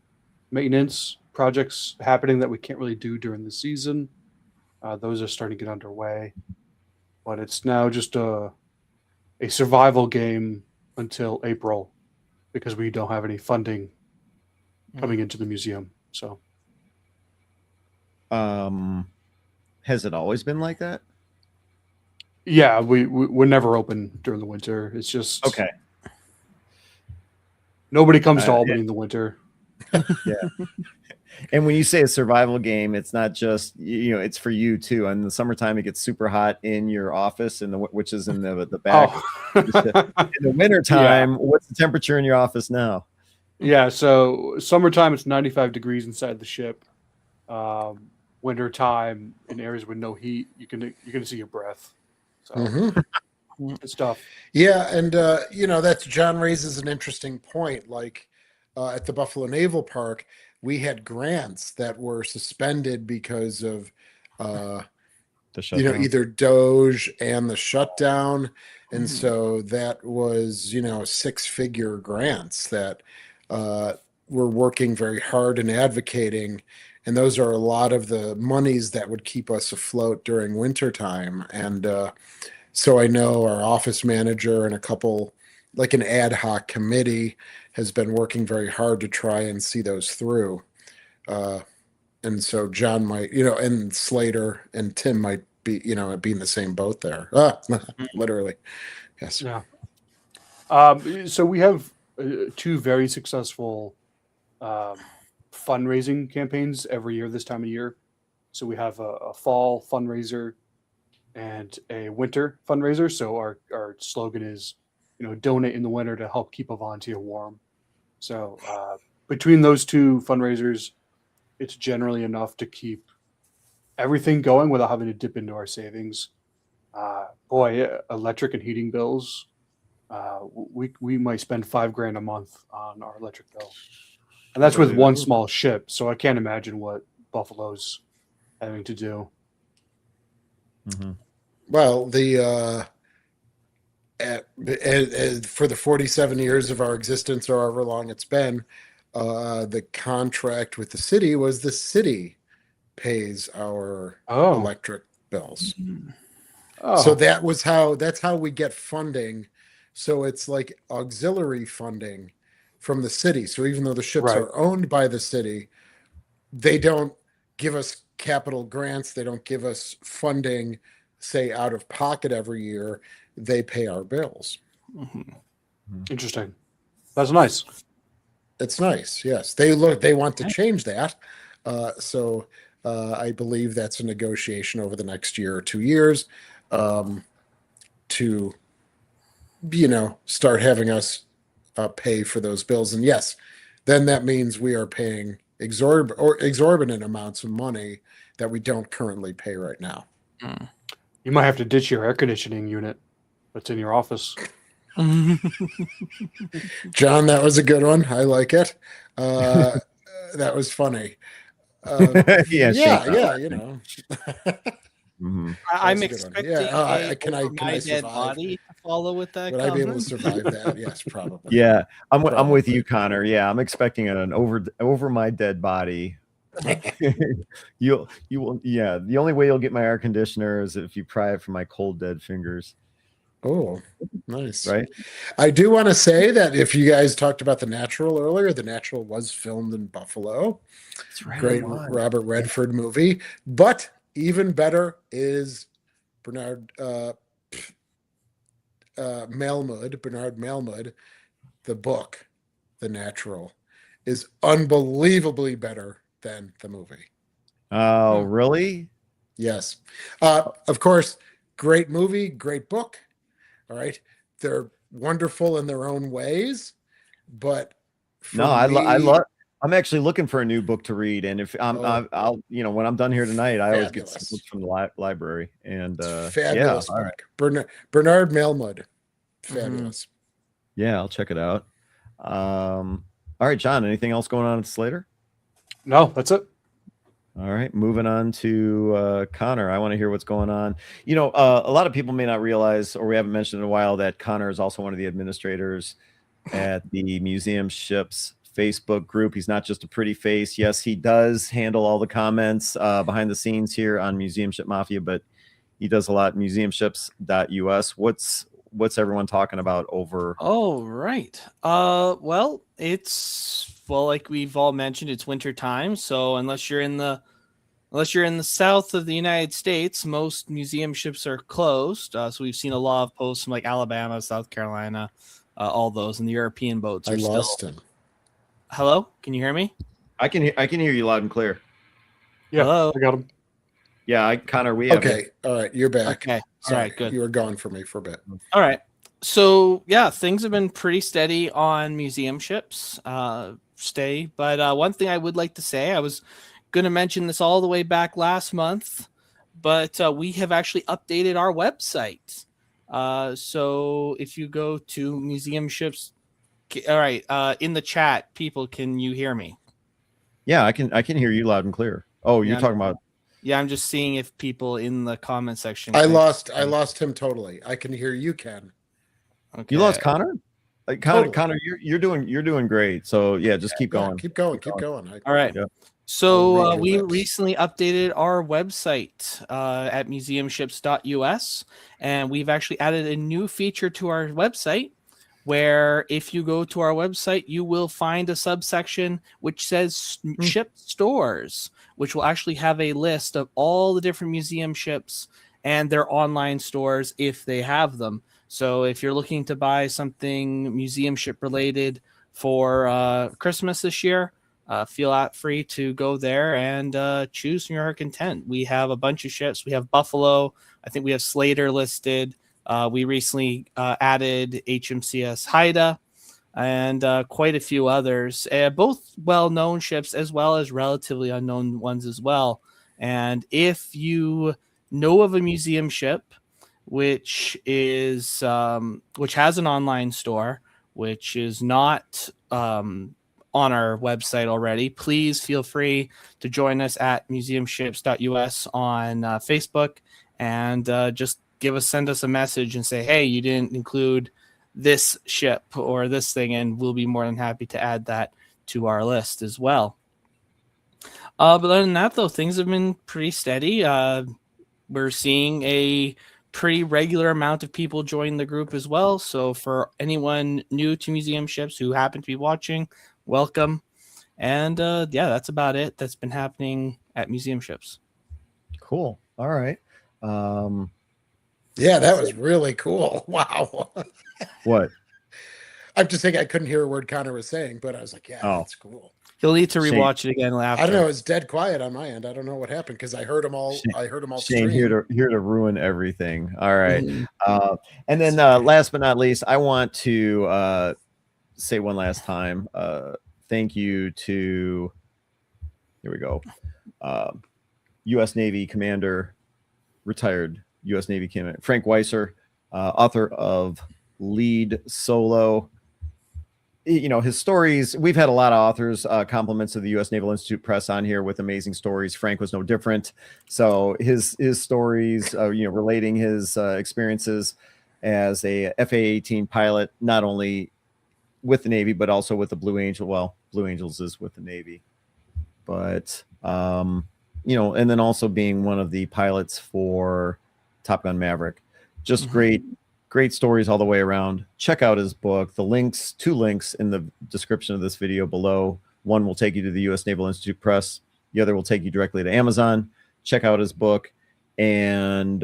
maintenance projects happening that we can't really do during the season. Those are starting to get underway, but it's now just a survival game until April because we don't have any funding coming into the museum. So, has it always been like that? yeah, we're never open during the winter. It's just Okay. Nobody comes to Albany yeah. in the winter. Yeah. And when you say a survival game, it's not just, it's for you too. In the summertime, it gets super hot in your office, which is in the back. Oh. In the wintertime, what's the temperature in your office now? Yeah, so summertime it's 95 degrees inside the ship. Wintertime in areas with no heat, you're gonna see your breath. So it's tough. Yeah, and that's John raises an interesting point. Like at the Buffalo Naval Park, we had grants that were suspended because of The shutdown. either Doge and the shutdown, and so that was six-figure grants that we're working very hard and advocating, and those are a lot of the monies that would keep us afloat during wintertime. And so I know our office manager and a couple, like an ad hoc committee, has been working very hard to try and see those through. And so John might, and Slater and Tim might be, be in the same boat there. Literally. Yes. Yeah. So we have two very successful fundraising campaigns every year this time of year. So we have a fall fundraiser and a winter fundraiser. So our slogan is, donate in the winter to help keep a volunteer warm. So between those two fundraisers, it's generally enough to keep everything going without having to dip into our savings. Electric and heating bills. We might spend $5,000 a month on our electric bill, and that's with one small ship. So I can't imagine what Buffalo's having to do. Mm-hmm. Well, for the 47 years of our existence, or however long it's been, the contract with the city was the city pays our electric bills. So that's how we get funding. So it's like auxiliary funding from the city. So even though the ships are owned by the city, they don't give us capital grants. They don't give us funding, say, out of pocket every year. They pay our bills. Interesting. That's nice. It's nice. Yes. They want to change that. So I believe that's a negotiation over the next year or 2 years to, start having us pay for those bills. And yes, then that means we are paying exorbitant amounts of money that we don't currently pay right now. You might have to ditch your air conditioning unit that's in your office. John, that was a good one. I like it. That was funny. I'm That's a good one. expecting can I my dead survive? body to follow with that. Would I be able to comment. survive that? Yes, probably. Yeah, I'm with you, Connor. Yeah, I'm expecting an over my dead body. you will. Yeah, the only way you'll get my air conditioner is if you pry it from my cold dead fingers. Oh, nice. Right. I do want to say that if you guys talked about The Natural earlier, The Natural was filmed in Buffalo. That's right. Great Robert Redford movie. But even better is Bernard Malamud, the book, The Natural, is unbelievably better than the movie. Oh, really? Yes. Of course, great movie, great book. All right. They're wonderful in their own ways, but I I'm actually looking for a new book to read, and if I'll when I'm done here tonight, I always get some Fabulous. books from the library, and Fabulous all right. book. Bernard Melmud. Fabulous. Yeah, I'll check it out. All right, John, anything else going on at Slater? No, that's it. All right, moving on to Connor. I want to hear what's going on. A lot of people may not realize, or we haven't mentioned in a while, that Connor is also one of the administrators at the Museum Ships Facebook group. He's not just a pretty face. Yes, he does handle all the comments behind the scenes here on Museum Ship Mafia, but he does a lot. Museumships.us. What's everyone talking about over? Oh, right. Well, like we've all mentioned, it's winter time. So unless you're in the south of the United States, most museum ships are closed. So we've seen a lot of posts from like Alabama, South Carolina, all those, and the European boats. I lost him. Hello, can you hear me? I can hear you loud and clear. Yeah, Hello? I got him. Yeah, Connor, we have Okay. All right. You're back. Okay. Sorry, All right, good. You were gone for me for a bit. All right. So yeah, things have been pretty steady on museum ships. But one thing I would like to say, I was going to mention this all the way back last month, but we have actually updated our website. So if you go to Museum Ships, all right, in the chat, people, can you hear me? Yeah, I can hear you loud and clear. Oh, you're talking about. Yeah, I'm just seeing if people in the comment section. I lost him totally. I can hear you, Ken. Okay. You lost Connor? Totally. Connor, you're doing great. So yeah, just keep going. Keep going. All right. Yeah. So read we your lips. recently updated our website at museumships.us, and we've actually added a new feature to our website where if you go to our website, you will find a subsection which says ship stores, which will actually have a list of all the different museum ships and their online stores if they have them. So if you're looking to buy something museum ship related for Christmas this year, feel free to go there and choose from your heart content. We have a bunch of ships. We have Buffalo. I think we have Slater listed. We recently added HMCS Haida and quite a few others, both well-known ships as well as relatively unknown ones as well. And if you know of a museum ship which has an online store, which is not on our website already, please feel free to join us at museumships.us on Facebook and just send us a message and say, hey, you didn't include this ship or this thing, and we'll be more than happy to add that to our list as well. But other than that, though, things have been pretty steady. We're seeing a pretty regular amount of people join the group as well. So for anyone new to museum ships who happen to be watching, welcome. And yeah, that's about it that's been happening at museum ships. Cool. All right. Yeah, that was really cool. Wow. What? I'm just saying I couldn't hear a word Connor was saying, but I was like, yeah, that's cool. You'll need to rewatch it again after. I don't know. It's dead quiet on my end. I don't know what happened because I heard them all. Shane here to ruin everything. All right. And then last but not least, I want to say one last time, thank you to, here we go, U.S. Navy Commander, retired U.S. Navy Commander Frank Weisser, author of Lead Solo. His stories, we've had a lot of authors, compliments of the U.S. Naval Institute Press on here with amazing stories. Frank was no different. So his stories, relating his experiences as a FA-18 pilot, not only with the Navy, but also with the Blue Angel. Well, Blue Angels is with the Navy, but, and then also being one of the pilots for Top Gun Maverick. Just great stories all the way around. Check out his book. Two links in the description of this video below. One will take you to the U.S. Naval Institute Press. The other will take you directly to Amazon. Check out his book and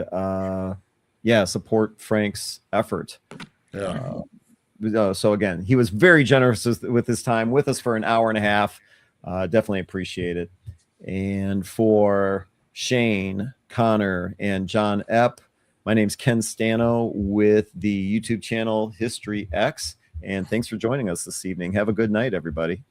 support Frank's effort. So again, he was very generous with his time with us for an hour and a half. Definitely appreciate it. And for Shane, Connor, and John Epp, my name's Ken Stano with the YouTube channel History X, and thanks for joining us this evening. Have a good night, everybody.